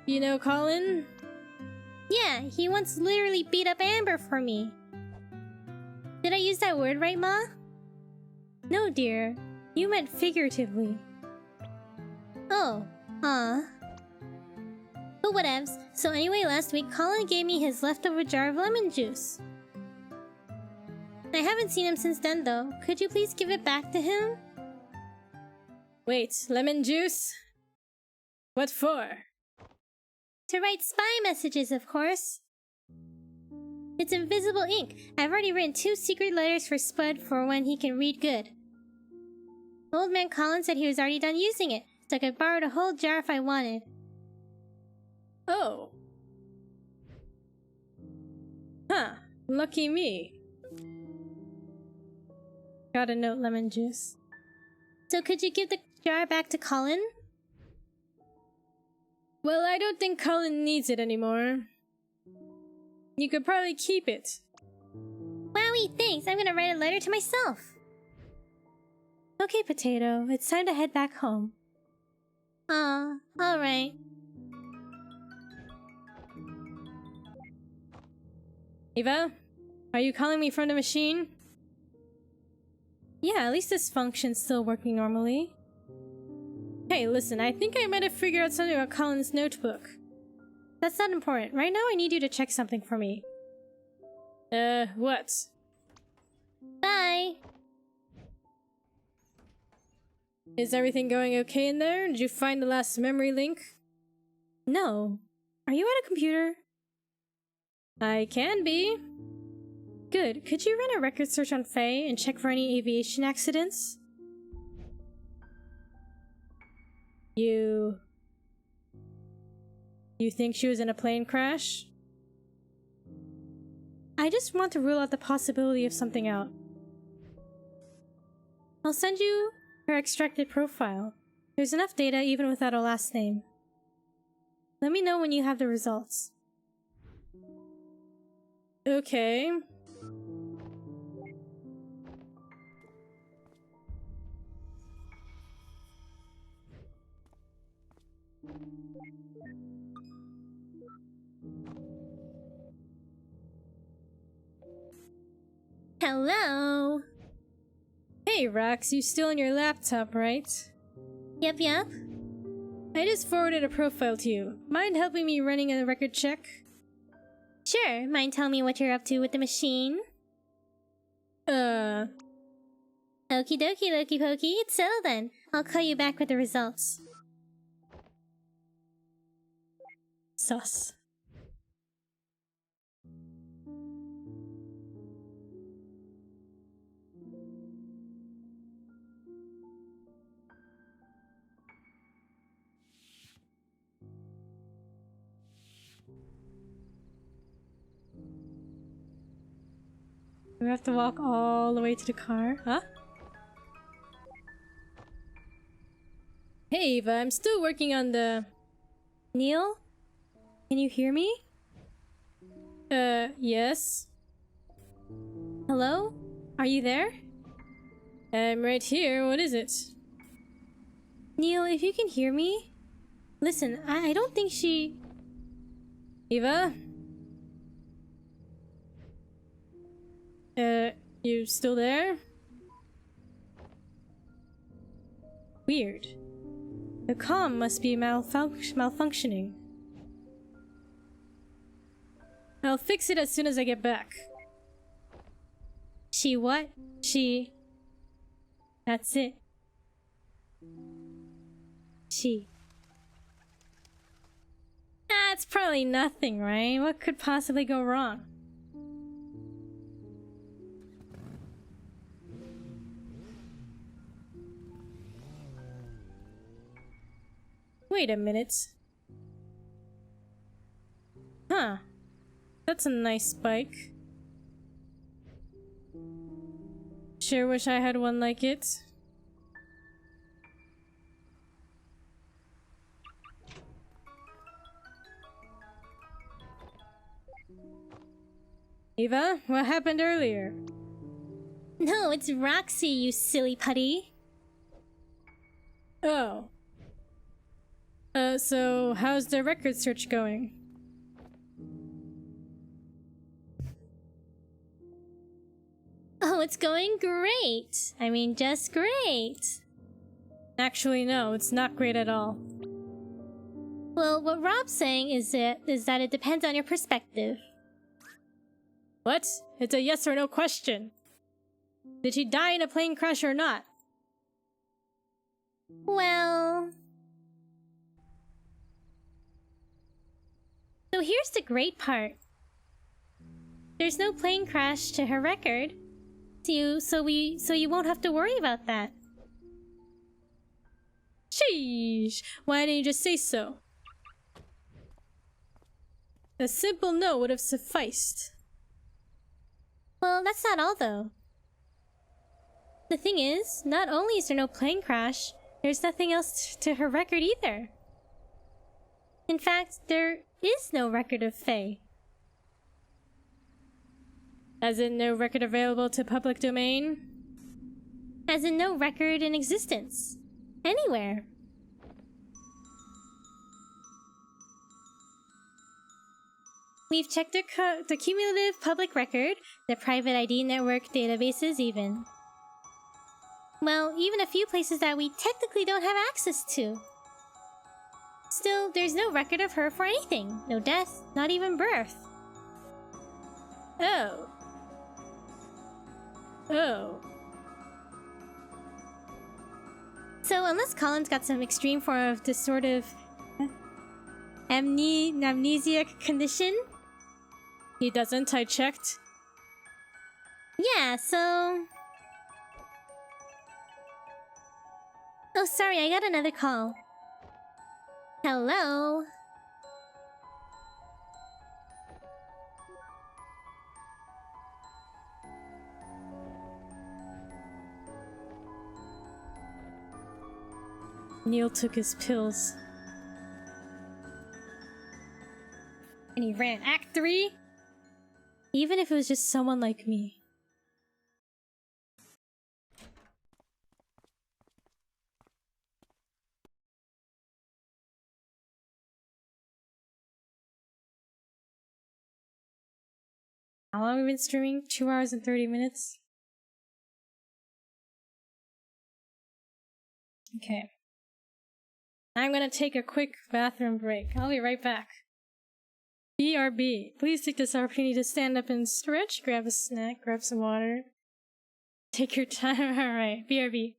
You know Colin? Yeah, he once literally beat up Amber for me. Did I use that word right, Ma? No, dear. You meant figuratively. Oh, but whatevs. So anyway, last week, Colin gave me his leftover jar of lemon juice. I haven't seen him since then, though. Could you please give it back to him? Wait, lemon juice? What for? To write spy messages, of course. It's invisible ink. I've already written 2 secret letters for Spud for when he can read good. Old man Colin said he was already done using it, so I could borrow the whole jar if I wanted. Oh. Huh. Lucky me. Got a note, lemon juice. So could you give the jar back to Colin? Well, I don't think Colin needs it anymore. You could probably keep it. Wowie, thanks. I'm gonna write a letter to myself. Okay, Potato. It's time to head back home. Aw, alright. Eva? Are you calling me from the machine? Yeah, at least this function's still working normally. Hey, listen, I think I might have figured out something about Colin's notebook. That's not important. Right now I need you to check something for me. What? Bye! Is everything going okay in there? Did you find the last memory link? No. Are you at a computer? I can be. Good. Could you run a record search on Faye and check for any aviation accidents? You think she was in a plane crash? I just want to rule out the possibility of something out. I'll send you her extracted profile. There's enough data even without a last name. Let me know when you have the results. Okay. Hello! Hey, Rox, you still on your laptop, right? Yep. I just forwarded a profile to you. Mind helping me running a record check? Sure. Mind telling me what you're up to with the machine? Okie dokie, Loki Pokey. It's settled then. I'll call you back with the results. Sus. We have to walk all the way to the car, huh? Hey Eva, I'm still working on the... Neil? Can you hear me? Yes. Hello? Are you there? I'm right here, what is it? Neil, if you can hear me? Listen, I don't think she... Eva? You still there? Weird. The comm must be malfunctioning. I'll fix it as soon as I get back. She what? She... That's it. She... That's probably nothing, right? What could possibly go wrong? Wait a minute. Huh. That's a nice bike. Sure wish I had one like it. Eva, what happened earlier? No, it's Roxy, you silly putty. Oh. So how's the record search going? Oh, it's going great. I mean, just great. Actually, no, it's not great at all. Well, what Rob's saying is that it depends on your perspective. What? It's a yes or no question. Did she die in a plane crash or not? Well... So here's the great part. There's no plane crash to her record, so you won't have to worry about that. Sheesh! Why didn't you just say so? A simple no would have sufficed. Well, that's not all though. The thing is, not only is there no plane crash, there's nothing else to her record either. In fact, there is no record of Faye. As in no record available to public domain? As in no record in existence. Anywhere. We've checked the cumulative public record, the private ID network databases even. Well, even a few places that we technically don't have access to. Still, there's no record of her for anything. No death, not even birth. Oh. Oh. So unless Colin's got some extreme form of this sort of amnesiac condition. He doesn't, I checked. Yeah, so... Oh, sorry, I got another call. Hello? Neil took his pills. And he ran Act 3? Even if it was just someone like me. How long have we been streaming? 2 hours and 30 minutes? Okay. I'm gonna take a quick bathroom break. I'll be right back. BRB. Please take this opportunity to stand up and stretch, grab a snack, grab some water. Take your time. Alright, BRB.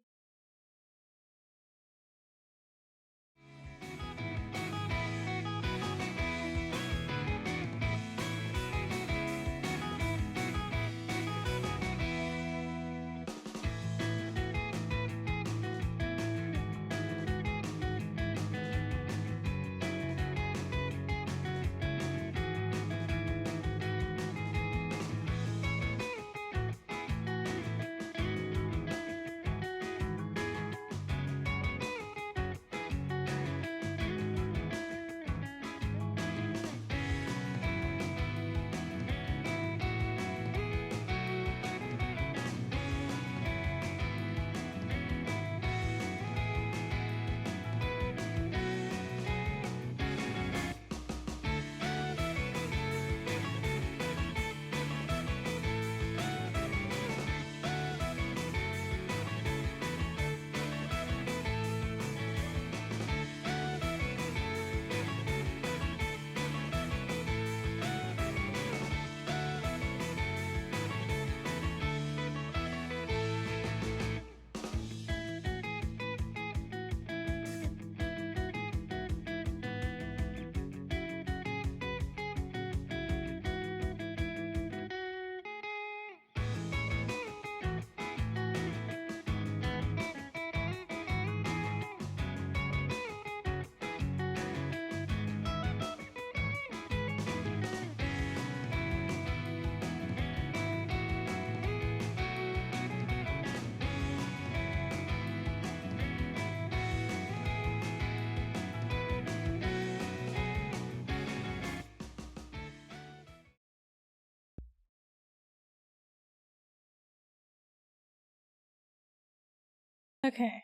Okay.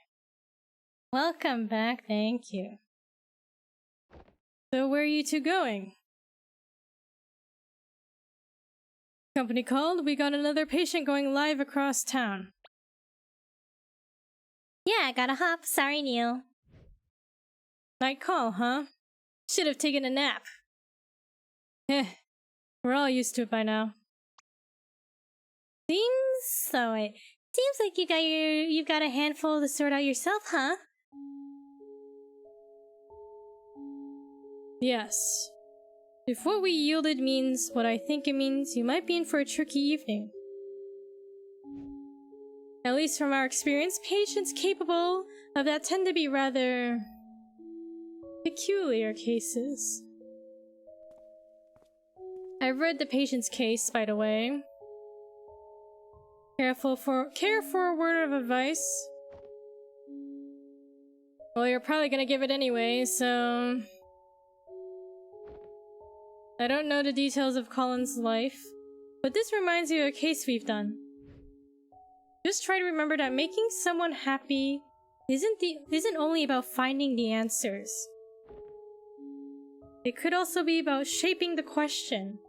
Welcome back, thank you. So where are you two going? Company called, we got another patient going live across town. Yeah, I gotta hop. Sorry, Neil. Night call, huh? Should have taken a nap. Eh, we're all used to it by now. Seems like you've got a handful to sort out yourself, huh? Yes. If what we yielded means what I think it means, you might be in for a tricky evening. At least from our experience, patients capable of that tend to be rather peculiar cases. I've read the patient's case, by the way. Care for a word of advice. Well, you're probably gonna give it anyway, so... I don't know the details of Colin's life, but this reminds me of a case we've done. Just try to remember that making someone happy isn't only about finding the answers. It could also be about shaping the question.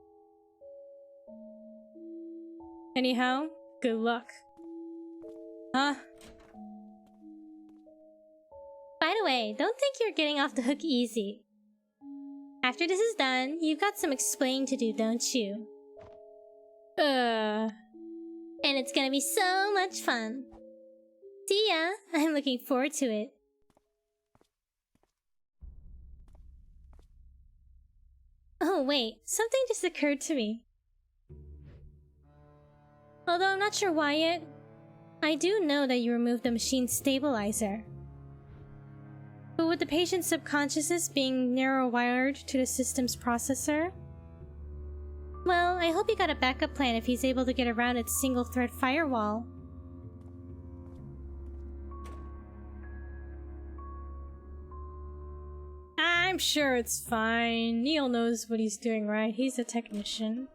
Anyhow, good luck. Huh? By the way, don't think you're getting off the hook easy. After this is done, you've got some explaining to do, don't you? And it's gonna be so much fun. See ya! I'm looking forward to it. Oh wait, something just occurred to me. Although I'm not sure why yet, I do know that you removed the machine's stabilizer. But with the patient's subconsciousness being narrow-wired to the system's processor, well, I hope you got a backup plan if he's able to get around its single-thread firewall. I'm sure it's fine. Neil knows what he's doing, right? He's a technician.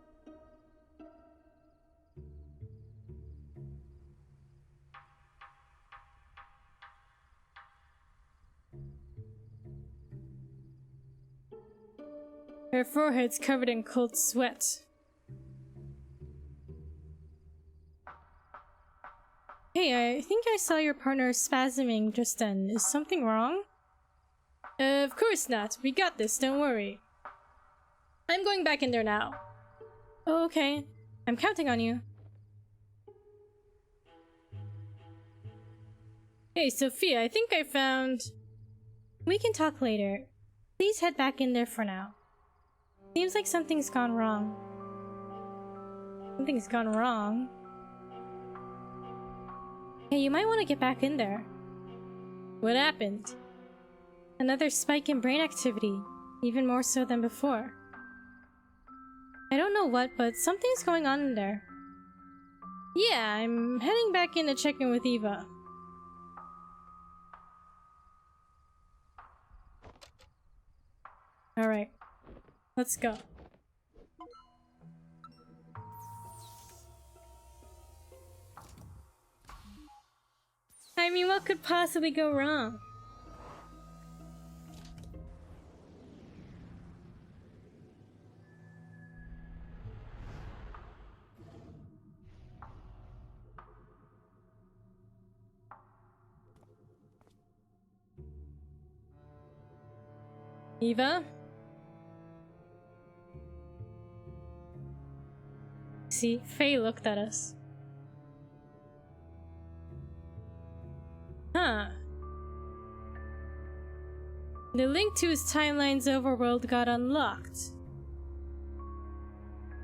Her forehead's covered in cold sweat. Hey, I think I saw your partner spasming just then. Is something wrong? Of course not. We got this, don't worry. I'm going back in there now. Oh, okay. I'm counting on you. Hey, Sophia, I think I found... We can talk later. Please head back in there for now. Seems like something's gone wrong. Something's gone wrong? Hey, you might want to get back in there. What happened? Another spike in brain activity, even more so than before. I don't know what, but something's going on in there. Yeah, I'm heading back in to check in with Eva. Alright, let's go. I mean, what could possibly go wrong? Eva? See, Faye looked at us. Huh. The link to his timeline's overworld got unlocked.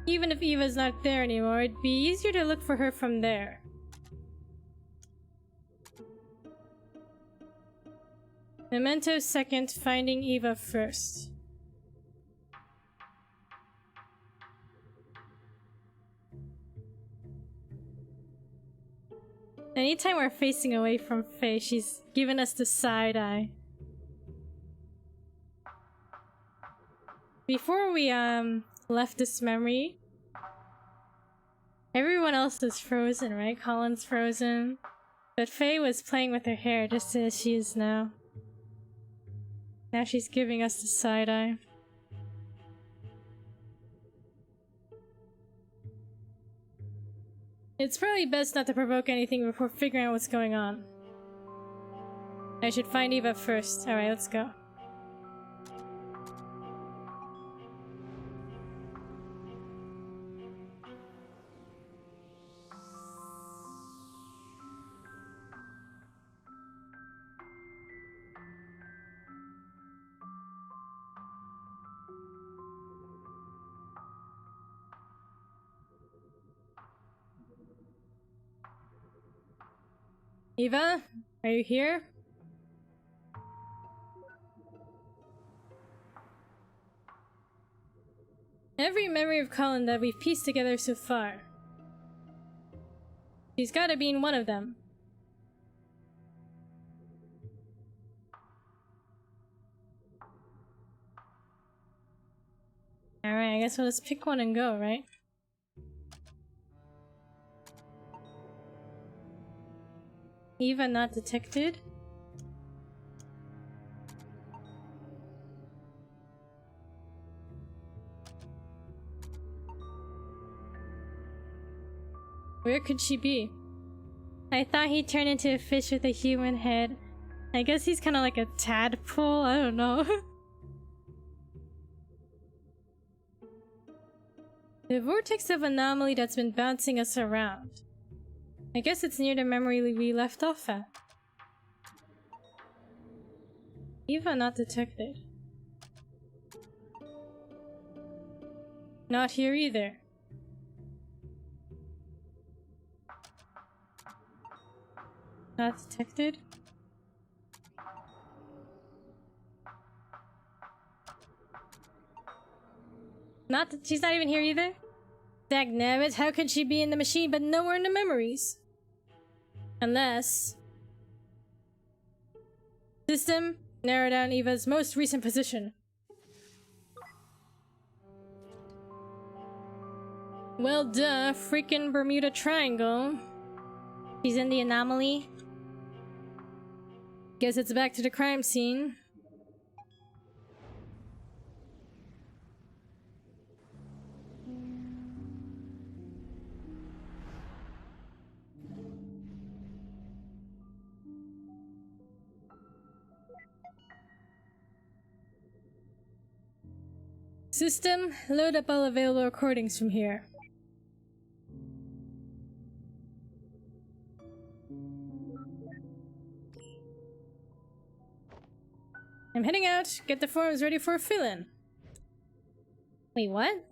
Even if Eva's not there anymore, it'd be easier to look for her from there. Memento second, finding Eva first. Anytime we're facing away from Faye, she's giving us the side eye. Before we left this memory, everyone else is frozen, right? Colin's frozen. But Faye was playing with her hair just as she is now. Now she's giving us the side-eye. It's probably best not to provoke anything before figuring out what's going on. I should find Eva first. Alright, let's go. Eva, are you here? Every memory of Colin that we've pieced together so far. She's gotta be in one of them. Alright, I guess we'll just pick one and go, right? Eva not detected? Where could she be? I thought he turned into a fish with a human head. I guess he's kind of like a tadpole, I don't know. The vortex of anomaly that's been bouncing us around. I guess it's near the memory we left off at. Eva not detected. Not here either. Not detected. She's not even here either? Dagnabbit, how could she be in the machine but nowhere in the memories? Unless... System, narrow down Eva's most recent position. Well duh, freaking Bermuda Triangle. She's in the anomaly. Guess it's back to the crime scene. System, load up all available recordings from here. I'm heading out. Get the forms ready for a fill-in. Wait, what?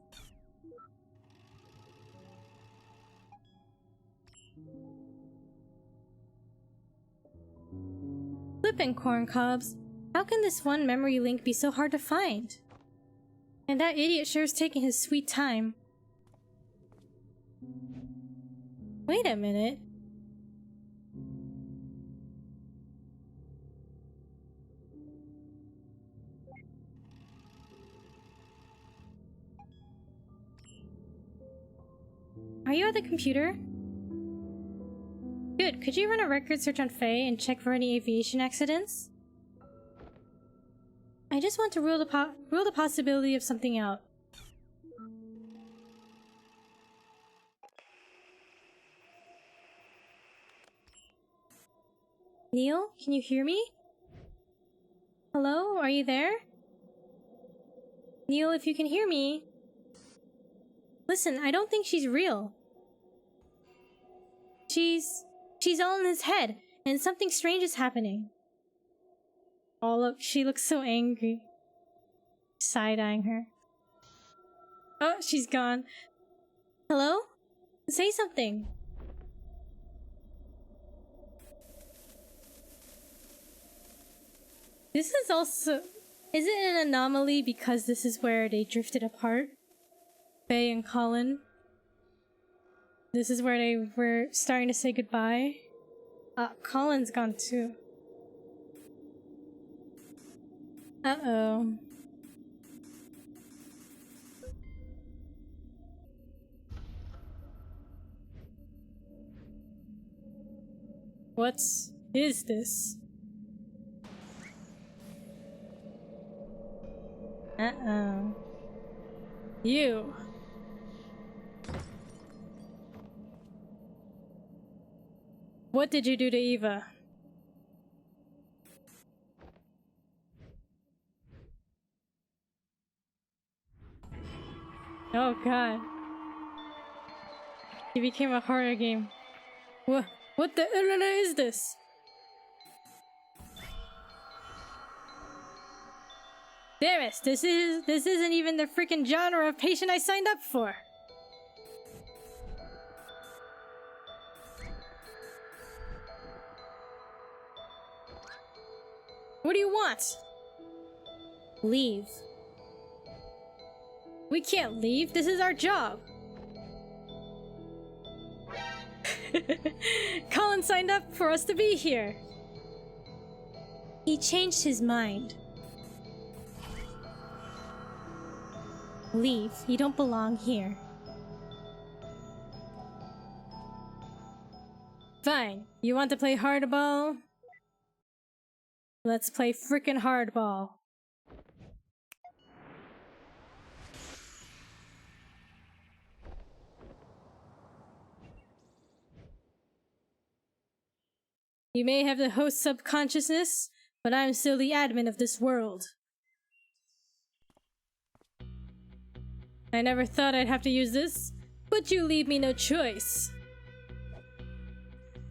Flippin' corn cobs. How can this one memory link be so hard to find? And that idiot sure is taking his sweet time. Wait a minute. Are you at the computer? Good, could you run a record search on Faye and check for any aviation accidents? I just want to rule the possibility of something out. Neil, can you hear me? Hello, are you there? Neil, if you can hear me. Listen, I don't think she's real. She's all in his head, and something strange is happening. Oh look, she looks so angry. Side-eyeing her. Oh, she's gone. Hello? Say something. This is also... Is it an anomaly because this is where they drifted apart? Faye and Colin. This is where they were starting to say goodbye. Colin's gone too. Uh-oh. What is this? Uh-oh. You. What did you do to Eva? Oh god. It became a horror game. What the hell is this? Damn it! This isn't even the freaking genre of patient I signed up for. What do you want? Leave. We can't leave. This is our job. Colin signed up for us to be here. He changed his mind. Leave. You don't belong here. Fine. You want to play hardball? Let's play frickin' hardball. You may have the host subconsciousness, but I'm still the admin of this world. I never thought I'd have to use this, but you leave me no choice.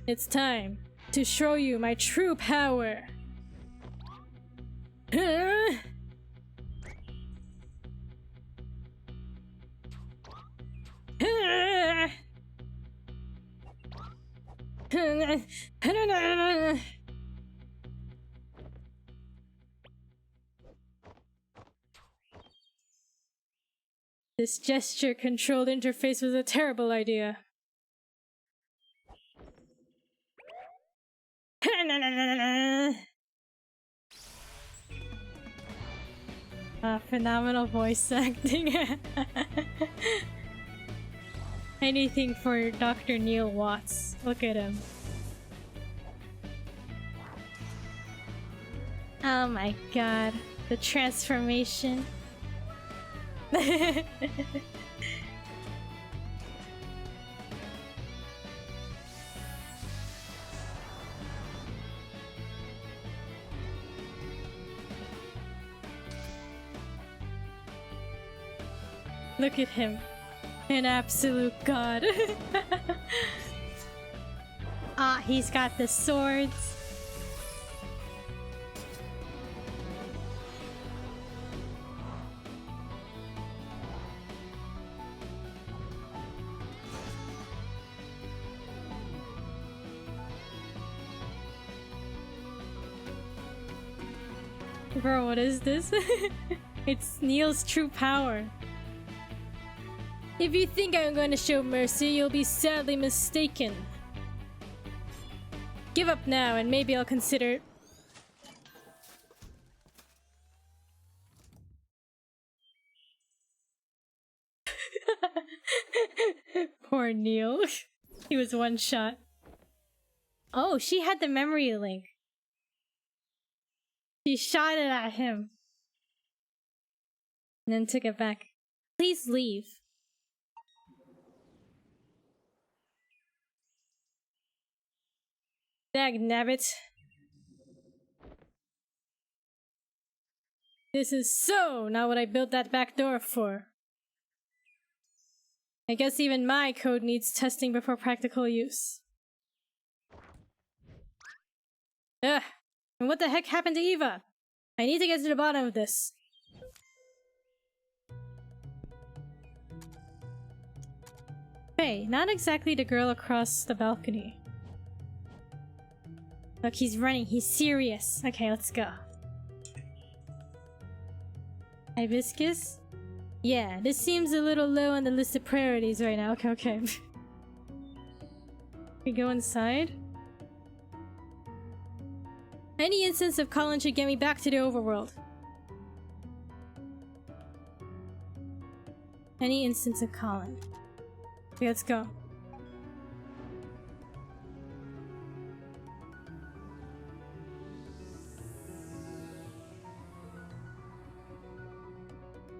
It's time to show you my true power. This gesture-controlled interface was a terrible idea. Phenomenal voice acting. Anything for Dr. Neil Watts. Look at him. Oh my god. The transformation. Look at him. An absolute god. Ah, he's got the swords. Bro, what is this? It's Neil's true power. If you think I'm going to show mercy, you'll be sadly mistaken. Give up now, and maybe I'll consider... Poor Neil. He was one shot. Oh, she had the memory link. She shot it at him. And then took it back. Please leave. Dagnabbit. This is so not what I built that back door for. I guess even my code needs testing before practical use. Ugh. And what the heck happened to Eva? I need to get to the bottom of this. Hey, not exactly the girl across the balcony. Look, he's running. He's serious. Okay, let's go. Hibiscus? Yeah, this seems a little low on the list of priorities right now. Okay, okay. We go inside? Any instance of Colin should get me back to the overworld. Any instance of Colin. Okay, let's go.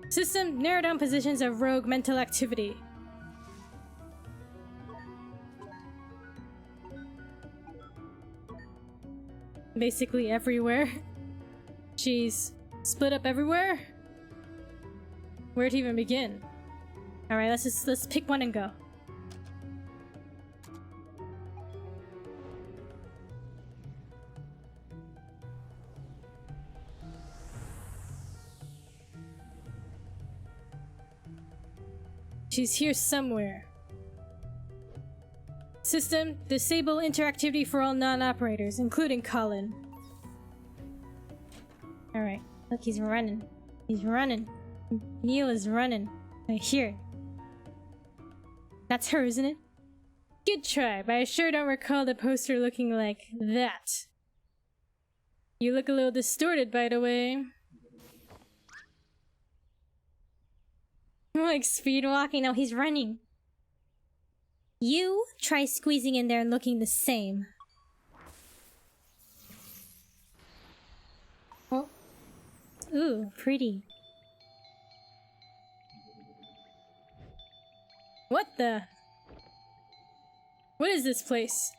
System, narrow down positions of rogue mental activity. Basically everywhere. She's split up everywhere? Where to even begin? Alright, let's pick one and go. She's here somewhere. System, disable interactivity for all non-operators, including Colin. Alright, look, he's running. He's running. Neil is running. I hear it. That's her, isn't it? Good try, but I sure don't recall the poster looking like that. You look a little distorted, by the way. Like speed walking? No, he's running. You try squeezing in there and looking the same. Oh. Ooh, pretty. What the? What is this place?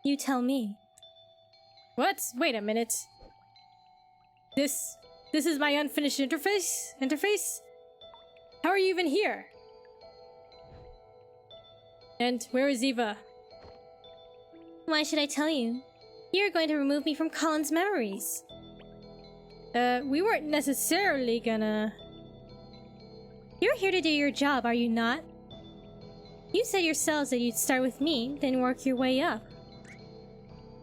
You tell me. What? Wait a minute. This is my unfinished interface? How are you even here? And where is Eva? Why should I tell you? You're going to remove me from Colin's memories. We weren't necessarily gonna... You're here to do your job, are you not? You said yourselves that you'd start with me, then work your way up.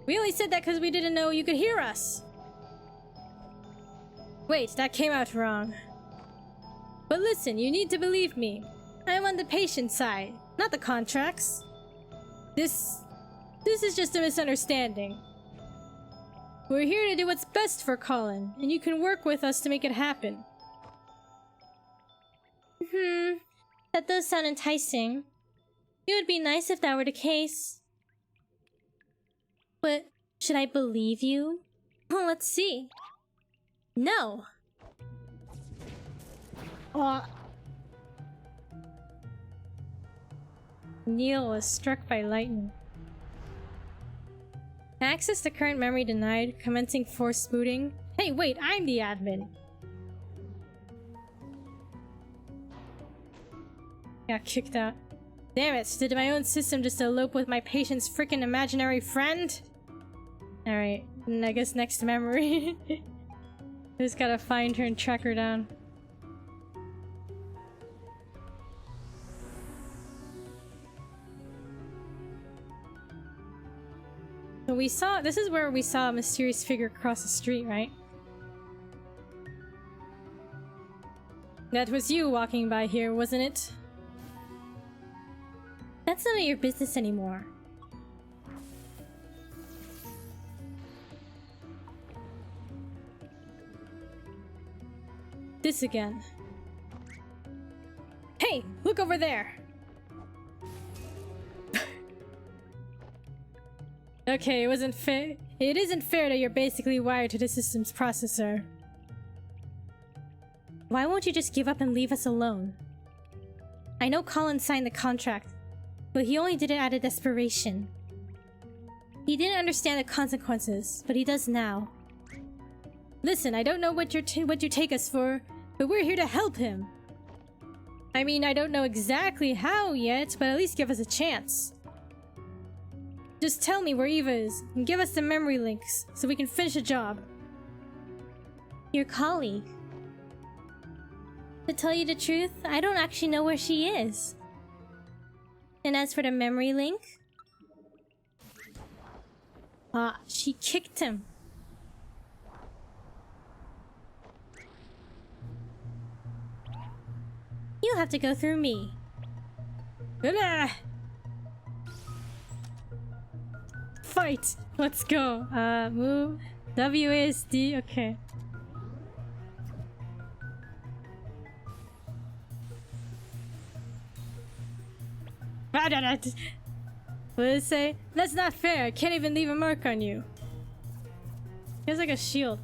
We only said that because we didn't know you could hear us. Wait, that came out wrong. But listen, you need to believe me. I'm on the patient side, not the contracts. This is just a misunderstanding. We're here to do what's best for Colin, and you can work with us to make it happen. That does sound enticing. It would be nice if that were the case. But should I believe you? Well, let's see. No! Neil was struck by lightning. Access to current memory denied. Commencing forced booting. Hey, wait, I'm the admin. Got kicked out. Damn it, did my own system just elope with my patient's freaking imaginary friend? Alright, I guess next memory. Just gotta find her and track her down. So we saw- this is where we saw a mysterious figure cross the street, right? That was you walking by here, wasn't it? That's none of your business anymore. This again. Hey, look over there! Okay, it wasn't fair. It isn't fair that you're basically wired to the system's processor. Why won't you just give up and leave us alone? I know Colin signed the contract, but he only did it out of desperation. He didn't understand the consequences, but he does now. Listen, I don't know what you take us for, but we're here to help him. I mean, I don't know exactly how yet, but at least give us a chance. Just tell me where Eva is, and give us the memory links, so we can finish the job. Your colleague. To tell you the truth, I don't actually know where she is. And as for the memory link... she kicked him. You'll have to go through me. Fight! Let's go. Move. WASD, okay. What did it say? That's not fair. I can't even leave a mark on you. He has like a shield.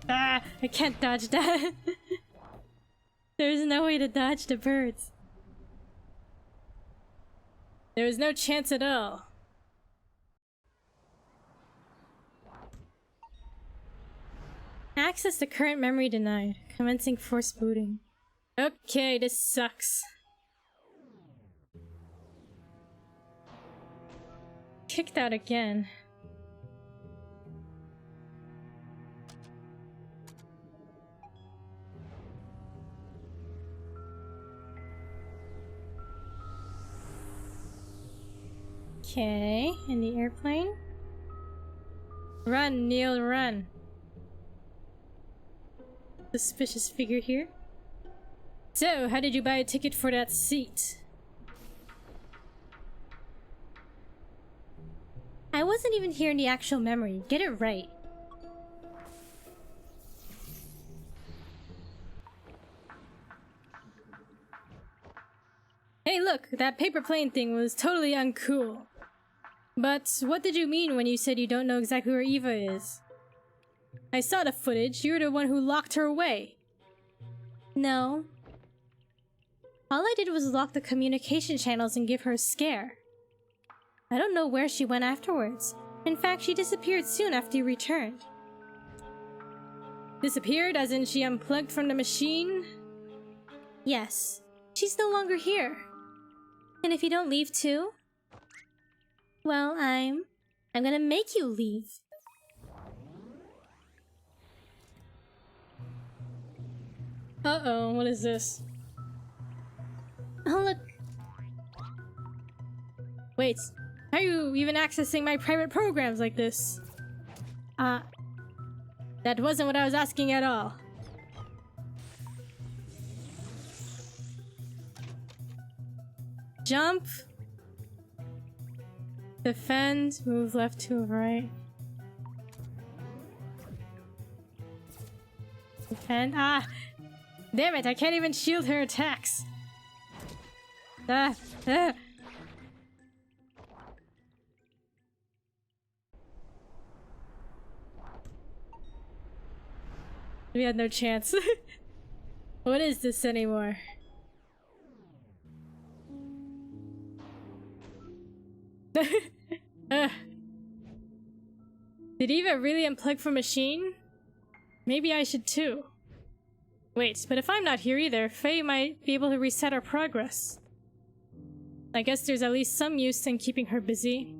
Ah, I can't dodge that. There's no way to dodge the birds. There was no chance at all. Access to current memory denied. Commencing forced booting. Okay, this sucks. Kicked out again. Okay, in the airplane. Run, Neil, run. Suspicious figure here. So, how did you buy a ticket for that seat? I wasn't even here in the actual memory. Get it right. Hey look, that paper plane thing was totally uncool. But what did you mean when you said you don't know exactly where Eva is? I saw the footage. You're the one who locked her away. No. All I did was lock the communication channels and give her a scare. I don't know where she went afterwards. In fact, she disappeared soon after you returned. Disappeared as in she unplugged from the machine? Yes. She's no longer here. And if you don't leave too, well, I'm gonna make you leave. Uh-oh, what is this? Oh, look. Wait, how are you even accessing my private programs like this? That wasn't what I was asking at all. Jump. Defend, move left to right. Defend, damn it, I can't even shield her attacks. We had no chance. What is this anymore? Did Eva really unplug from machine? Maybe I should too. Wait, but if I'm not here either, Faye might be able to reset our progress. I guess there's at least some use in keeping her busy.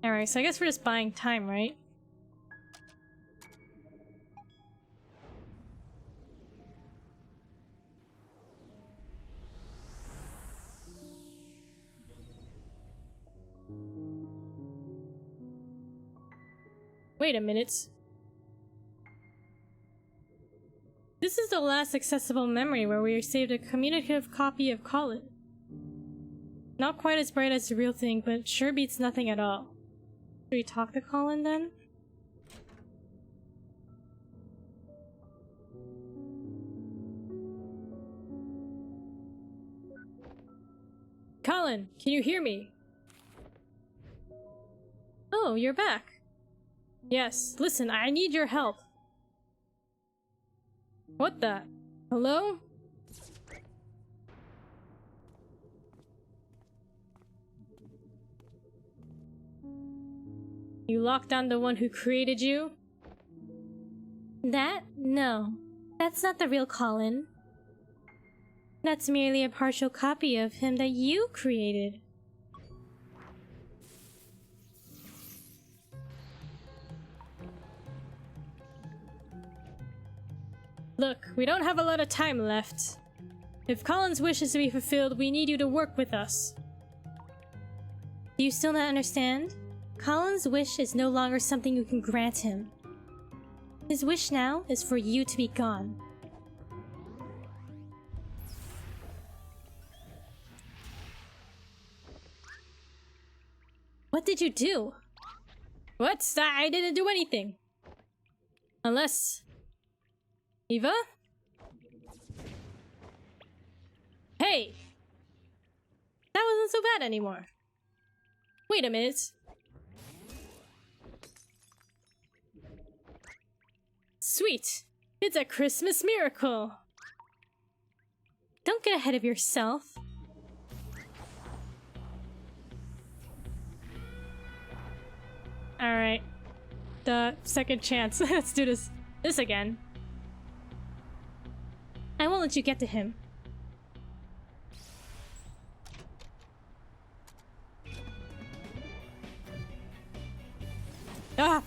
Alright, so I guess we're just buying time, right? Wait a minute. This is the last accessible memory where we saved a communicative copy of Colin. Not quite as bright as the real thing, but sure beats nothing at all. Should we talk to Colin then? Colin, can you hear me? Oh, you're back. Yes, listen, I need your help. What the? Hello? You locked down the one who created you? That? No. That's not the real Colin. That's merely a partial copy of him that you created. Look, we don't have a lot of time left. If Colin's wish is to be fulfilled, we need you to work with us. Do you still not understand? Colin's wish is no longer something you can grant him. His wish now is for you to be gone. What did you do? What? I didn't do anything. Unless... Eva? Hey! That wasn't so bad anymore. Wait a minute. Sweet! It's a Christmas miracle! Don't get ahead of yourself. Alright. The second chance. Let's do this again. I won't let you get to him. Ah!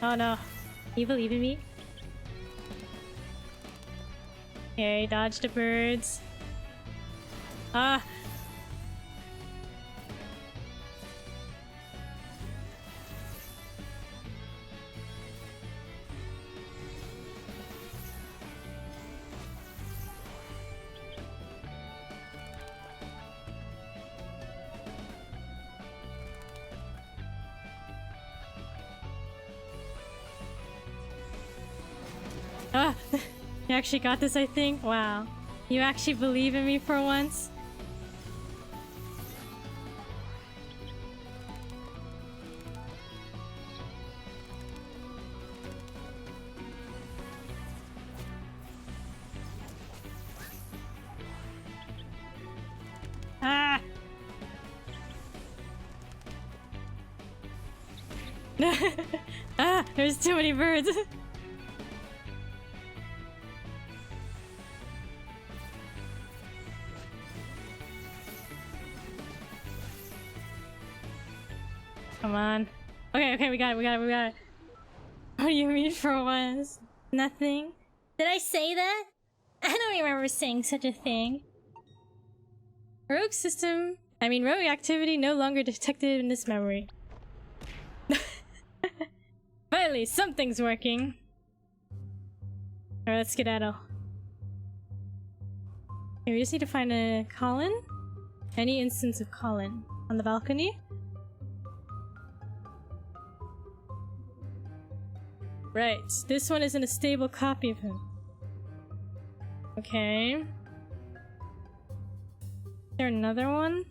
Oh no. You believe in me? Okay, dodge the birds. Ah! Ah! You actually got this, I think? Wow. You actually believe in me for once? Ah! Ah! There's too many birds! Come on. Okay, we got it. What do you mean for once? Nothing? Did I say that? I don't remember saying such a thing. Rogue activity no longer detected in this memory. Finally, something's working. Alright, let's skedaddle. Okay, we just need to find a Colin. Any instance of Colin. On the balcony? Right, this one isn't a stable copy of him. Okay. Is there another one?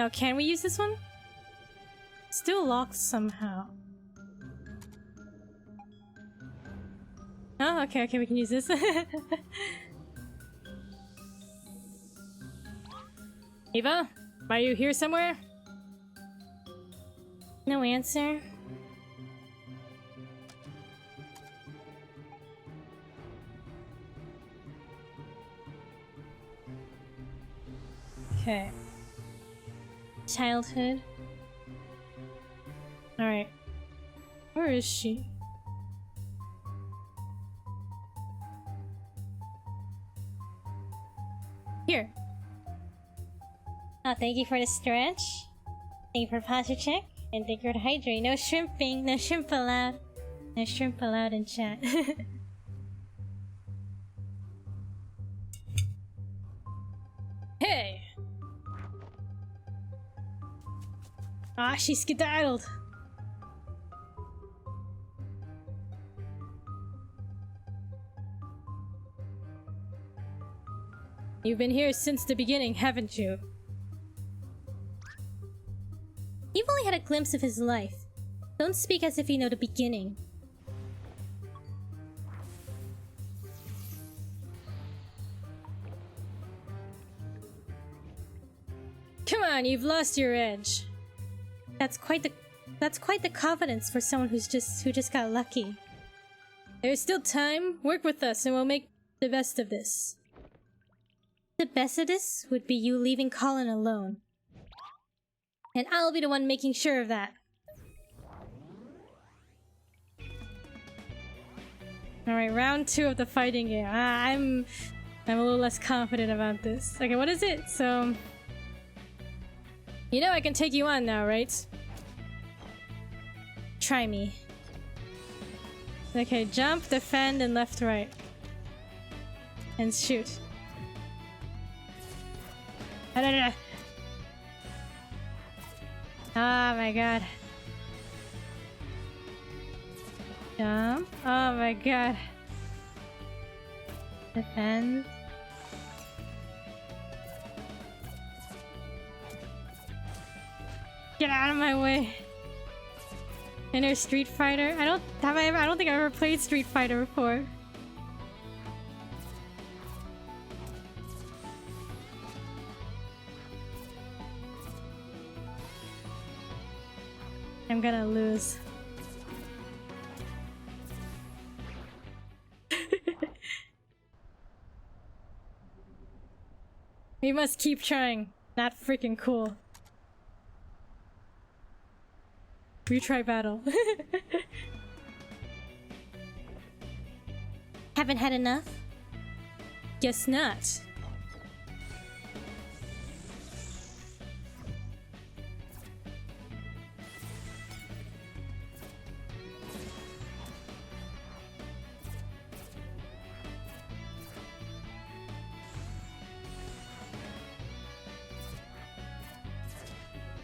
Oh, can we use this one? Still locked somehow. Oh, okay, we can use this. Eva, are you here somewhere? No answer. Okay. Childhood. Alright. Where is she? Here. Oh, thank you for the stretch. Thank you for posture check. And thank you for the hydrate. No shrimping. No shrimp allowed. No shrimp allowed in chat. Hey! Ah, she skedaddled. You've been here since the beginning, haven't you? You've only had a glimpse of his life. Don't speak as if you know the beginning. Come on, you've lost your edge. That's quite the confidence for someone who just got lucky. There's still time. Work with us and we'll make the best of this. The best of this would be you leaving Colin alone. And I'll be the one making sure of that. Alright, round 2 of the fighting game. I'm a little less confident about this. Okay, what is it? So... You know I can take you on now, right? Try me. Okay, jump, defend, and left, right. And shoot. Oh my god. Jump. Oh my god. Defend. Get out of my way. Inner Street Fighter. I don't think I've ever played Street Fighter before. I'm gonna lose. We must keep trying. Not freaking cool. Retry battle. Haven't had enough? Guess not.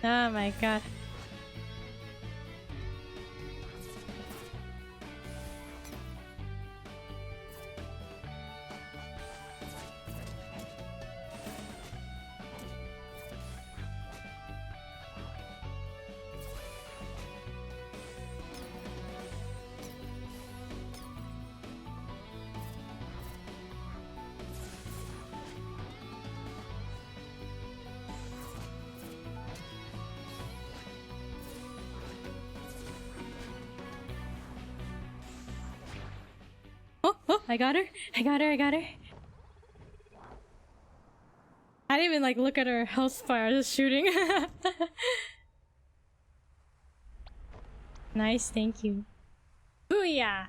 Oh my god. Oh, I got her. I got her. I got her. I didn't even like look at her health bar, just shooting. Nice, thank you. Booyah!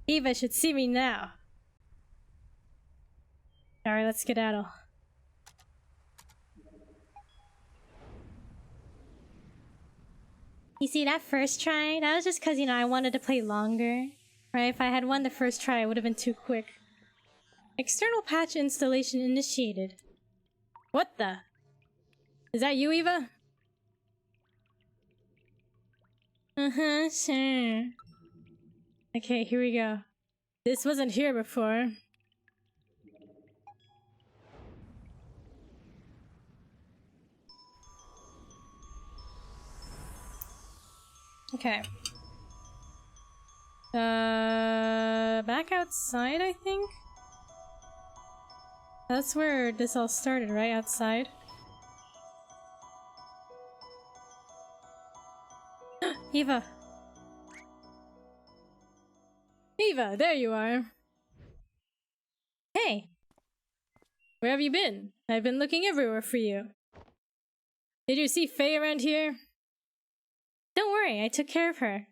Eva should see me now. Alright, let's skedaddle. You see, that first try, that was just because, you know, I wanted to play longer. Right? If I had won the first try, it would have been too quick. External patch installation initiated. What the? Is that you, Eva? Uh-huh, sure. Okay, here we go. This wasn't here before. Okay. Back outside, I think? That's where this all started, right? Outside? Eva! Eva, there you are! Hey! Where have you been? I've been looking everywhere for you. Did you see Faye around here? Don't worry, I took care of her.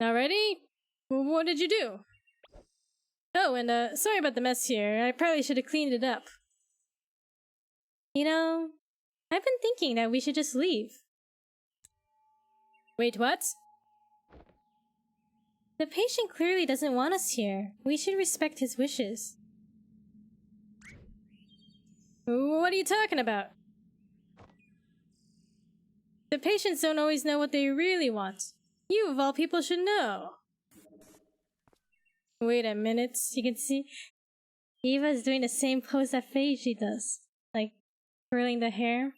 Not ready? What did you do? Oh, and sorry about the mess here. I probably should have cleaned it up. You know, I've been thinking that we should just leave. Wait, what? The patient clearly doesn't want us here. We should respect his wishes. What are you talking about? The patients don't always know what they really want. You, of all people, should know. Wait a minute. You can see Eva's doing the same pose that Faye usually does. Like, curling the hair.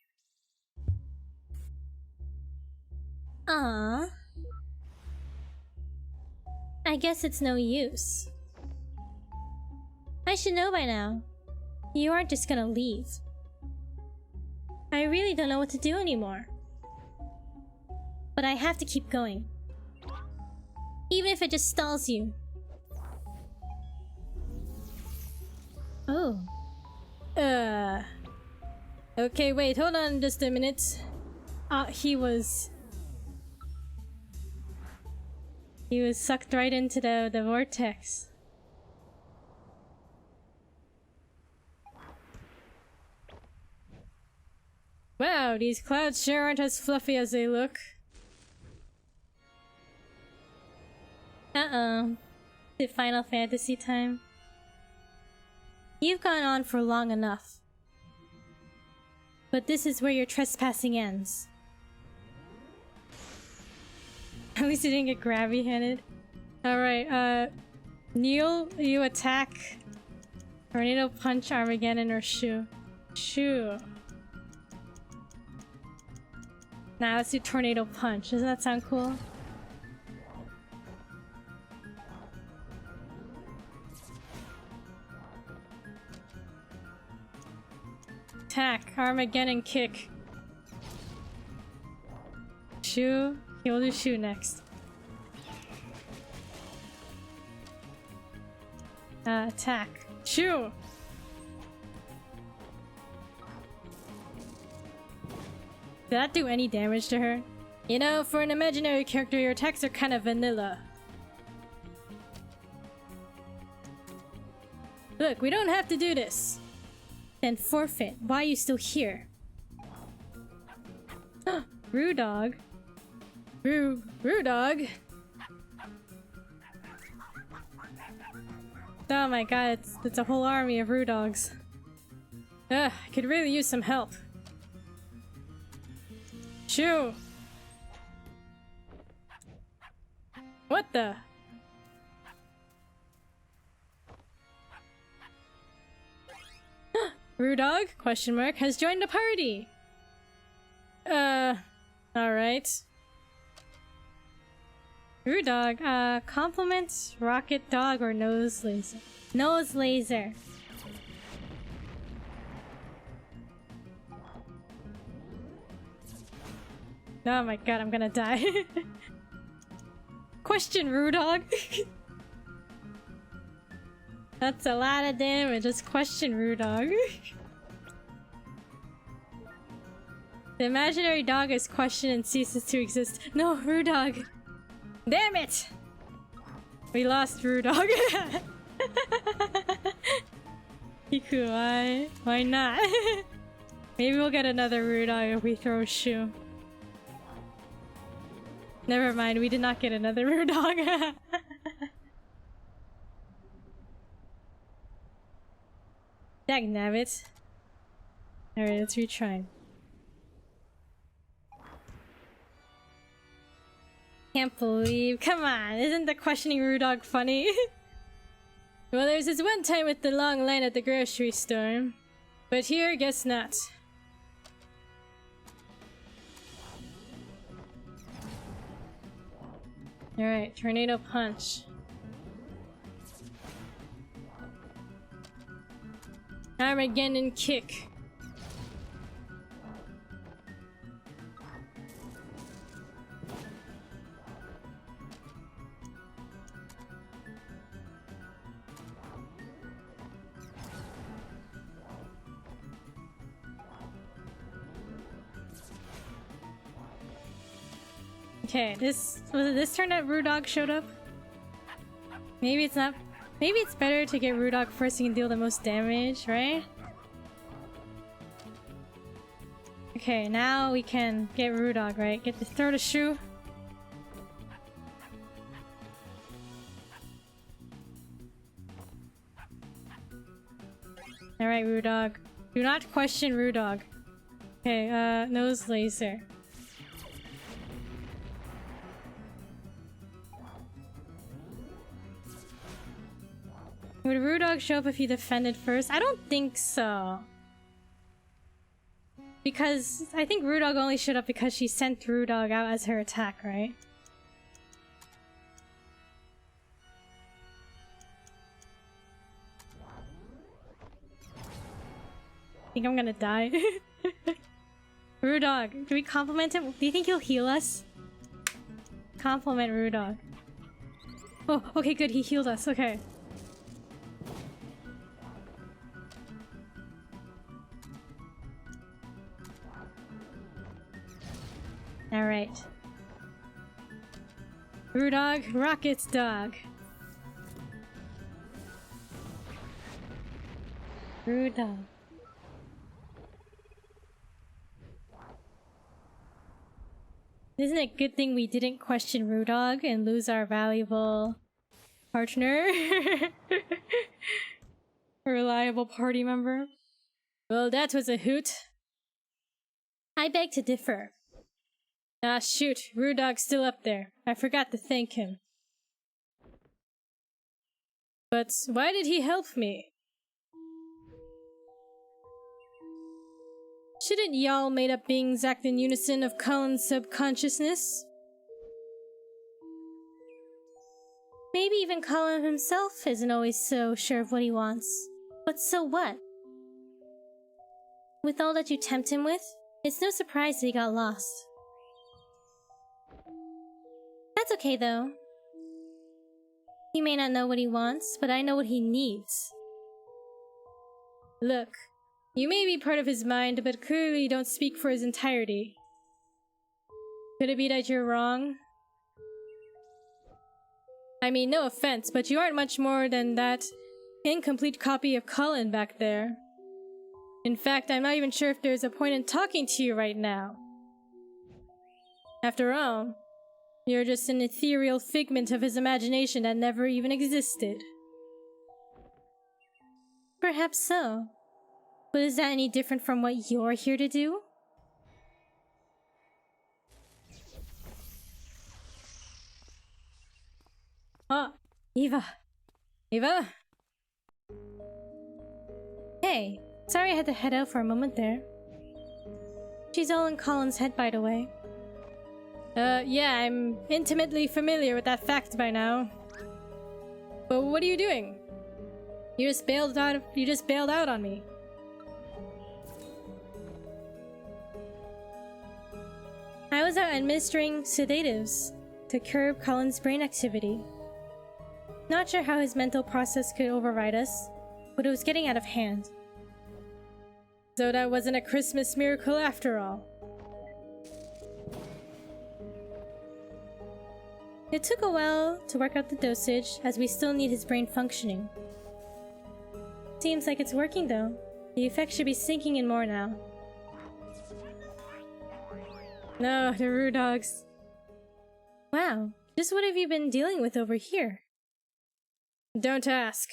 Aww. I guess it's no use. I should know by now. You aren't just gonna leave. I really don't know what to do anymore. But I have to keep going. Even if it just stalls you. Oh. Okay, wait, hold on just a minute. He was sucked right into the vortex. Wow, these clouds sure aren't as fluffy as they look. Uh-oh. The Final Fantasy time. You've gone on for long enough. but this is where your trespassing ends. At least you didn't get grabby-handed. Alright, Neil, you attack. Tornado Punch, Armageddon, or Shoo. Shoo. Nah, let's do Tornado Punch. Doesn't that sound cool? Attack, Armageddon kick. Shoo. Okay, we'll do Shoo next. Attack. Shoo! Did that do any damage to her? You know, for an imaginary character, your attacks are kind of vanilla. Look, we don't have to do this. Then forfeit. Why are you still here? Rue dog. Rue dog. Oh my god, it's a whole army of Rue dogs. I could really use some help. Shoo! What the? Rue dog? Question mark has joined the party. Alright. Rue dog, compliment, rocket dog, or nose laser? Nose laser. Oh my god, I'm gonna die. Question, Rue dog. That's a lot of damage. Just question, Rue dog. The imaginary dog is questioned and ceases to exist. No, Rue dog. Damn it! We lost Rue dog. Hiku, why not? Maybe we'll get another Rue dog if we throw a shoe. Never mind, we did not get another Rue dog. Dagnabbit. Alright, let's retry. Can't believe. Come on, isn't the questioning Rue dog funny? Well, there's this one time with the long line at the grocery store. But here, guess not. Alright, Tornado Punch. Armageddon kick. Okay, was it this turn that Rue dog showed up? Maybe it's not. Maybe it's better to get Rue dog first so you can deal the most damage, right? Okay, now we can get Rue dog, right? Get the throw the shoe. Alright, Rue dog. Do not question Rue dog. Okay, nose laser. Would Rue dog show up if you defended first? I don't think so. Because I think Rue dog only showed up because she sent Rue dog out as her attack, right? I think I'm gonna die. Rue dog, do we compliment him? Do you think he'll heal us? Compliment Rue dog. Oh, okay, good, he healed us, okay. Alright. Rue dog, Rocket's dog. Rue dog. Isn't it a good thing we didn't question Rue dog and lose our valuable partner? A reliable party member? Well, that was a hoot. I beg to differ. Ah, shoot. Rudog's still up there. I forgot to thank him. But why did he help me? Shouldn't y'all made-up beings act in unison of Colin's subconsciousness? Maybe even Colin himself isn't always so sure of what he wants. But so what? With all that you tempt him with, it's no surprise that he got lost. That's okay though. He may not know what he wants, but I know what he needs. Look, you may be part of his mind, but clearly don't speak for his entirety. Could it be that you're wrong? I mean, no offense, but you aren't much more than that incomplete copy of Colin back there. In fact, I'm not even sure if there's a point in talking to you right now. After all, you're just an ethereal figment of his imagination that never even existed. Perhaps so. But is that any different from what you're here to do? Ah, Eva. Eva? Hey, sorry I had to head out for a moment there. She's all in Colin's head, by the way. Yeah, I'm intimately familiar with that fact by now. But what are you doing? You just bailed out on me. I was out administering sedatives to curb Colin's brain activity. Not sure how his mental process could override us, but it was getting out of hand. So that wasn't a Christmas miracle after all. It took a while to work out the dosage, as we still need his brain functioning. Seems like it's working though. The effect should be sinking in more now. No, the Rudogs. Wow, just what have you been dealing with over here? Don't ask.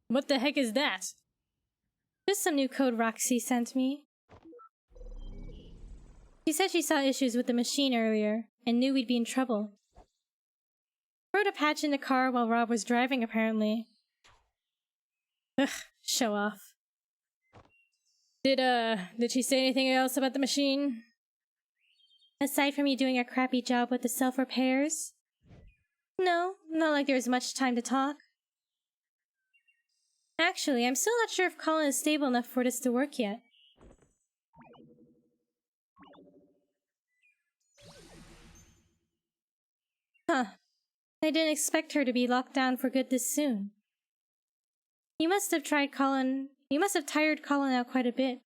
What the heck is that? Just some new code Roxy sent me. She said she saw issues with the machine earlier, and knew we'd be in trouble. Wrote a patch in the car while Rob was driving, apparently. Ugh, show off. Did she say anything else about the machine? Aside from you doing a crappy job with the self-repairs? No, not like there was much time to talk. Actually, I'm still not sure if Colin is stable enough for this to work yet. Huh. I didn't expect her to be locked down for good this soon. You must have tired Colin out quite a bit.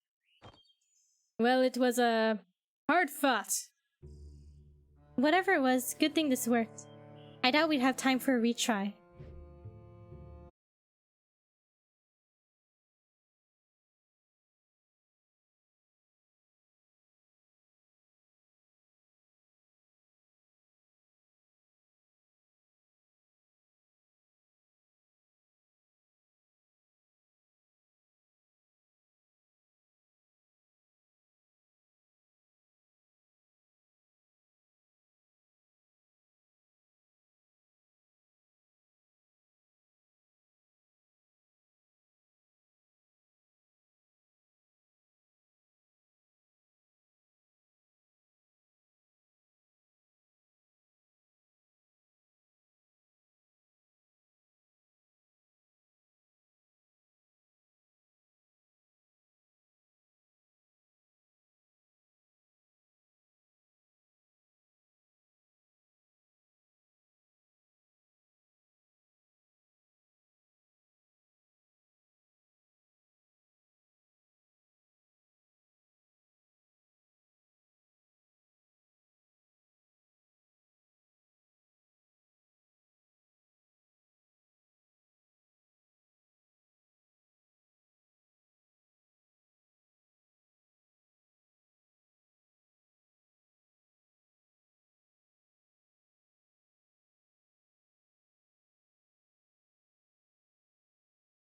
Well, it was hard fought. Whatever it was, good thing this worked. I doubt we'd have time for a retry.